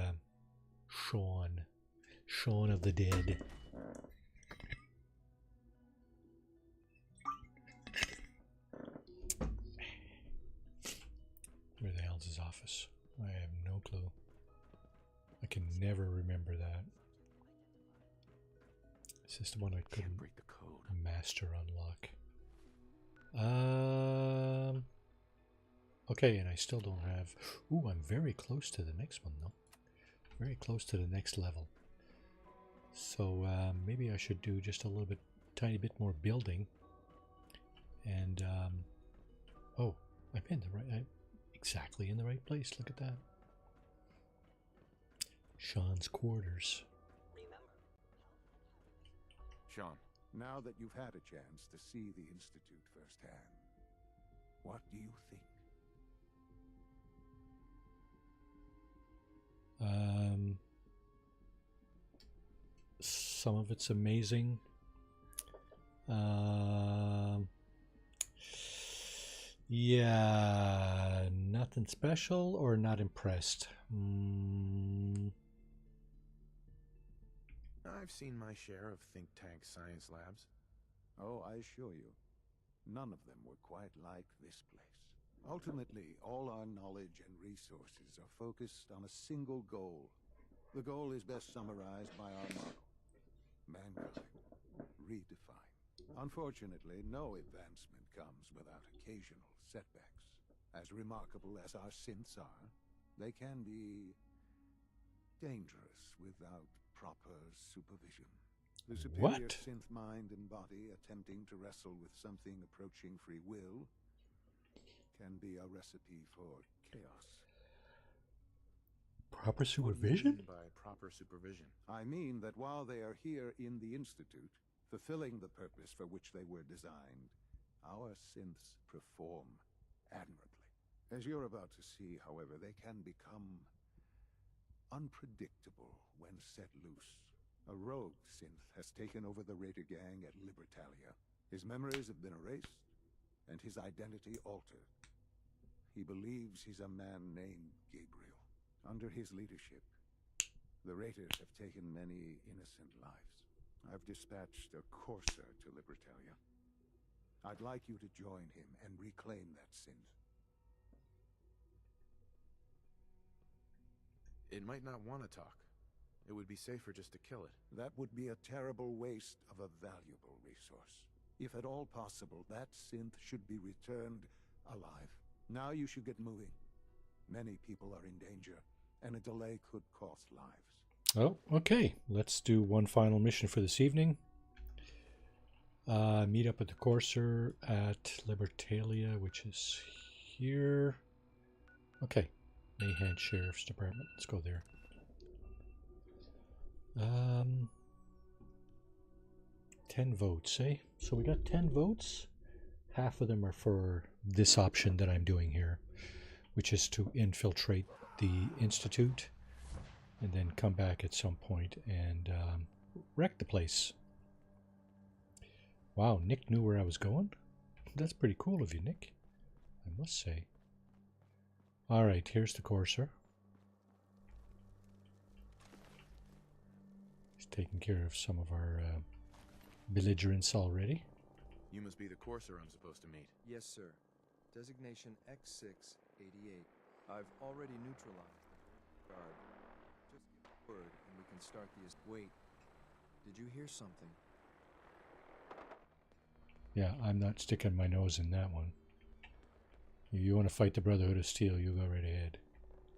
Sean. Shaun of the Dead. Where the hell's his office? I have no clue. I can never remember that. Is this the one I couldn't break the code? Master unlock. Okay, and I still don't have... Ooh, I'm very close to the next one, though. Very close to the next level. So maybe I should do just a little bit, tiny bit more building. And, oh, I'm in the right... exactly in the right place. Look at that. Sean's quarters. Sean. Now that you've had a chance to see the Institute firsthand, what do you think? Some of it's amazing. Yeah, nothing special or not impressed. I've seen my share of think tank science labs. Oh, I assure you, none of them were quite like this place. Ultimately, all our knowledge and resources are focused on a single goal. The goal is best summarized by our motto: mankind redefined. Unfortunately, no advancement comes without occasional setbacks. As remarkable as our synths are, they can be dangerous without proper supervision. The superior synth mind and body attempting to wrestle with something approaching free will can be a recipe for chaos. Proper supervision? What do you mean by proper supervision? I mean that while they are here in the Institute, fulfilling the purpose for which they were designed, our synths perform admirably. As you're about to see, however, they can become unpredictable when set loose. A rogue synth has taken over the raider gang at Libertalia. His memories have been erased, and his identity altered. He believes he's a man named Gabriel. Under his leadership, the raiders have taken many innocent lives. I've dispatched a courser to Libertalia. I'd like you to join him and reclaim that synth. It might not want to talk. It would be safer just to kill it. That would be a terrible waste of a valuable resource. If at all possible, that synth should be returned alive. Now you should get moving. Many people are in danger, and a delay could cost lives. Oh, okay. Let's do one final mission for this evening. Meet up with the courser at Libertalia, which is here. Okay. Mayhem Sheriff's Department. Let's go there. 10 votes, eh? So we got 10 votes. Half of them are for this option that I'm doing here, which is to infiltrate the Institute and then come back at some point and wreck the place. Wow, Nick knew where I was going? That's pretty cool of you, Nick, I must say. Alright, here's the courser. He's taking care of some of our belligerents already. You must be the courser I'm supposed to meet. Yes, sir. Designation X688. I've already neutralized them. Guard. Just give a word and we can start the... Wait. Did you hear something? Yeah, I'm not sticking my nose in that one. If you want to fight the Brotherhood of Steel, you go right ahead.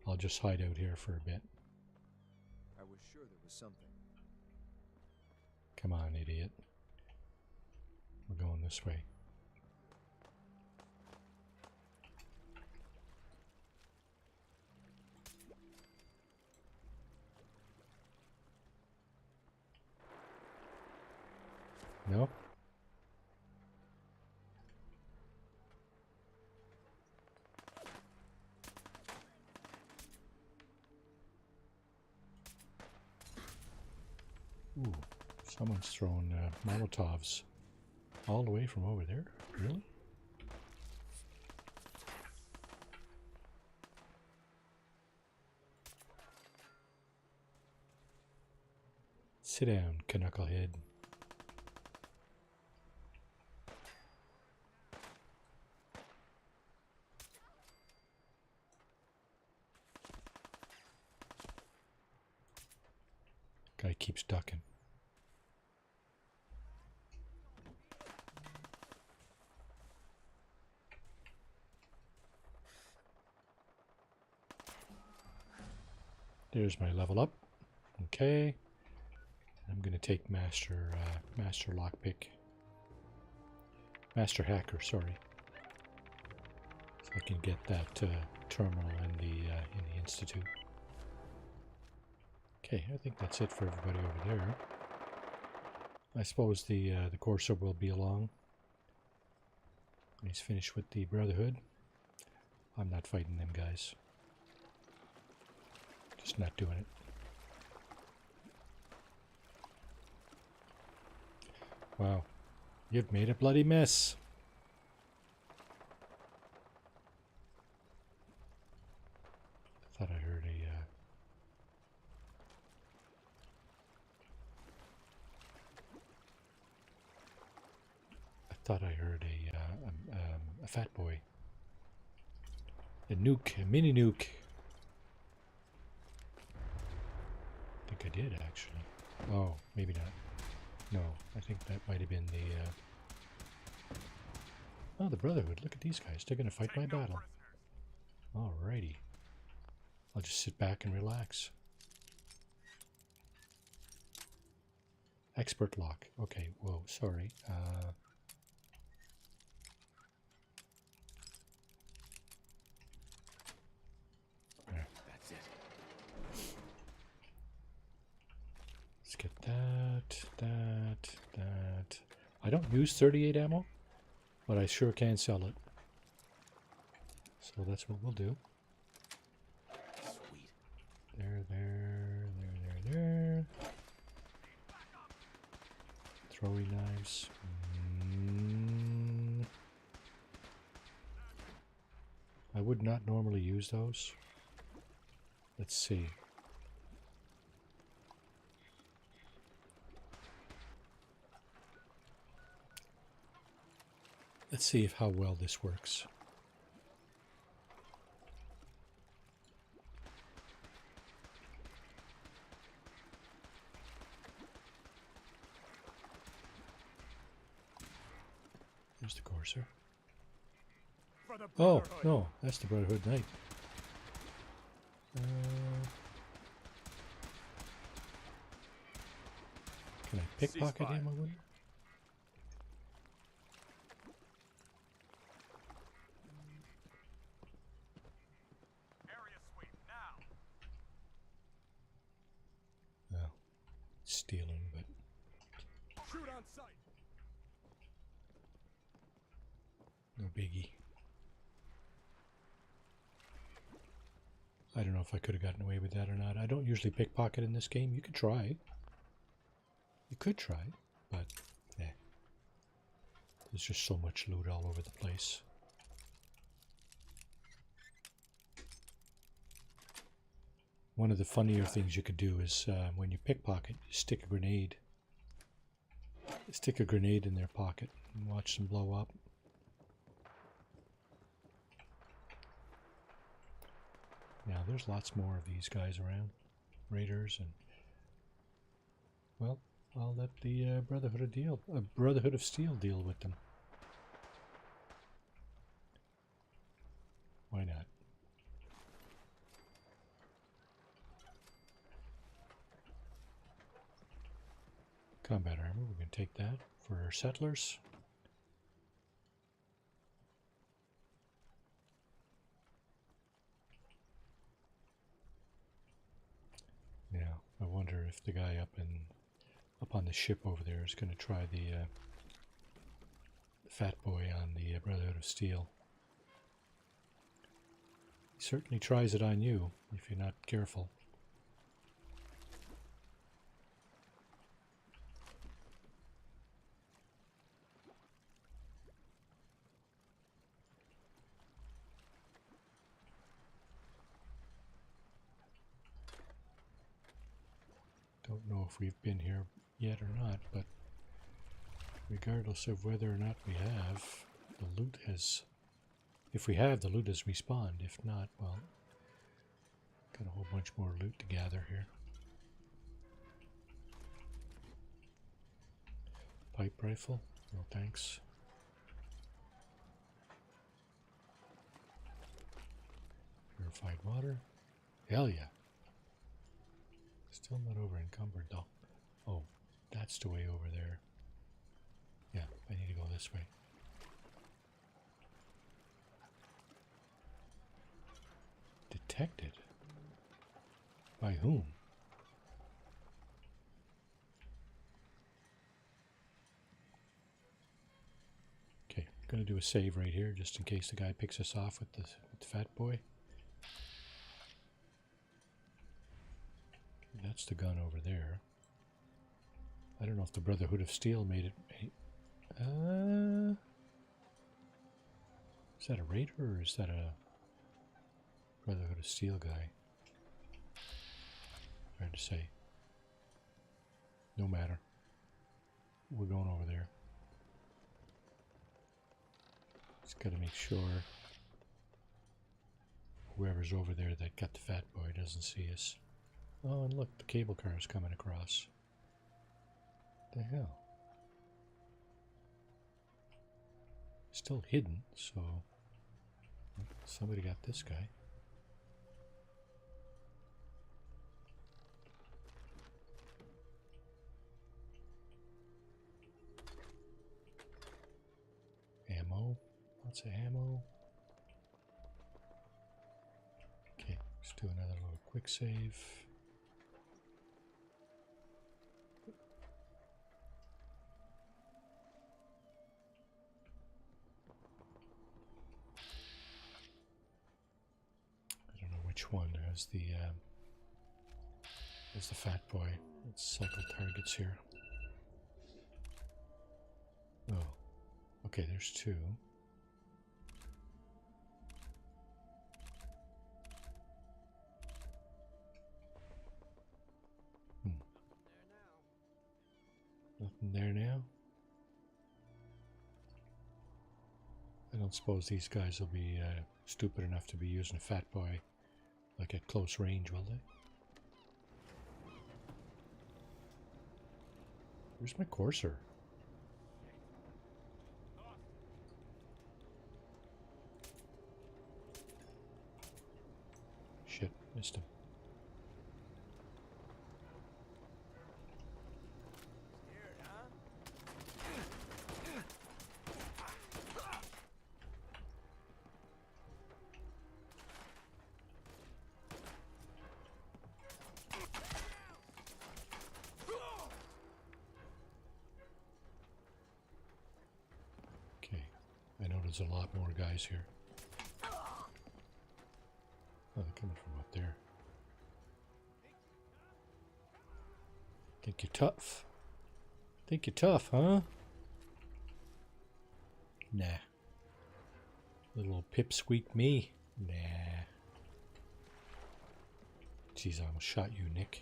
I'll just hide out here for a bit. I was sure there was something. Come on, idiot. We're going this way. No? Ooh, someone's throwing Molotovs all the way from over there? Really? Sit down, knucklehead. Guy keeps ducking. There's my level up. Okay. I'm going to take Master Lockpick. Master Hacker, sorry. So I can get that terminal in the Institute. Okay, I think that's it for everybody over there. I suppose the Courser will be along. He's finished with the Brotherhood. I'm not fighting them guys. Just not doing it. Wow. You've made a bloody mess. I thought I heard a... I thought I heard a fat boy. A nuke, a mini nuke. I think I did, actually. Oh, maybe not. No, I think that might have been the... Oh, the Brotherhood. Look at these guys. They're going to fight my battle. Alrighty. I'll just sit back and relax. Expert lock. Okay, whoa, sorry. That's it. Let's get that. I don't use 38 ammo, but I sure can sell it. So that's what we'll do. Sweet. There. Throwing knives. I would not normally use those. Let's see. Let's see how well this works. There's the Courser. Oh, no, that's the Brotherhood Knight. Can I pickpocket him, I wonder? Well, stealing, but... Shoot on sight. No biggie. I don't know if I could have gotten away with that or not. I don't usually pickpocket in this game. You could try. You could try, but eh. There's just so much loot all over the place. One of the funnier things you could do is when you pickpocket, you stick a grenade. Stick a grenade in their pocket and watch them blow up. Now, there's lots more of these guys around. Raiders and... Well, I'll let the Brotherhood of Steel deal with them. Why not? Combat armor, we can take that for our settlers. Now, I wonder if the guy up on the ship over there is going to try the fat boy on the Brotherhood of Steel. He certainly tries it on you if you're not careful. Don't know if we've been here yet or not, but regardless of whether or not we have, the loot has... If we have, the loot has respawned. If not, well, got a whole bunch more loot to gather here. Pipe rifle? No thanks. Purified water? Hell yeah. Still not over encumbered though. Oh, that's the way over there. Yeah, I need to go this way. Detected? By whom? Okay, I'm going to do a save right here just in case the guy picks us off with the fat boy. Okay, that's the gun over there. I don't know if the Brotherhood of Steel made it. Is that a raider or is that a Brotherhood of Steel guy? Hard to say. No matter. We're going over there. Just got to make sure whoever's over there that got the fat boy doesn't see us. Oh, and look, the cable car is coming across. What the hell? Still hidden, so somebody got this guy. Ammo. Lots of ammo. Okay, let's do another little quick save. I don't know which one has the fat boy. Let's cycle targets here. Oh. Okay, there's two. Nothing there now. I don't suppose these guys will be stupid enough to be using a fat boy like at close range, will they? Where's my courser? Shit, missed him. There's a lot more guys here. Oh, they're coming from up there. Think you're tough? Think you're tough, huh? Nah. Little pipsqueak me? Nah. Jeez, I almost shot you, Nick.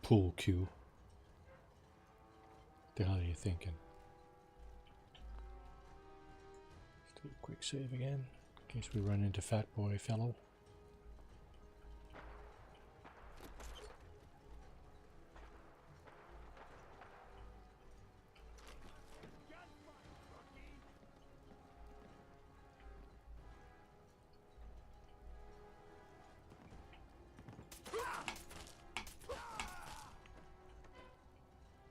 pool cue. What the hell are you thinking? Let's do a quick save again, in case we run into Fat Boy Fellow.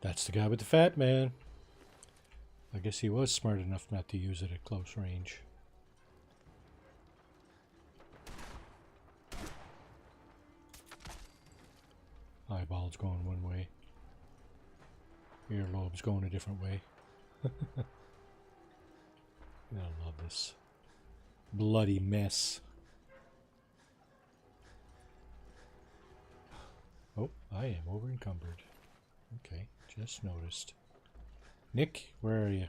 That's the guy with the fat man. I guess he was smart enough not to use it at close range. Eyeballs going one way. Earlobes going a different way. I love this bloody mess. Oh, I am over encumbered. Okay, just noticed. Nick, where are you?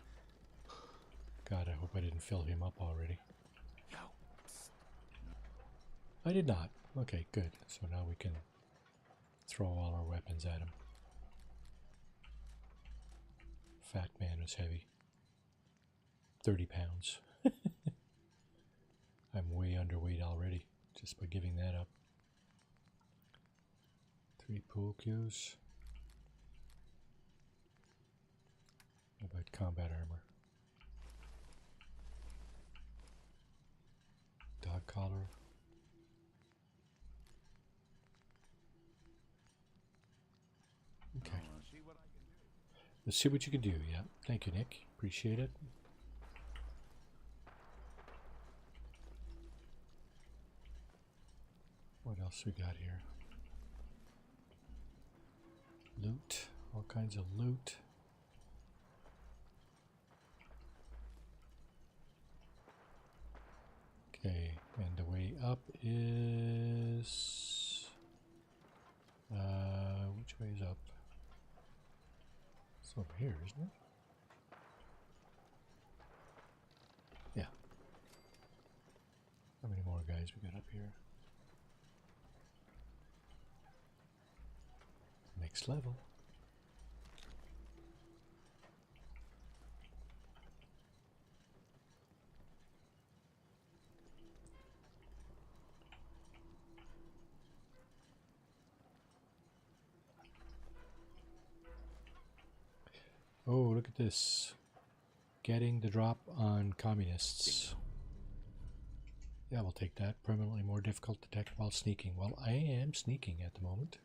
God, I hope I didn't fill him up already. I did not. Okay, good. So now we can throw all our weapons at him. Fat man is heavy. 30 pounds. I'm way underweight already, just by giving that up. 3 pool cues. How about combat armor? Dog collar. Okay. Let's see what you can do. Yeah. Thank you, Nick. Appreciate it. What else we got here? Loot. All kinds of loot. Okay, and the way up is... which way is up? It's over here, isn't it? Yeah. How many more guys we got up here? Next level. Oh, look at this. Getting the drop on communists. Yeah, we'll take that. Permanently more difficult to detect while sneaking. Well, I am sneaking at the moment.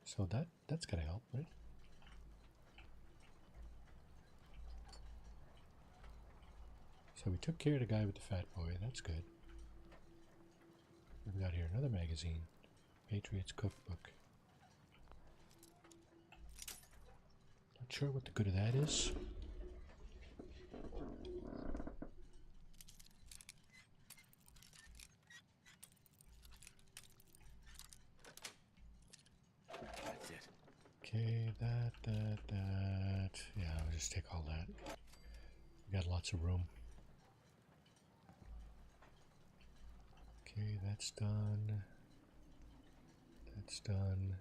So that's gotta help, right? So we took care of the guy with the fat boy. That's good. What we got here? Another magazine. Patriots Cookbook. Not sure what the good of that is. That's it. Okay, that. Yeah, I'll just take all that. We got lots of room. Okay, that's done. That's done.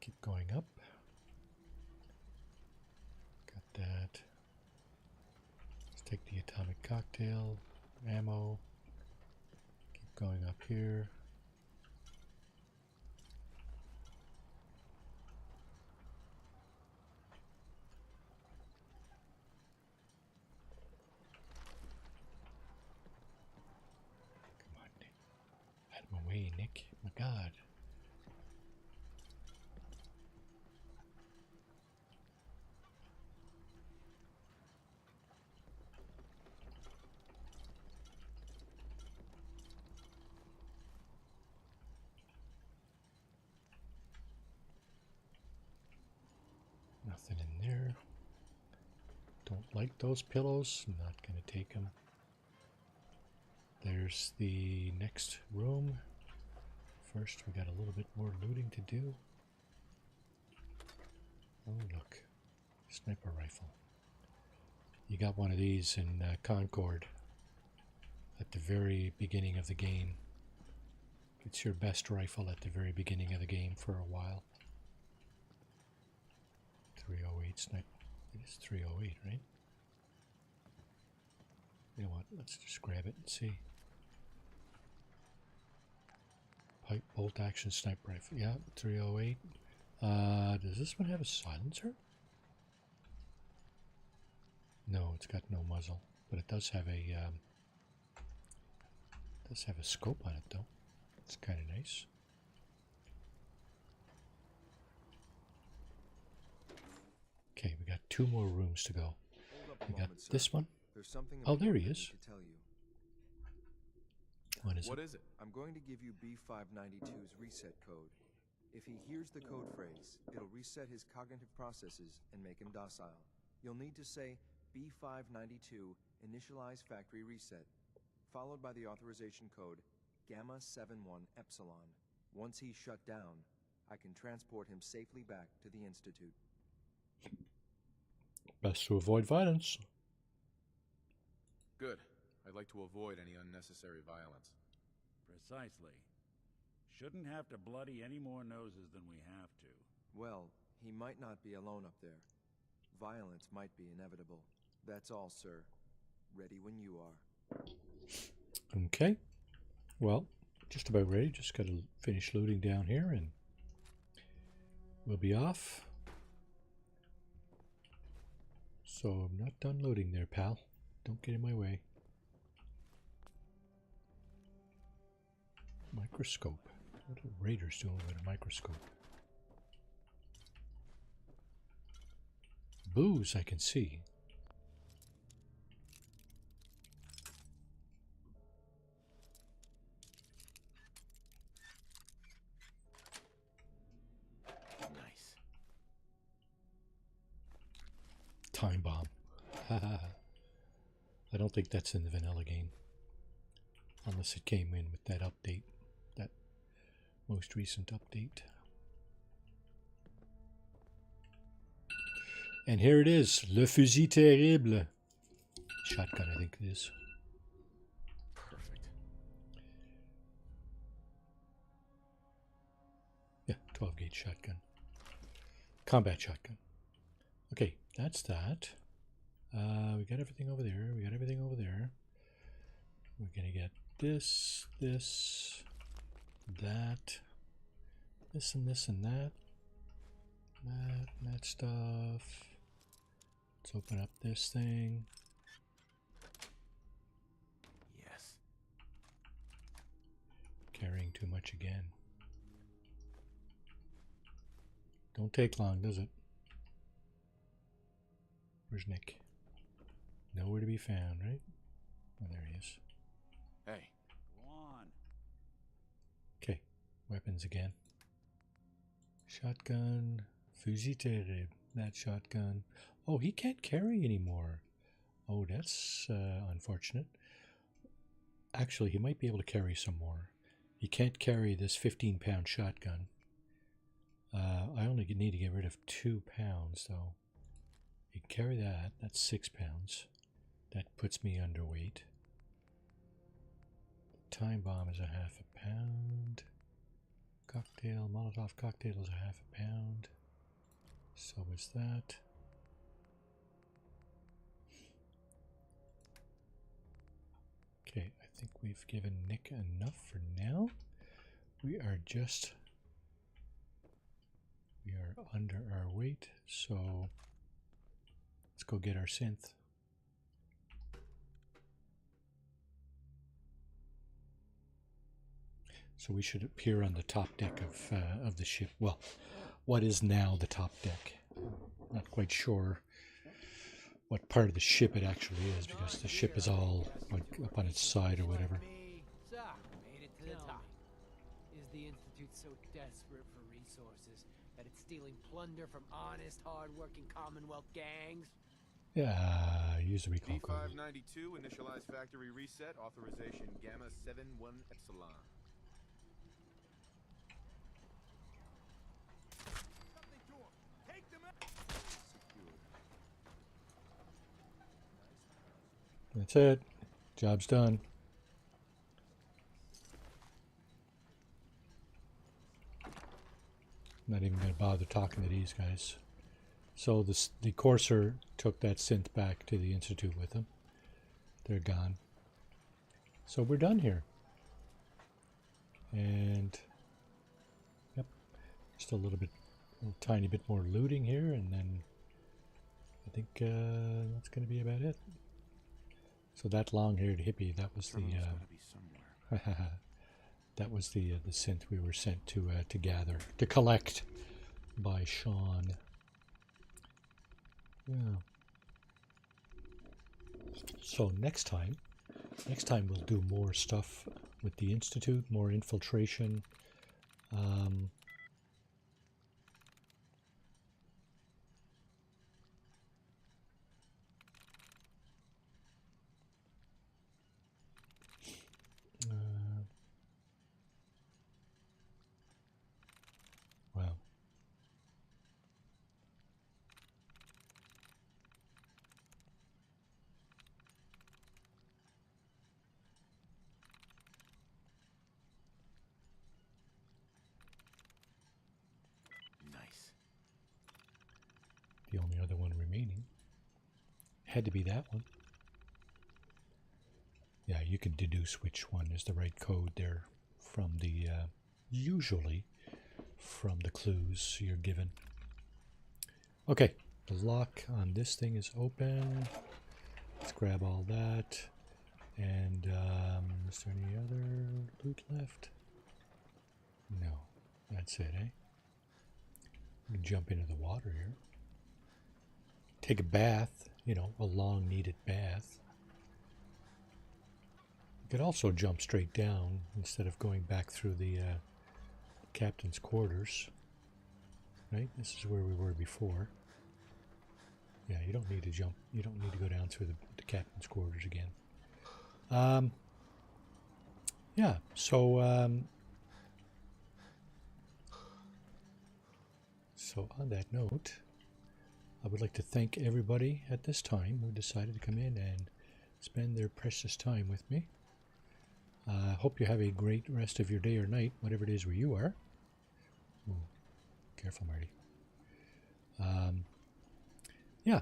Keep going up. Got that. Let's take the atomic cocktail, ammo. Keep going up here. Come on, Nick. Out of my way, Nick. My God. Nothing in there. Don't like those pillows. I'm not going to take them. There's the next room. First, we got a little bit more looting to do. Oh, look. Sniper rifle. You got one of these in Concord at the very beginning of the game. It's your best rifle at the very beginning of the game for a while. 308 snipe. It is 308, right? You know what? Let's just grab it and see. Pipe bolt action sniper rifle. Yeah, 308. Does this one have a silencer? No, it's got no muzzle, but it does have a scope on it though. It's kind of nice. Okay, we got 2 more rooms to go. We got this one. There's something oh, there he important I is. need to tell you. What is it? I'm going to give you B592's reset code. If he hears the code phrase, it'll reset his cognitive processes and make him docile. You'll need to say B592 initialize factory reset, followed by the authorization code Gamma 71 Epsilon. Once he's shut down, I can transport him safely back to the Institute. Best to avoid violence. Good. I'd like to avoid any unnecessary violence. Precisely. Shouldn't have to bloody any more noses than we have to. Well, he might not be alone up there. Violence might be inevitable. That's all, sir. Ready when you are. Okay. Well, just about ready. Just got to finish loading down here and we'll be off. So I'm not done loading there, pal. Don't get in my way. Microscope. What are raiders doing with a microscope? Booze, I can see. Nice. Time bomb. I don't think that's in the vanilla game. Unless it came in with that update. That most recent update. And here it is. Le fusil terrible. Shotgun, I think it is. Perfect. Yeah, 12 gauge shotgun. Combat shotgun. Okay, that's that. We got everything over there. We got everything over there. We're gonna get this, this, that, this and this and that. That stuff. Let's open up this thing. Yes. Carrying too much again. Don't take long, does it? Where's Nick? Nowhere to be found, right? Oh, there he is. Hey. Go on. Okay, weapons again. Shotgun. Fusil terrible. That shotgun. Oh, he can't carry anymore. Oh, that's unfortunate. Actually, he might be able to carry some more. He can't carry this 15-pound shotgun. I only need to get rid of 2 pounds, though. You can carry that. That's 6 pounds. That puts me underweight. Time bomb is a half a pound. Cocktail, Molotov cocktail is a half a pound. So is that. Okay, I think we've given Nick enough for now. We are under our weight, so let's go get our synth. So we should appear on the top deck of the ship. Well, what is now the top deck? Not quite sure what part of the ship it actually is, because the ship is all like up on its side or whatever. So, made it to the top. Is the Institute so desperate for resources that it's stealing plunder from honest, hard-working Commonwealth gangs? Yeah, use a recall code. B592 initialize factory reset authorization Gamma 71 Epsilon. That's it. Job's done. Not even going to bother talking to these guys. So the courser took that synth back to the Institute with him. They're gone. So we're done here. And yep, just a tiny bit more looting here, and then I think that's going to be about it. So that long-haired hippie, that was that was the synth we were sent to collect by Sean. Yeah. So next time we'll do more stuff with the Institute, more infiltration. Wow. Nice. The only other one remaining had to be that one. Yeah, you can deduce which one is the right code there from the usually from the clues you're given. Okay, the lock on this thing is open. Let's grab all that. And is there any other loot left? No, that's it, eh? We can jump into the water here. Take a bath, you know, a long needed bath. You could also jump straight down instead of going back through the captain's quarters. Right? This is where we were before. Yeah, you don't need to jump. You don't need to go down through the captain's quarters again. Yeah, so so on that note, I would like to thank everybody at this time who decided to come in and spend their precious time with me. I hope you have a great rest of your day or night, whatever it is where you are. Ooh, careful, Marty. Yeah,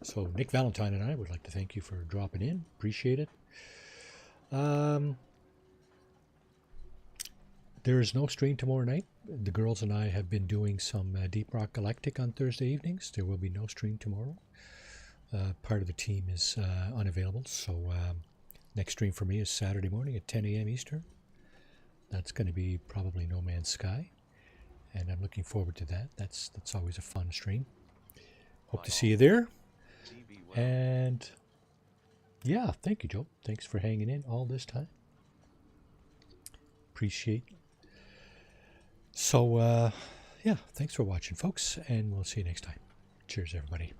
so Nick Valentine and I would like to thank you for dropping in. Appreciate it. There is no stream tomorrow night. The girls and I have been doing some Deep Rock Galactic on Thursday evenings. There will be no stream tomorrow. Part of the team is unavailable, so next stream for me is Saturday morning at 10 a.m. Eastern. That's going to be probably No Man's Sky, and I'm looking forward to that. That's always a fun stream. Hope to see you there. And yeah, thank you, Joe. Thanks for hanging in all this time. Appreciate it. So, yeah, thanks for watching, folks, and we'll see you next time. Cheers, everybody.